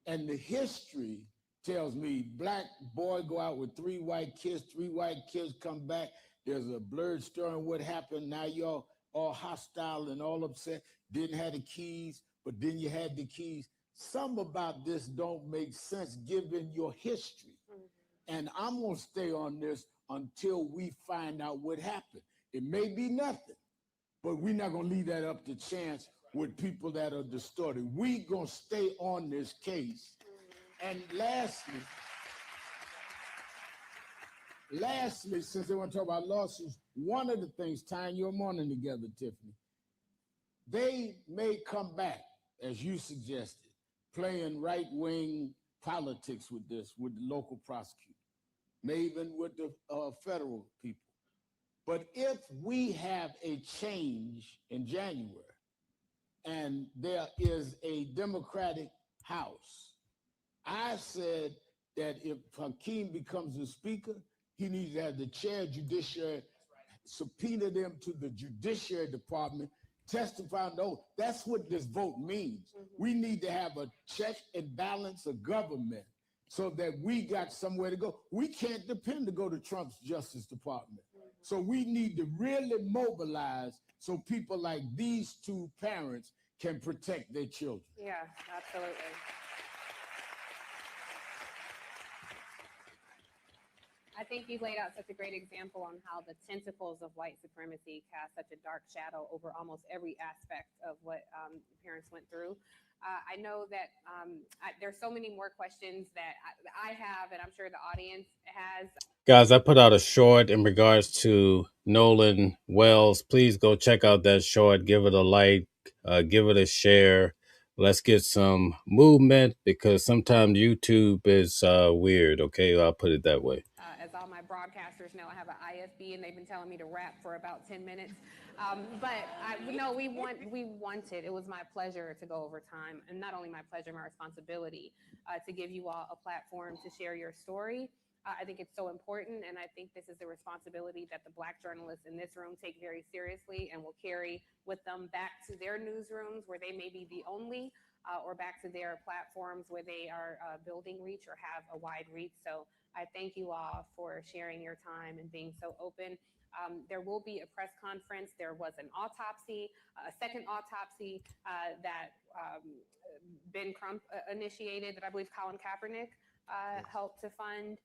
And the history tells me black boy go out with 3 white kids come back. There's a blurred story on what happened. Now y'all all hostile and all upset. Didn't have the keys, but then you had the keys. Some about this don't make sense given your history. And I'm going to stay on this until we find out what happened. It may be nothing, but we're not going to leave that up to chance with people that are distorted. We going to stay on this case. And lastly, since they want to talk about lawsuits, one of the things tying your morning together, Tiffany, they may come back, as you suggested, playing right-wing politics with this, with the local prosecutor, maybe even with the federal people. But if we have a change in January and there is a Democratic House, I said that if Hakeem becomes the speaker, he needs to have the chair of judiciary subpoena them to the Judiciary Department, testify. No, that's what this vote means. We need to have a check and balance of government so that we got somewhere to go. We can't depend to go to Trump's Justice Department. So we need to really mobilize so people like these 2 parents can protect their children. Yeah, absolutely. I think you laid out such a great example on how the tentacles of white supremacy cast such a dark shadow over almost every aspect of what parents went through. I know that there's so many more questions that I have, and I'm sure the audience has. Guys, I put out a short in regards to Nolan Wells. Please go check out that short. Give it a like, give it a share. Let's get some movement, because sometimes YouTube is weird. Okay, I'll put it that way. As all my broadcasters know, I have an IFB, and they've been telling me to rap for about 10 minutes. We wanted. It was my pleasure to go over time, and not only my pleasure, my responsibility to give you all a platform to share your story. I think it's so important, and I think this is the responsibility that the Black journalists in this room take very seriously and will carry with them back to their newsrooms, where they may be the only or back to their platforms where they are building reach or have a wide reach. So I thank you all for sharing your time and being so open. There will be a press conference. There was an autopsy, a second autopsy that Ben Crump initiated that I believe Colin Kaepernick helped to fund.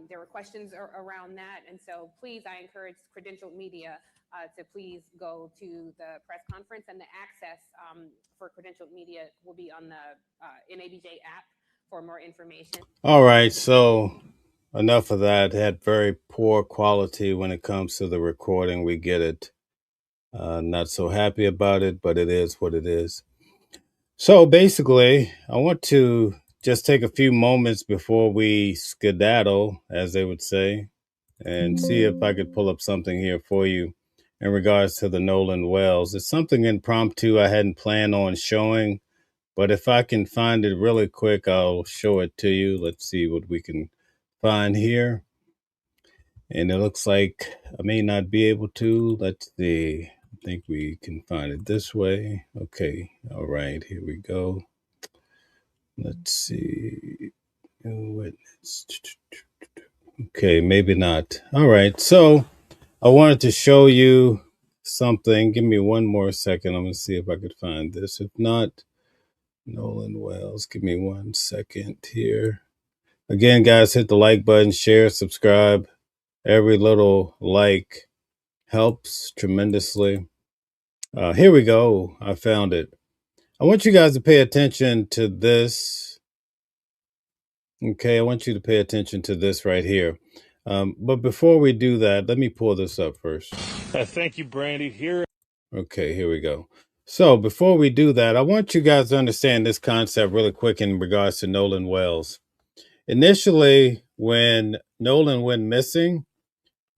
There were questions around that. And so please, I encourage credentialed media to please go to the press conference, and the access for credentialed media will be on the NABJ app for more information. All right, so enough of that. It had very poor quality when it comes to the recording. We get it. Not so happy about it, but it is what it is. So basically, I want to just take a few moments before we skedaddle, as they would say, and see if I could pull up something here for you in regards to the Nolan Wells. It's something impromptu I hadn't planned on showing, but if I can find it really quick, I'll show it to you. Let's see what we can find here. And it looks like I may not be able to. Let's see. I think we can find it this way. Okay. All right. Here we go. Let's see. Witness. Okay. Maybe not. All right. So I wanted to show you something. Give me one more second. I'm going to see if I could find this. If not, Nolan Wells. Give me 1 second here. Again, guys, hit the like button, share, subscribe. Every little like helps tremendously. Here we go. I found it. I want you guys to pay attention to this. Okay, I want you to pay attention to this right here. But before we do that, let me pull this up first. Thank you, Brandy. Here. Okay, here we go. So before we do that, I want you guys to understand this concept really quick in regards to Nolan Wells. Initially, when Nolan went missing,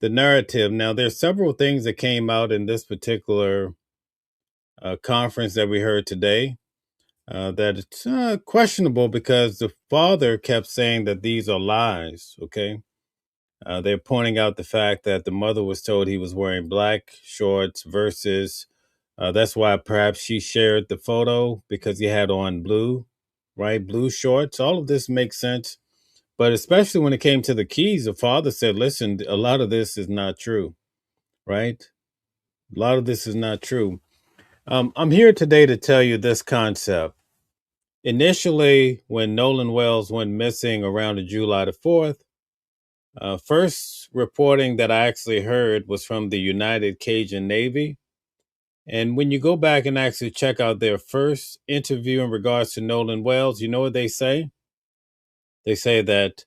the narrative, now there's several things that came out in this particular conference that we heard today that it's questionable because the father kept saying that these are lies, okay? They're pointing out the fact that the mother was told he was wearing black shorts versus, that's why perhaps she shared the photo because he had on blue, right? Blue shorts. All of this makes sense. But especially when it came to the keys, the father said, listen, a lot of this is not true, right? A lot of this is not true. I'm here today to tell you this concept. Initially, when Nolan Wells went missing around July the 4th, first reporting that I actually heard was from the United Cajun Navy. And when you go back and actually check out their first interview in regards to Nolan Wells, you know what they say? They say that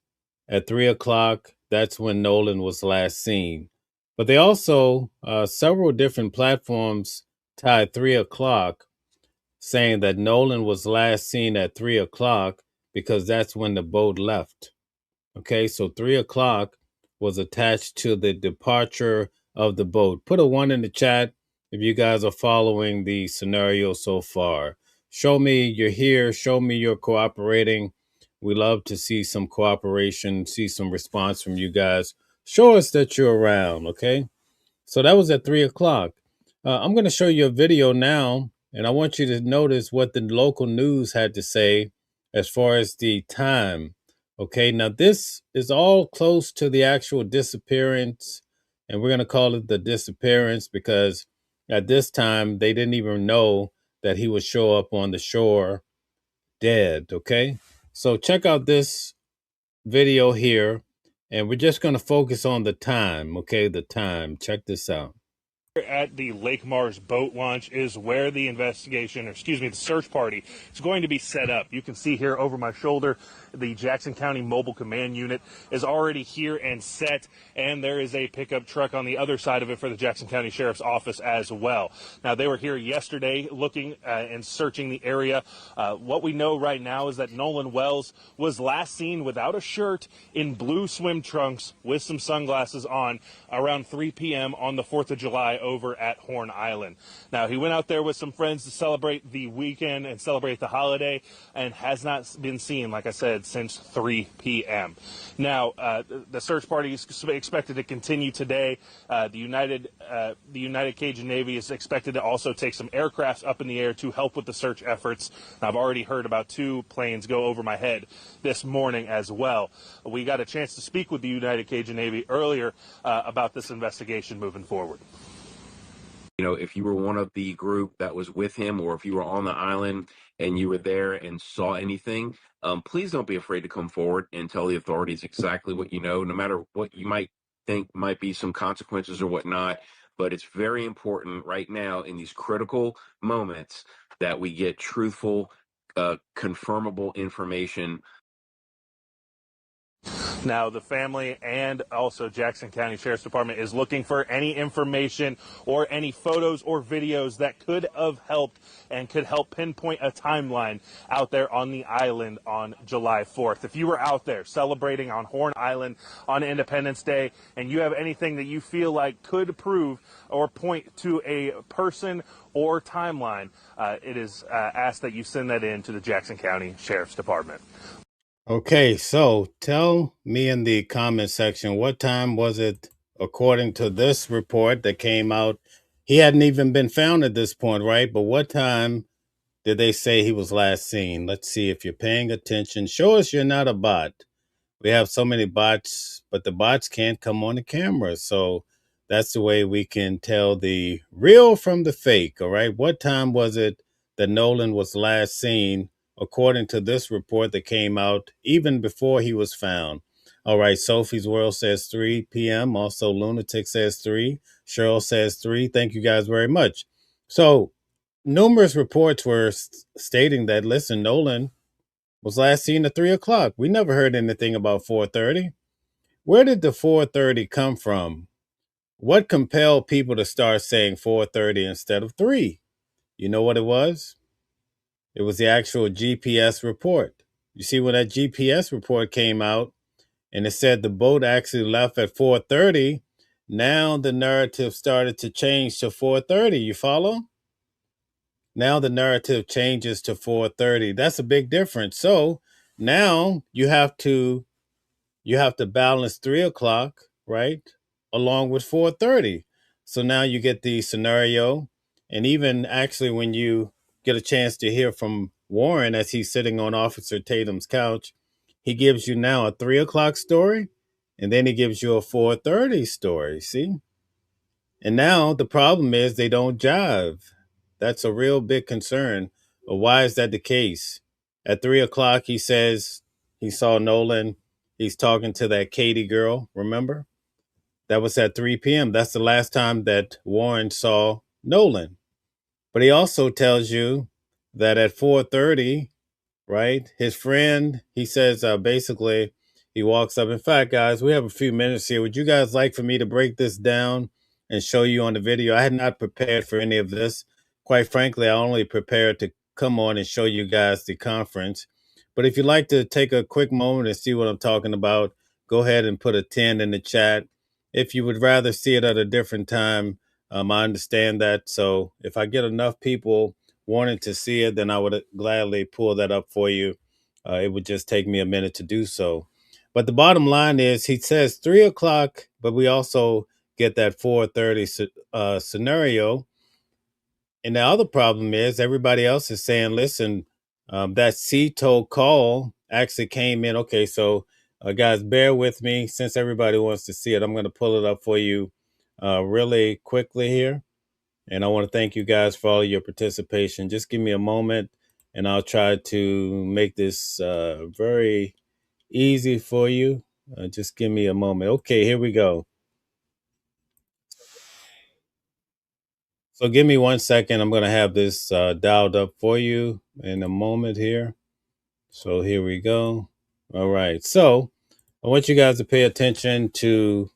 at 3 o'clock, that's when Nolan was last seen. But they also, several different platforms tied 3 o'clock, saying that Nolan was last seen at 3 o'clock because that's when the boat left. Okay, so 3 o'clock was attached to the departure of the boat. Put a 1 in the chat if you guys are following the scenario so far. Show me you're here. Show me you're cooperating. We love to see some cooperation, see some response from you guys. Show us that you're around, okay? So that was at 3 o'clock. I'm going to show you a video now, and I want you to notice what the local news had to say as far as the time. Okay, now this is all close to the actual disappearance, and we're going to call it the disappearance because at this time, they didn't even know that he would show up on the shore dead, okay? So check out this video here, and we're just going to focus on the time, okay? The time. Check this out. At the Lake Mars boat launch is where the investigation, or excuse me, the search party is going to be set up. You can see here over my shoulder, the Jackson County Mobile Command Unit is already here and set, and there is a pickup truck on the other side of it for the Jackson County Sheriff's Office as well. Now, they were here yesterday looking and searching the area. What we know right now is that Nolan Wells was last seen without a shirt in blue swim trunks with some sunglasses on around 3 p.m. on the 4th of July over at Horn Island. Now, he went out there with some friends to celebrate the weekend and celebrate the holiday, and has not been seen, like I said, since 3 p.m. Now, the search party is expected to continue today. The United Cajun Navy is expected to also take some aircrafts up in the air to help with the search efforts. And I've already heard about 2 planes go over my head this morning as well. We got a chance to speak with the United Cajun Navy earlier about this investigation moving forward. You know, if you were one of the group that was with him, or if you were on the island and you were there and saw anything, please don't be afraid to come forward and tell the authorities exactly what you know, no matter what you might think might be some consequences or whatnot. But it's very important right now in these critical moments that we get truthful, confirmable information. Now, the family and also Jackson County Sheriff's Department is looking for any information or any photos or videos that could have helped and could help pinpoint a timeline out there on the island on July 4th. If you were out there celebrating on Horn Island on Independence Day and you have anything that you feel like could prove or point to a person or timeline, it is asked that you send that in to the Jackson County Sheriff's Department. Okay, so tell me in the comment section, what time was it, according to this report that came out? He hadn't even been found at this point, right? But what time did they say he was last seen? Let's see if you're paying attention. Show us you're not a bot. We have so many bots, but the bots can't come on the camera. So that's the way we can tell the real from the fake, all right? What time was it that Nolan was last seen, according to this report that came out even before he was found? All right, Sophie's World says 3 p.m. Also, Lunatic says 3. Cheryl says 3. Thank you guys very much. So numerous reports were stating that, listen, Nolan was last seen at 3 o'clock. We never heard anything about 4:30. Where did the 4:30 come from? What compelled people to start saying 4:30 instead of 3? You know what it was? It was the actual GPS report. You see, when that GPS report came out and it said the boat actually left at 4:30, now the narrative started to change to 4:30. You follow? Now the narrative changes to 4:30. That's a big difference. So now you have to balance 3 o'clock, right, along with 4:30. So now you get the scenario, and even actually when you get a chance to hear from Warren as he's sitting on Officer Tatum's couch, he gives you now a 3 o'clock story, and then he gives you a 4:30 story. See? And now the problem is they don't jive. That's a real big concern. But why is that the case? At 3 o'clock, he says he saw Nolan. He's talking to that Katie girl, remember? That was at 3 p.m. That's the last time that Warren saw Nolan. But he also tells you that at 4:30, right, his friend, he says basically, he walks up. In fact, guys, we have a few minutes here. Would you guys like for me to break this down and show you on the video? I had not prepared for any of this. Quite frankly, I only prepared to come on and show you guys the conference. But if you'd like to take a quick moment and see what I'm talking about, go ahead and put a 10 in the chat. If you would rather see it at a different time, I understand that. So if I get enough people wanting to see it, then I would gladly pull that up for you. It would just take me a minute to do so. But the bottom line is he says 3 o'clock, but we also get that 4:30 scenario. And the other problem is everybody else is saying, listen, that CTO call actually came in. Okay, so guys, bear with me. Since everybody wants to see it, I'm going to pull it up for you really quickly here. And I want to thank you guys for all your participation. Just give me a moment and I'll try to make this very easy for you. Just give me a moment. Okay, here we go. So give me 1 second. I'm going to have this dialed up for you in a moment here. So here we go. All right. So I want you guys to pay attention to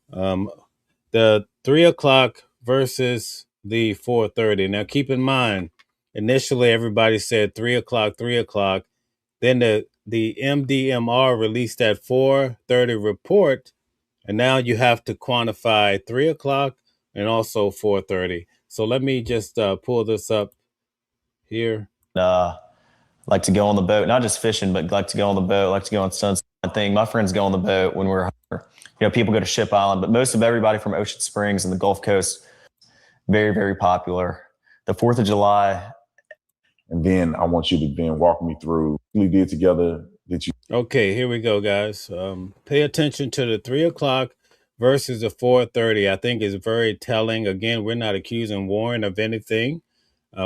the 3 o'clock versus the 4:30. Now, keep in mind, initially everybody said 3 o'clock, 3 o'clock. Then the MDMR released that 4:30 report, and now you have to quantify 3 o'clock and also 4:30. So let me just pull this up here. Like to go on the boat, not just fishing, but like to go on the boat, like to go on sunset thing. My friends go on the boat when we're, people go to Ship Island, but most of everybody from Ocean Springs and the Gulf Coast, very, very popular. The 4th of July. And then I want you to then walk me through what we did together. Did you? Okay, here we go, guys. Pay attention to the 3 o'clock versus the 4:30. I think is very telling. Again, we're not accusing Warren of anything.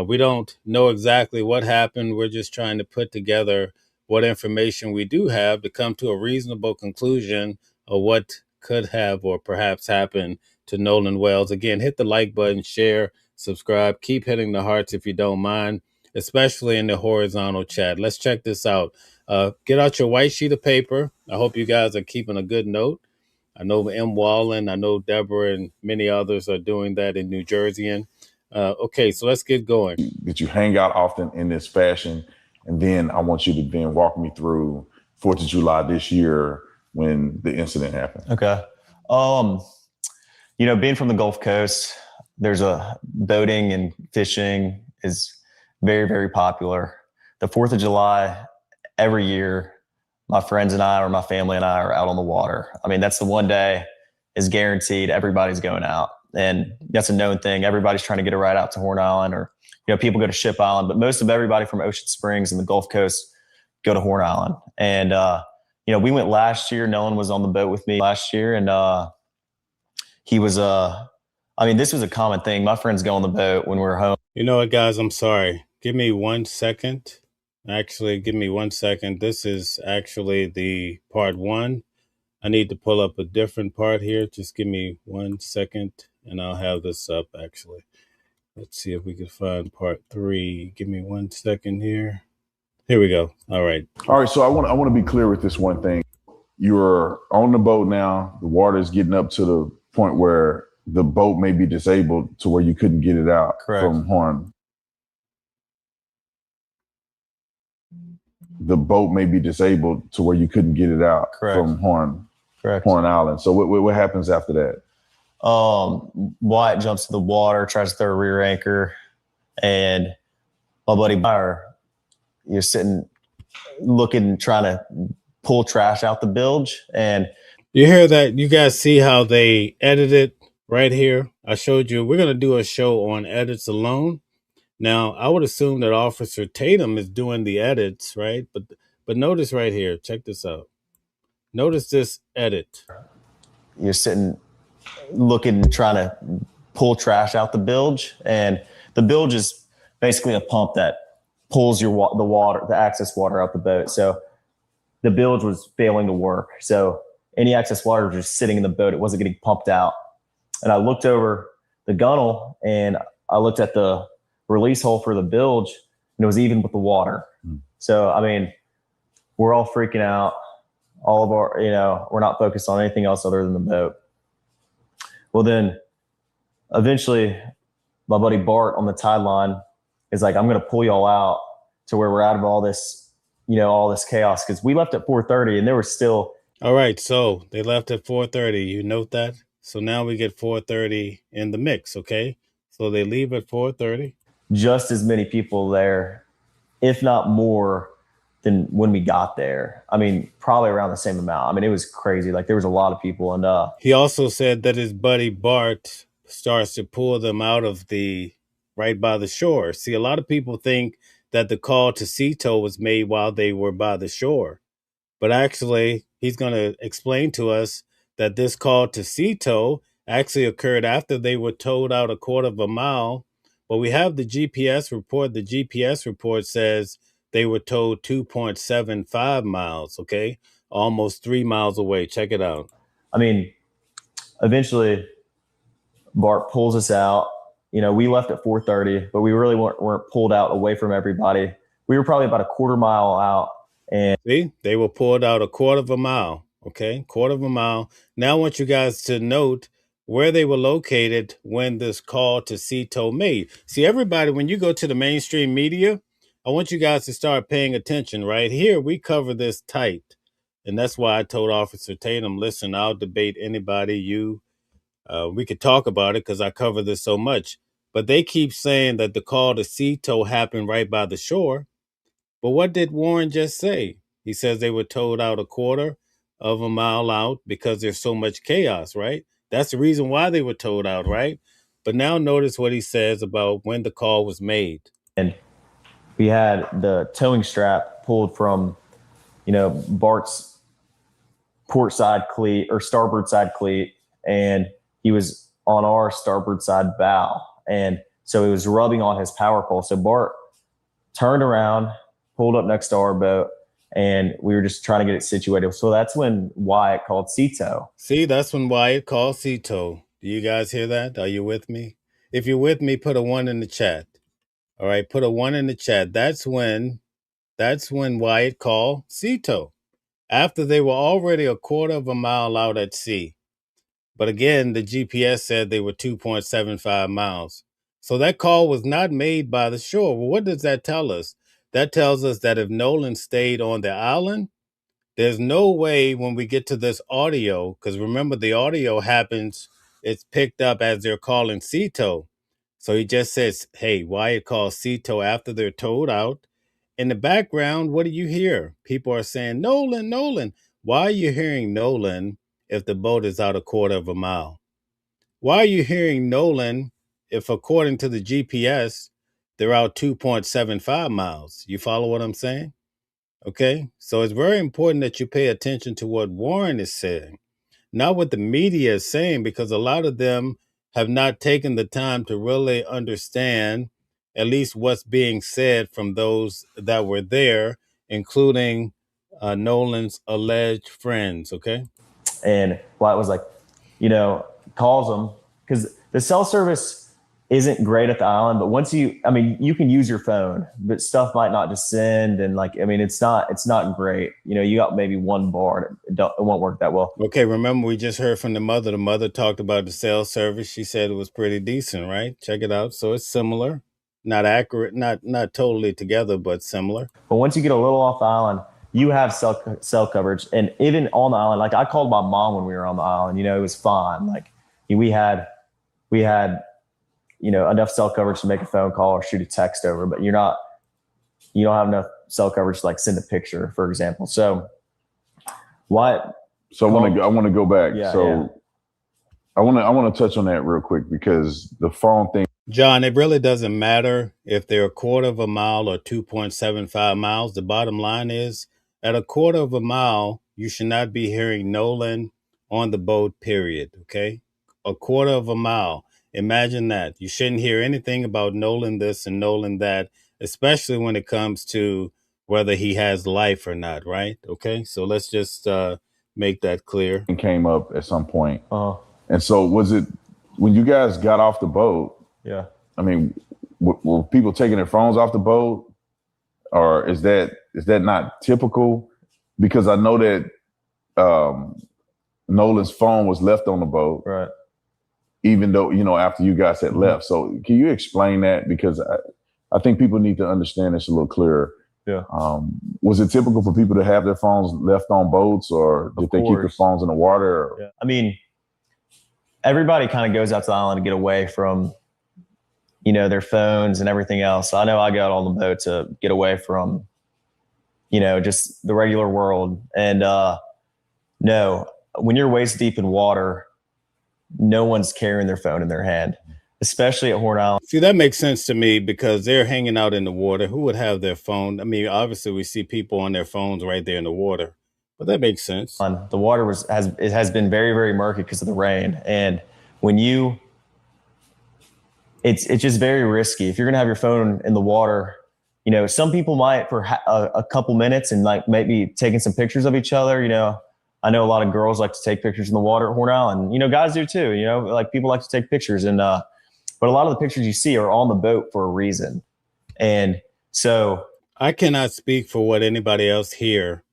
We don't know exactly what happened. We're just trying to put together what information we do have to come to a reasonable conclusion of what could have or perhaps happened to Nolan Wells. Again, hit the like button, share, subscribe, keep hitting the hearts if you don't mind, especially in the horizontal chat. Let's check this out. Get out your white sheet of paper. I hope you guys are keeping a good note. I know M. Wallen, I know Deborah and many others are doing that in New Jersey. Okay, so let's get going. Did you hang out often in this fashion? And then I want you to then walk me through 4th of July this year when the incident happened. Okay. Being from the Gulf Coast, there's a boating and fishing is very, very popular. The 4th of July, every year, my friends and I or my family and I are out on the water. I mean, that's the one day is guaranteed everybody's going out. And that's a known thing. Everybody's trying to get a ride out to Horn Island or, people go to Ship Island, but most of everybody from Ocean Springs and the Gulf Coast go to Horn Island. And, we went last year. Nolan was on the boat with me last year. And he was, this was a common thing. My friends go on the boat when we're home. You know what, guys? I'm sorry. Give me 1 second. Actually, give me 1 second. This is actually the part 1. I need to pull up a different part here. Just give me 1 second and I'll have this up actually. Let's see if we can find part 3. Give me 1 second here. Here we go. All right. So I want to be clear with this one thing. You're on the boat now. The water is getting up to the point where the boat may be disabled to where you couldn't get it out. Correct. From Horn. The boat may be disabled to where you couldn't get it out. Correct. From Horn. Correct. Horn Island. So what happens after that? Wyatt jumps to the water, tries to throw a rear anchor, and my buddy Meyer, you're sitting looking, trying to pull trash out the bilge. And you hear that? You guys see how they edited right here? I showed you. We're going to do a show on edits alone. Now, I would assume that Officer Tatum is doing the edits, right? But notice right here. Check this out. Notice this edit. You're sitting looking, trying to pull trash out the bilge. And the bilge is basically a pump that pulls the water, the excess water out the boat. So the bilge was failing to work. So any excess water was just sitting in the boat. It wasn't getting pumped out. And I looked over the gunnel and I looked at the release hole for the bilge and it was even with the water. So, we're all freaking out. All of our, we're not focused on anything else other than the boat. Well, then eventually my buddy Bart on the tide line is like, I'm going to pull y'all out to where we're out of all this, all this chaos. Cause we left at 4:30 and there was still. All right. So they left at 4:30. You note that? So now we get 4:30 in the mix. Okay. So they leave at 4:30. Just as many people there, if not more than when we got there. Probably around the same amount. It was crazy. Like there was a lot of people. And he also said that his buddy Bart starts to pull them out of right by the shore. See, a lot of people think that the call to sea tow was made while they were by the shore. But actually, he's going to explain to us that this call to sea tow actually occurred after they were towed out a quarter of a mile. But we have the GPS report. The GPS report says they were towed 2.75 miles, okay? Almost 3 miles away. Check it out. Eventually, Bart pulls us out. We left at 4:30, but we really weren't pulled out away from everybody. We were probably about a quarter mile out. And see, they were pulled out a quarter of a mile, okay? Quarter of a mile. Now I want you guys to note where they were located when this call to sea tow made. See, everybody, when you go to the mainstream media, I want you guys to start paying attention. Right here, we cover this tight. And that's why I told Officer Tatum, listen, I'll debate anybody, you, We could talk about it because I cover this so much. But they keep saying that the call to sea tow happened right by the shore. But what did Warren just say? He says they were towed out a quarter of a mile out because there's so much chaos, right? That's the reason why they were towed out, right? But now notice what he says about when the call was made. And we had the towing strap pulled from, Bart's port side cleat or starboard side cleat, and he was on our starboard side bow. And so it was rubbing on his power pole. So Bart turned around, pulled up next to our boat, and we were just trying to get it situated. So that's when Wyatt called sea tow. See, that's when Wyatt called sea tow. Do you guys hear that? Are you with me? If you're with me, put a 1 in the chat. All right, put a 1 in the chat. That's when Wyatt called sea tow, after they were already a quarter of a mile out at sea. But again, the GPS said they were 2.75 miles. So that call was not made by the shore. Well, what does that tell us? That tells us that if Nolan stayed on the island, there's no way when we get to this audio, because remember the audio happens, it's picked up as they're calling sea tow. So he just says, hey, Wyatt calls sea tow after they're towed out. In the background, what do you hear? People are saying, Nolan, Nolan. Why are you hearing Nolan if the boat is out a quarter of a mile? Why are you hearing Nolan if, according to the GPS, they're out 2.75 miles? You follow what I'm saying? Okay, so it's very important that you pay attention to what Warren is saying, not what the media is saying, because a lot of them have not taken the time to really understand at least what's being said from those that were there, including Nolan's alleged friends. Okay. And Wyatt was like, calls them, because the cell service isn't great at the island, but once you can use your phone, but stuff might not just send. And it's not great. You got maybe one bar, it won't work that well. Okay. Remember, we just heard from the mother. The mother talked about the cell service. She said it was pretty decent, right? Check it out. So it's similar, not accurate, not totally together, but similar. But once you get a little off the island, you have cell coverage. And even on the island, like I called my mom when we were on the island, it was fine. Like we had enough cell coverage to make a phone call or shoot a text over, but you don't have enough cell coverage to like send a picture, for example. So what? So I want to go back. Yeah, I want to touch on that real quick, because the phone thing. John, it really doesn't matter if they're a quarter of a mile or 2.75 miles. The bottom line is, at a quarter of a mile, you should not be hearing Nolan on the boat, period. Okay? A quarter of a mile. Imagine that. You shouldn't hear anything about Nolan this and Nolan that, especially when it comes to whether he has life or not, right? Okay? So let's just make that clear. It came up at some point. And so was it when you guys got off the boat? Yeah. Were people taking their phones off the boat, or is that not typical? Because I know that Nolan's phone was left on the boat, right? Even though after you guys had left. So can you explain that? Because I think people need to understand this a little clearer. Yeah. Was it typical for people to have their phones left on boats, or did they keep their phones in the water? Yeah. Everybody kind of goes out to the island to get away from their phones and everything else. I know I got on the boat to get away from, just the regular world. And no, when you're waist deep in water, no one's carrying their phone in their hand, especially at Horn Island. See, that makes sense to me, because they're hanging out in the water. Who would have their phone? Obviously we see people on their phones right there in the water, but that makes sense. The water has been very, very murky because of the rain. And when it's just very risky. If you're going to have your phone in the water, some people might for a couple minutes and like maybe taking some pictures of each other. I know a lot of girls like to take pictures in the water at Horn Island. Guys do too. Like people like to take pictures, and but a lot of the pictures you see are on the boat for a reason. And so I cannot speak for what anybody else here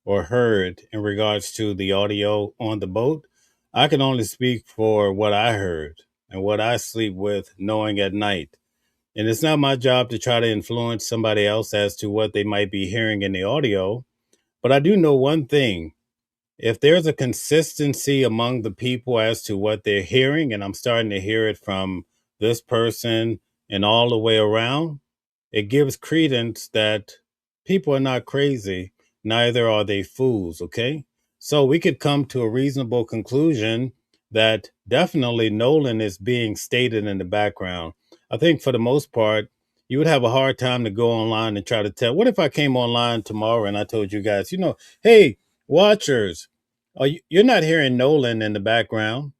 or heard in regards to the audio on the boat. I can only speak for what I heard and what I sleep with, knowing at night. And it's not my job to try to influence somebody else as to what they might be hearing in the audio. But I do know one thing. if there's a consistency among the people as to what they're hearing, and I'm starting to hear it from this person and all the way around, it gives credence that people are not crazy, neither are they fools, okay? So we could come to a reasonable conclusion that definitely Nolan is being stated in the background. I think for the most part, you would have a hard time to go online and try to tell. What if I came online tomorrow and I told you guys, hey, watchers, you're not hearing Nolan in the background,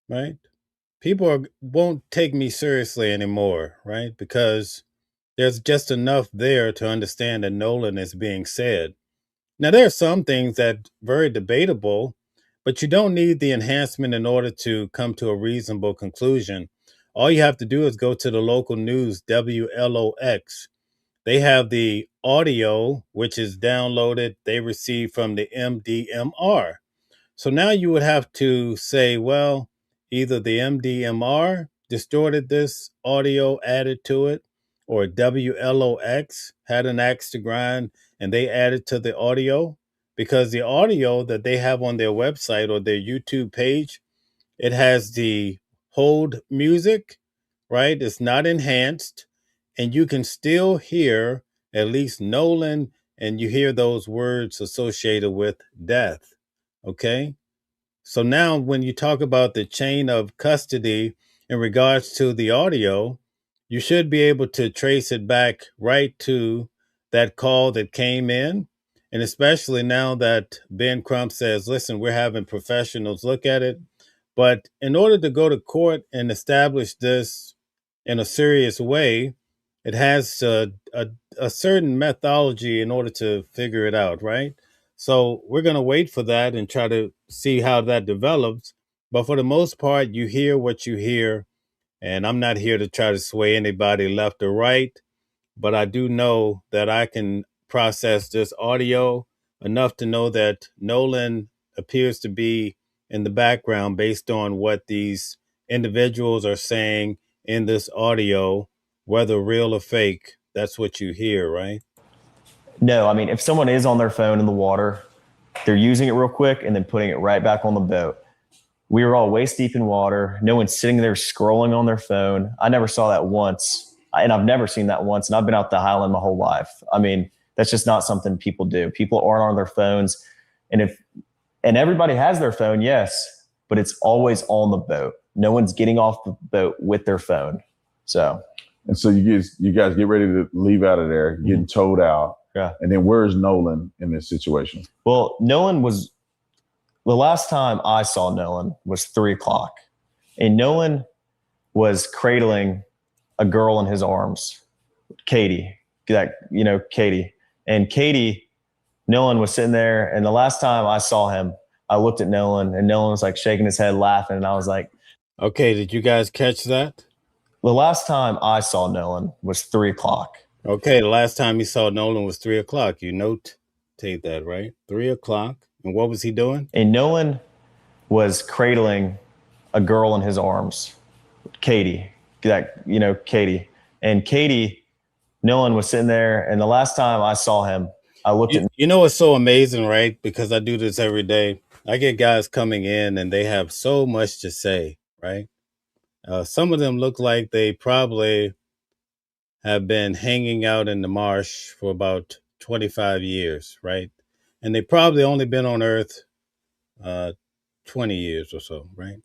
right? People won't take me seriously anymore, right? Because there's just enough there to understand that Nolan is being said. Now, there are some things that very debatable, but you don't need the enhancement in order to come to a reasonable conclusion. All you have to do is go to the local news, WLOX. They have the audio, which is downloaded, they receive from the MDMR. So now you would have to say, well, either the MDMR distorted this audio, added to it, or WLOX had an axe to grind and they added to the audio, because the audio that they have on their website or their YouTube page, it has the hold music, right? It's not enhanced, and you can still hear at least Nolan, and you hear those words associated with death. Okay. So now when you talk about the chain of custody in regards to the audio, you should be able to trace it back right to that call that came in. And especially now that Ben Crump says, listen, we're having professionals look at it. But in order to go to court and establish this in a serious way, it has a certain methodology in order to figure it out, right? So we're going to wait for that and try to see how that develops. But for the most part, you hear what you hear. And I'm not here to try to sway anybody left or right. But I do know that I can process this audio enough to know that Nolan appears to be in the background based on what these individuals are saying in this audio, whether real or fake. That's what you hear, right? No, I mean, if someone is on their phone in the water, they're using it real quick and then putting it right back on the boat. We were all waist deep in water. No one's sitting there scrolling on their phone. I never saw that once. And I've never seen that once. And I've been out the Highland my whole life. I mean, that's just not something people do. People aren't on their phones. And everybody has their phone, yes, but it's always on the boat. No one's getting off the boat with their phone. So. And so you guys get ready to leave out of there, getting towed out. Yeah. And then where's Nolan in this situation? Well, the last time I saw Nolan was 3:00, and Nolan was cradling a girl in his arms, Katie, Katie. And Katie, Nolan was sitting there, and the last time I saw him, I looked at Nolan, and Nolan was like shaking his head, laughing, and I was like, okay, did you guys catch that? The last time I saw Nolan was 3:00. Okay, the last time you saw Nolan was 3:00. You notate that, right? 3:00. And what was he doing? And Nolan was cradling a girl in his arms, Katie, Katie. And Katie, Nolan was sitting there, and the last time I saw him, I looked at. It's so amazing, right? Because I do this every day. I get guys coming in, and they have so much to say, right? Some of them look like they probably have been hanging out in the marsh for about 25 years, right? And they probably only been on Earth 20 years or so, right?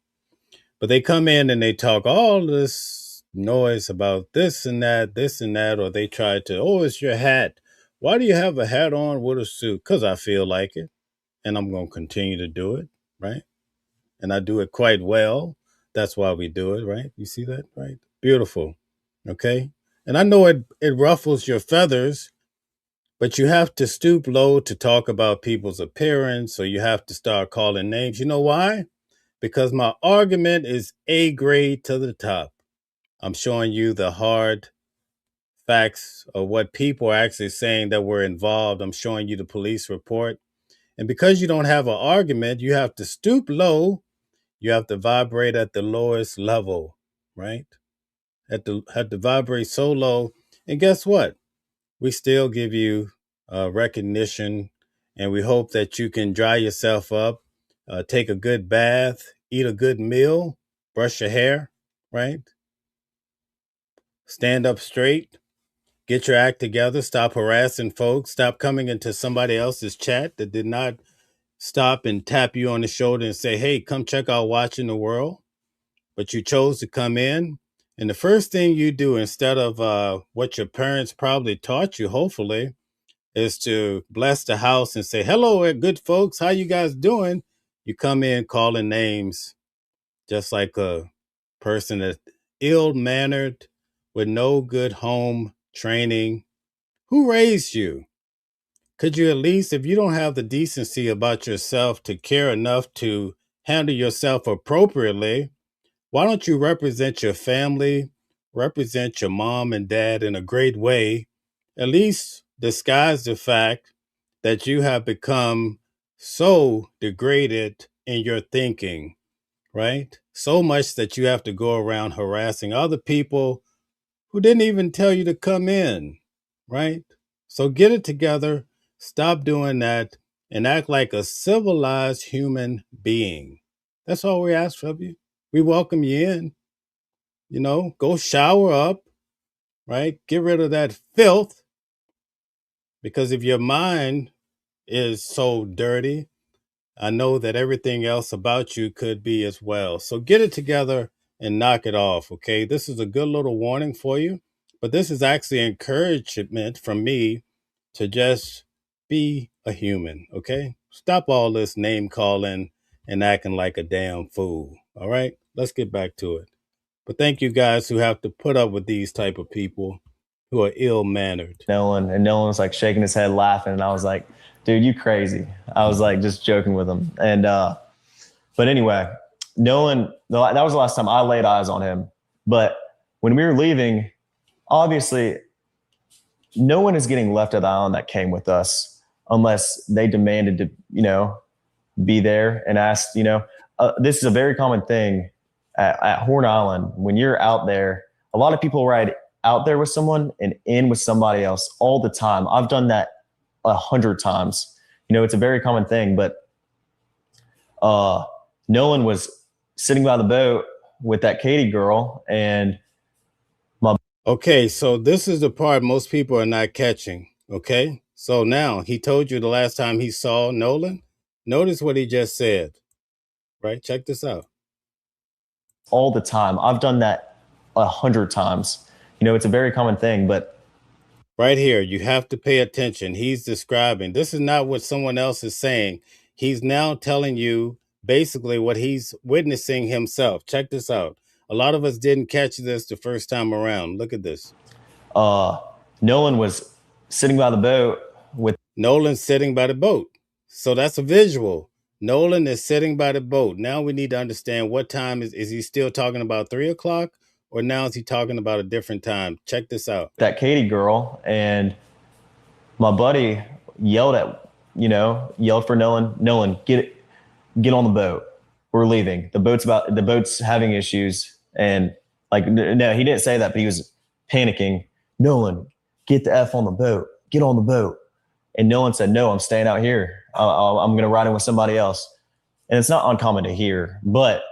But they come in and they talk all this noise about this and that, or they try to, oh, it's your hat. Why do you have a hat on with a suit? Because I feel like it, and I'm going to continue to do it, right? And I do it quite well. That's why we do it, right? You see that, right? Beautiful, okay? And I know it ruffles your feathers, but you have to stoop low to talk about people's appearance, or you have to start calling names. You know why? Because my argument is A grade to the top. I'm showing you the hard facts of what people are actually saying that were involved. I'm showing you the police report. And because you don't have an argument, you have to stoop low. You have to vibrate at the lowest level, right? Have to vibrate so low. And guess what? We still give you recognition And we hope that you can dry yourself up, take a good bath, eat a good meal, brush your hair, right? Stand up straight, get your act together, stop harassing folks, stop coming into somebody else's chat that did not stop and tap you on the shoulder and say, hey, come check out Watching the World. But you chose to come in. And the first thing you do, instead of what your parents probably taught you, hopefully, is to bless the house and say, hello, good folks, how you guys doing? You come in calling names just like a person that's ill-mannered with no good home training. Who raised you? Could you at least, if you don't have the decency about yourself to care enough to handle yourself appropriately, why don't you represent your family, represent your mom and dad in a great way, at least disguise the fact that you have become so degraded in your thinking, right? So much that you have to go around harassing other people who didn't even tell you to come in, right? So get it together, stop doing that, and act like a civilized human being. That's all we ask of you. We welcome you in. You know, go shower up, right? Get rid of that filth, because if your mind is so dirty, I know that everything else about you could be as well. So get it together and knock it off, okay? This is a good little warning for you, but this is actually encouragement from me to just be a human, okay? Stop all this name calling and acting like a damn fool, all right? Let's get back to it. But thank you guys who have to put up with these type of people who are ill-mannered. Nolan, and Nolan was like shaking his head laughing, and I was like, dude, you crazy. I was like just joking with him. And but anyway, Nolan, that was the last time I laid eyes on him. But when we were leaving, obviously no one is getting left at the island that came with us unless they demanded to, be there and asked, this is a very common thing at Horn Island. When you're out there, a lot of people ride out there with someone and in with somebody else all the time. I've done that 100 times. It's a very common thing, but Nolan was sitting by the boat with that Katie girl and Okay, so this is the part most people are not catching, okay? So now, he told you the last time he saw Nolan. Notice what he just said, right? Check this out. All the time. I've done that 100 times. It's a very common thing, but right here, you have to pay attention. He's describing, this is not what someone else is saying. He's now telling you basically what he's witnessing himself. Check this out. A lot of us didn't catch this the first time around. Look at this. Nolan was sitting by the boat with Nolan sitting by the boat. So that's a visual. Nolan is sitting by the boat. Now we need to understand what time is he still talking about 3 o'clock, or now is he talking about a different time? Check this out. That Katie girl, and my buddy yelled for Nolan, get on the boat. We're leaving. The boat's having issues. And no, he didn't say that, but he was panicking. Nolan, get the F on the boat. Get on the boat. And Nolan said, no, I'm staying out here. I'm going to ride in with somebody else. And it's not uncommon to hear, but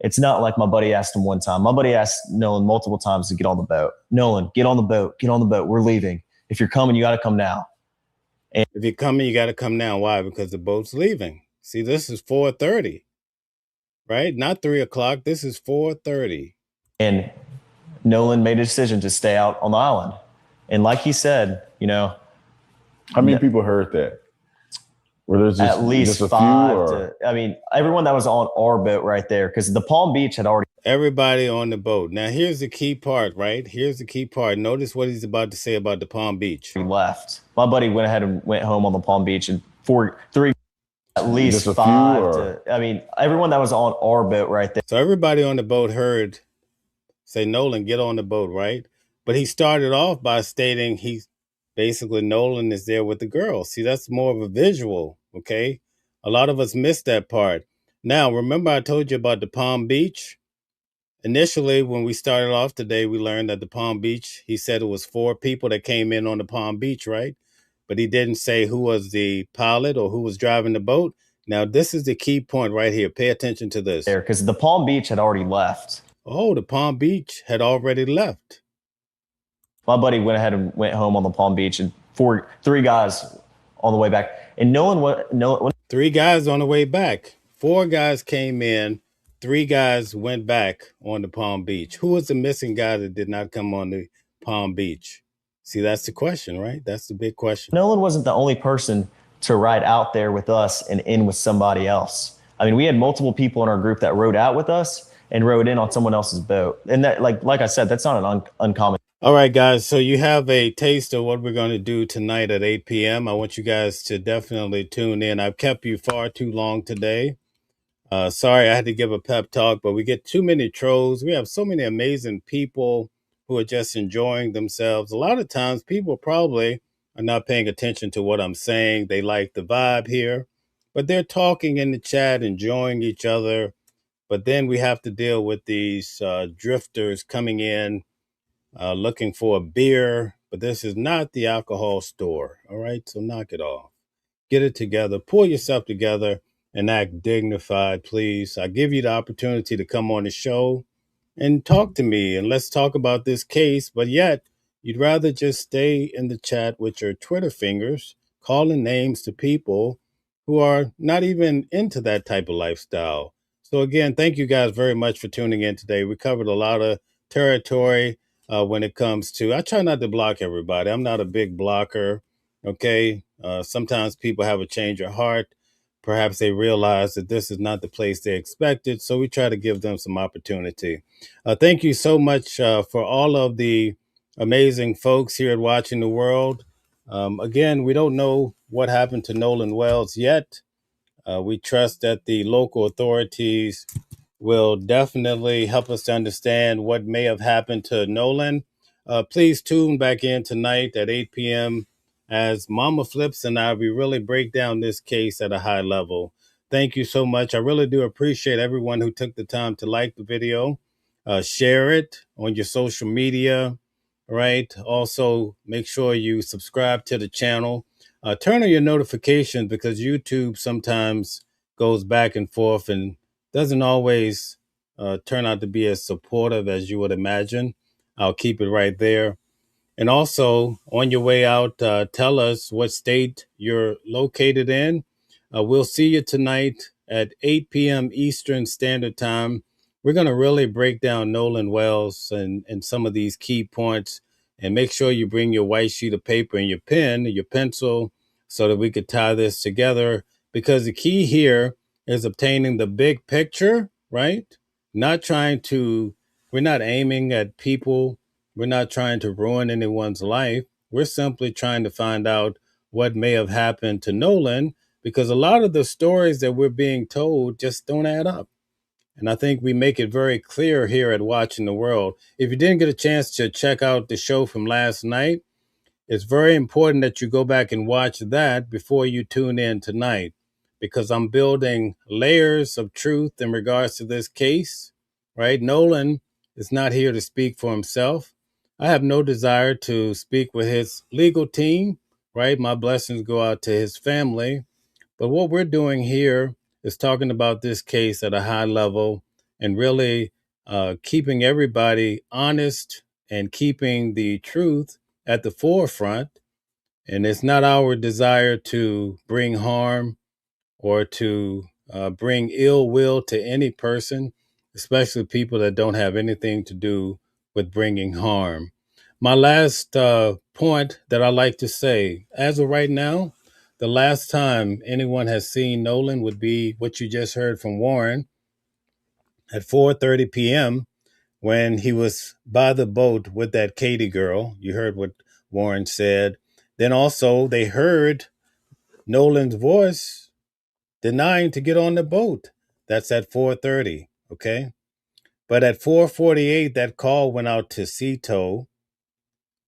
it's not like my buddy asked him one time. My buddy asked Nolan multiple times to get on the boat. Nolan, get on the boat. Get on the boat. We're leaving. If you're coming, you got to come now. And if you're coming, you got to come now. Why? Because the boat's leaving. See, this is 4:30, right? Not 3 o'clock. This is 4:30. And Nolan made a decision to stay out on the island. And like he said, how many people heard that? Were there just at least just a 5 few, everyone that was on our boat right there, because the Palm Beach had already. Everybody on the boat. Now, here's the key part, right? Here's the key part. Notice what he's about to say about the Palm Beach. He left. My buddy went ahead and went home on the Palm Beach, and at least 5 everyone that was on our boat right there. So everybody on the boat heard say, Nolan, get on the boat, right? But he started off by stating basically Nolan is there with the girl. See, that's more of a visual, okay? A lot of us missed that part. Now, remember I told you about the Palm Beach? Initially, when we started off today, we learned that the Palm Beach, he said it was 4 people that came in on the Palm Beach, right? but he didn't say who was the pilot or who was driving the boat. Now, this is the key point right here. Pay attention to this. There, because the Palm Beach had already left. Oh, the Palm Beach had already left. My buddy went ahead and went home on the Palm Beach, and three guys on the way back. And three guys on the way back. 4 guys came in. 3 guys went back on the Palm Beach. Who was the missing guy that did not come on the Palm Beach? See, that's the question, right? That's the big question. Nolan wasn't the only person to ride out there with us and in with somebody else. I mean, we had multiple people in our group that rode out with us and rode in on someone else's boat. And that, like I said, that's not an uncommon. All right, guys. So you have a taste of what we're going to do tonight at 8 p.m. I want you guys to definitely tune in. I've kept you far too long today. Sorry, I had to give a pep talk, but we get too many trolls. We have so many amazing people who are just enjoying themselves. A lot of times people probably are not paying attention to what I'm saying. They like the vibe here, but they're talking in the chat, enjoying each other. But then we have to deal with these drifters coming in, looking for a beer. But this is not the alcohol store. All right, so knock it off. Get it together. Pull yourself together and act dignified, please. I give you the opportunity to come on the show and talk to me, and let's talk about this case. But yet, you'd rather just stay in the chat with your Twitter fingers, calling names to people who are not even into that type of lifestyle. So again, thank you guys very much for tuning in today. We covered a lot of territory when it comes to, I try not to block everybody. I'm not a big blocker. Okay. Sometimes people have a change of heart. Perhaps they realize that this is not the place they expected. So we try to give them some opportunity. Thank you so much for all of the amazing folks here at Watching the World. Again, we don't know what happened to Nolan Wells yet. We trust that the local authorities will definitely help us to understand what may have happened to Nolan. Please tune back in tonight at 8 p.m. as Mama Flips and I, we really break down this case at a high level. Thank you so much. I really do appreciate everyone who took the time to like the video, share it on your social media, right? Also, make sure you subscribe to the channel. Turn on your notifications because YouTube sometimes goes back and forth and doesn't always turn out to be as supportive as you would imagine. I'll keep it right there. And also, on your way out, tell us what state you're located in. We'll see you tonight at 8 p.m. Eastern Standard Time. We're going to really break down Nolan Wells and some of these key points. And make sure you bring your white sheet of paper and your pen, your pencil, so that we could tie this together. Because the key here is obtaining the big picture, right? Not trying to, we're not aiming at people. We're not trying to ruin anyone's life. We're simply trying to find out what may have happened to Nolan, because a lot of the stories that we're being told just don't add up. And I think we make it very clear here at Watching the World. If you didn't get a chance to check out the show from last night, it's very important that you go back and watch that before you tune in tonight, because I'm building layers of truth in regards to this case, right? Nolan is not here to speak for himself. I have no desire to speak with his legal team, right? My blessings go out to his family. But what we're doing here is talking about this case at a high level and really keeping everybody honest and keeping the truth at the forefront. And it's not our desire to bring harm or to bring ill will to any person, especially people that don't have anything to do with bringing harm. My last point that I like to say, as of right now, the last time anyone has seen Nolan would be what you just heard from Warren at 4:30 p.m. when he was by the boat with that Katie girl. You heard what Warren said. Then also they heard Nolan's voice denying to get on the boat. That's at 4:30, okay? But at 4:48, that call went out to Cito.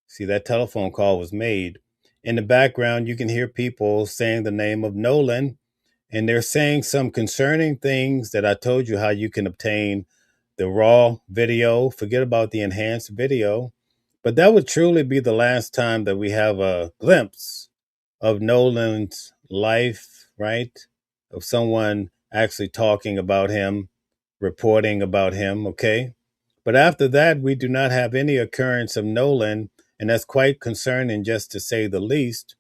See, that telephone call was made. In the background, you can hear people saying the name of Nolan, and they're saying some concerning things that I told you how you can obtain the raw video. Forget about the enhanced video. But that would truly be the last time that we have a glimpse of Nolan's life, right? Of someone actually talking about him, reporting about him, okay? But after that, we do not have any occurrence of Nolan, and that's quite concerning, just to say the least.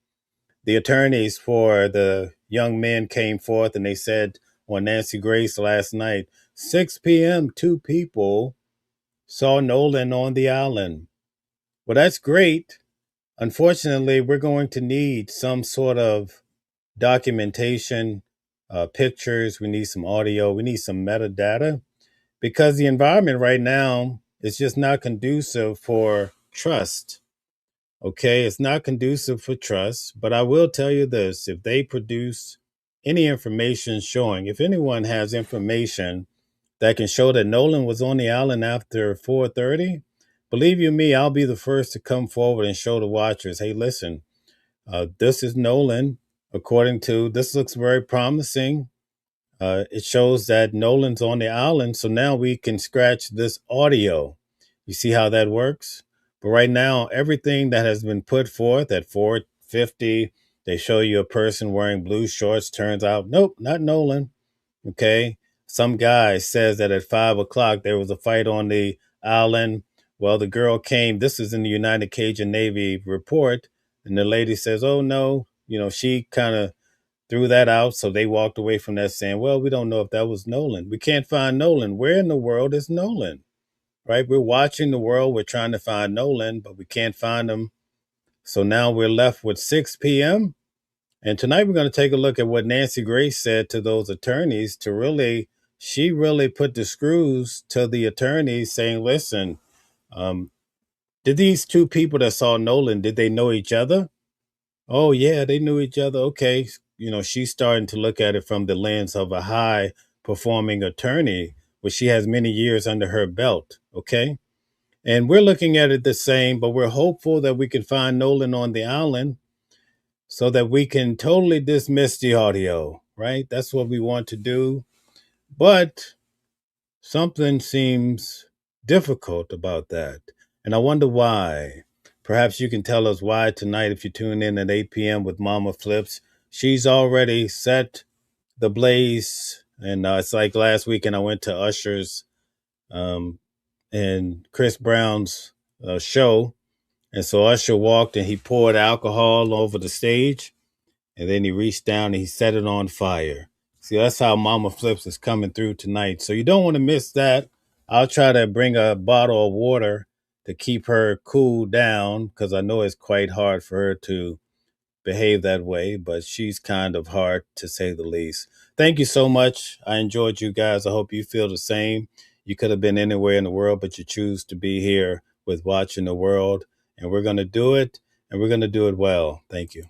The attorneys for the young men came forth and they said on Nancy Grace last night, 6 p.m., 2 people saw Nolan on the island. Well, that's great. Unfortunately, we're going to need some sort of documentation, pictures. We need some audio. We need some metadata because the environment right now is just not conducive for trust. Okay, it's not conducive for trust, but I will tell you this. If they produce any information showing, if anyone has information that can show that Nolan was on the island after 4:30, believe you me, I'll be the first to come forward and show the watchers, hey, listen, this is Nolan. According to, this looks very promising. It shows that Nolan's on the island, so now we can scratch this audio. You see how that works? But right now, everything that has been put forth at 4:50, they show you a person wearing blue shorts. Turns out, nope, not Nolan. Okay. Some guy says that at 5 o'clock there was a fight on the island. Well, the girl came. This is in the United Cajun Navy report. And the lady says, oh, no, she kind of threw that out. So they walked away from that saying, well, we don't know if that was Nolan. We can't find Nolan. Where in the world is Nolan? Right? We're watching the world. We're trying to find Nolan, but we can't find him. So now we're left with 6 p.m. And tonight we're going to take a look at what Nancy Grace said to those attorneys she really put the screws to the attorneys saying, listen, did these 2 people that saw Nolan, did they know each other? Oh, yeah, they knew each other. Okay. She's starting to look at it from the lens of a high performing attorney, which she has many years under her belt. Okay. And we're looking at it the same, but we're hopeful that we can find Nolan on the island so that we can totally dismiss the audio, right? That's what we want to do. But something seems difficult about that. And I wonder why. Perhaps you can tell us why tonight if you tune in at 8 p.m. with Mama Flips. She's already set the blaze. And it's like last weekend I went to Usher's and Chris Brown's show. And so Usher walked and he poured alcohol over the stage. And then he reached down and he set it on fire. See, that's how Mama Flips is coming through tonight. So you don't want to miss that. I'll try to bring a bottle of water to keep her cool down because I know it's quite hard for her to behave that way, but she's kind of hard to say the least. Thank you so much. I enjoyed you guys. I hope you feel the same. You could have been anywhere in the world, but you choose to be here with Watching the World. And we're going to do it, and we're going to do it well. Thank you.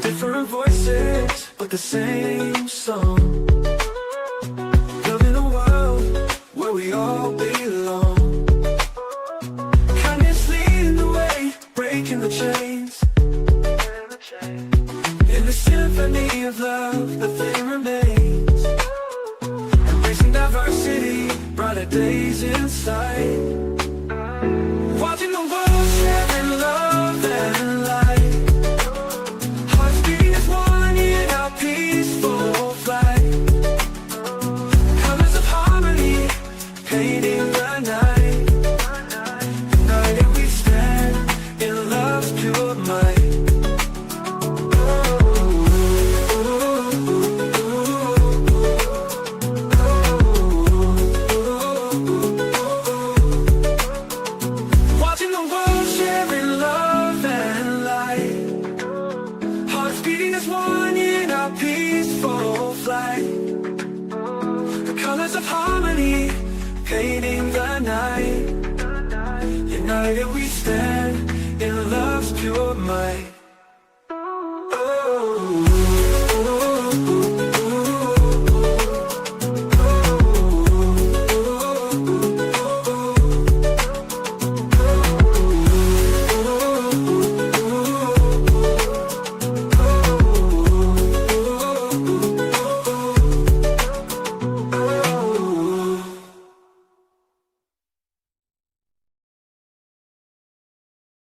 Different voices, but the same song. Loving a world where we all belong. Kindness leading the way, breaking the chains. In the symphony of love, the thing remains. Embracing diversity, brighter days in sight. Watching the world sharing love and light. Hearts beating as one in our peaceful flight. Colors of harmony, painting the night. United we stand in love's pure might. Of harmony, painting the night. United we stand in love's pure might.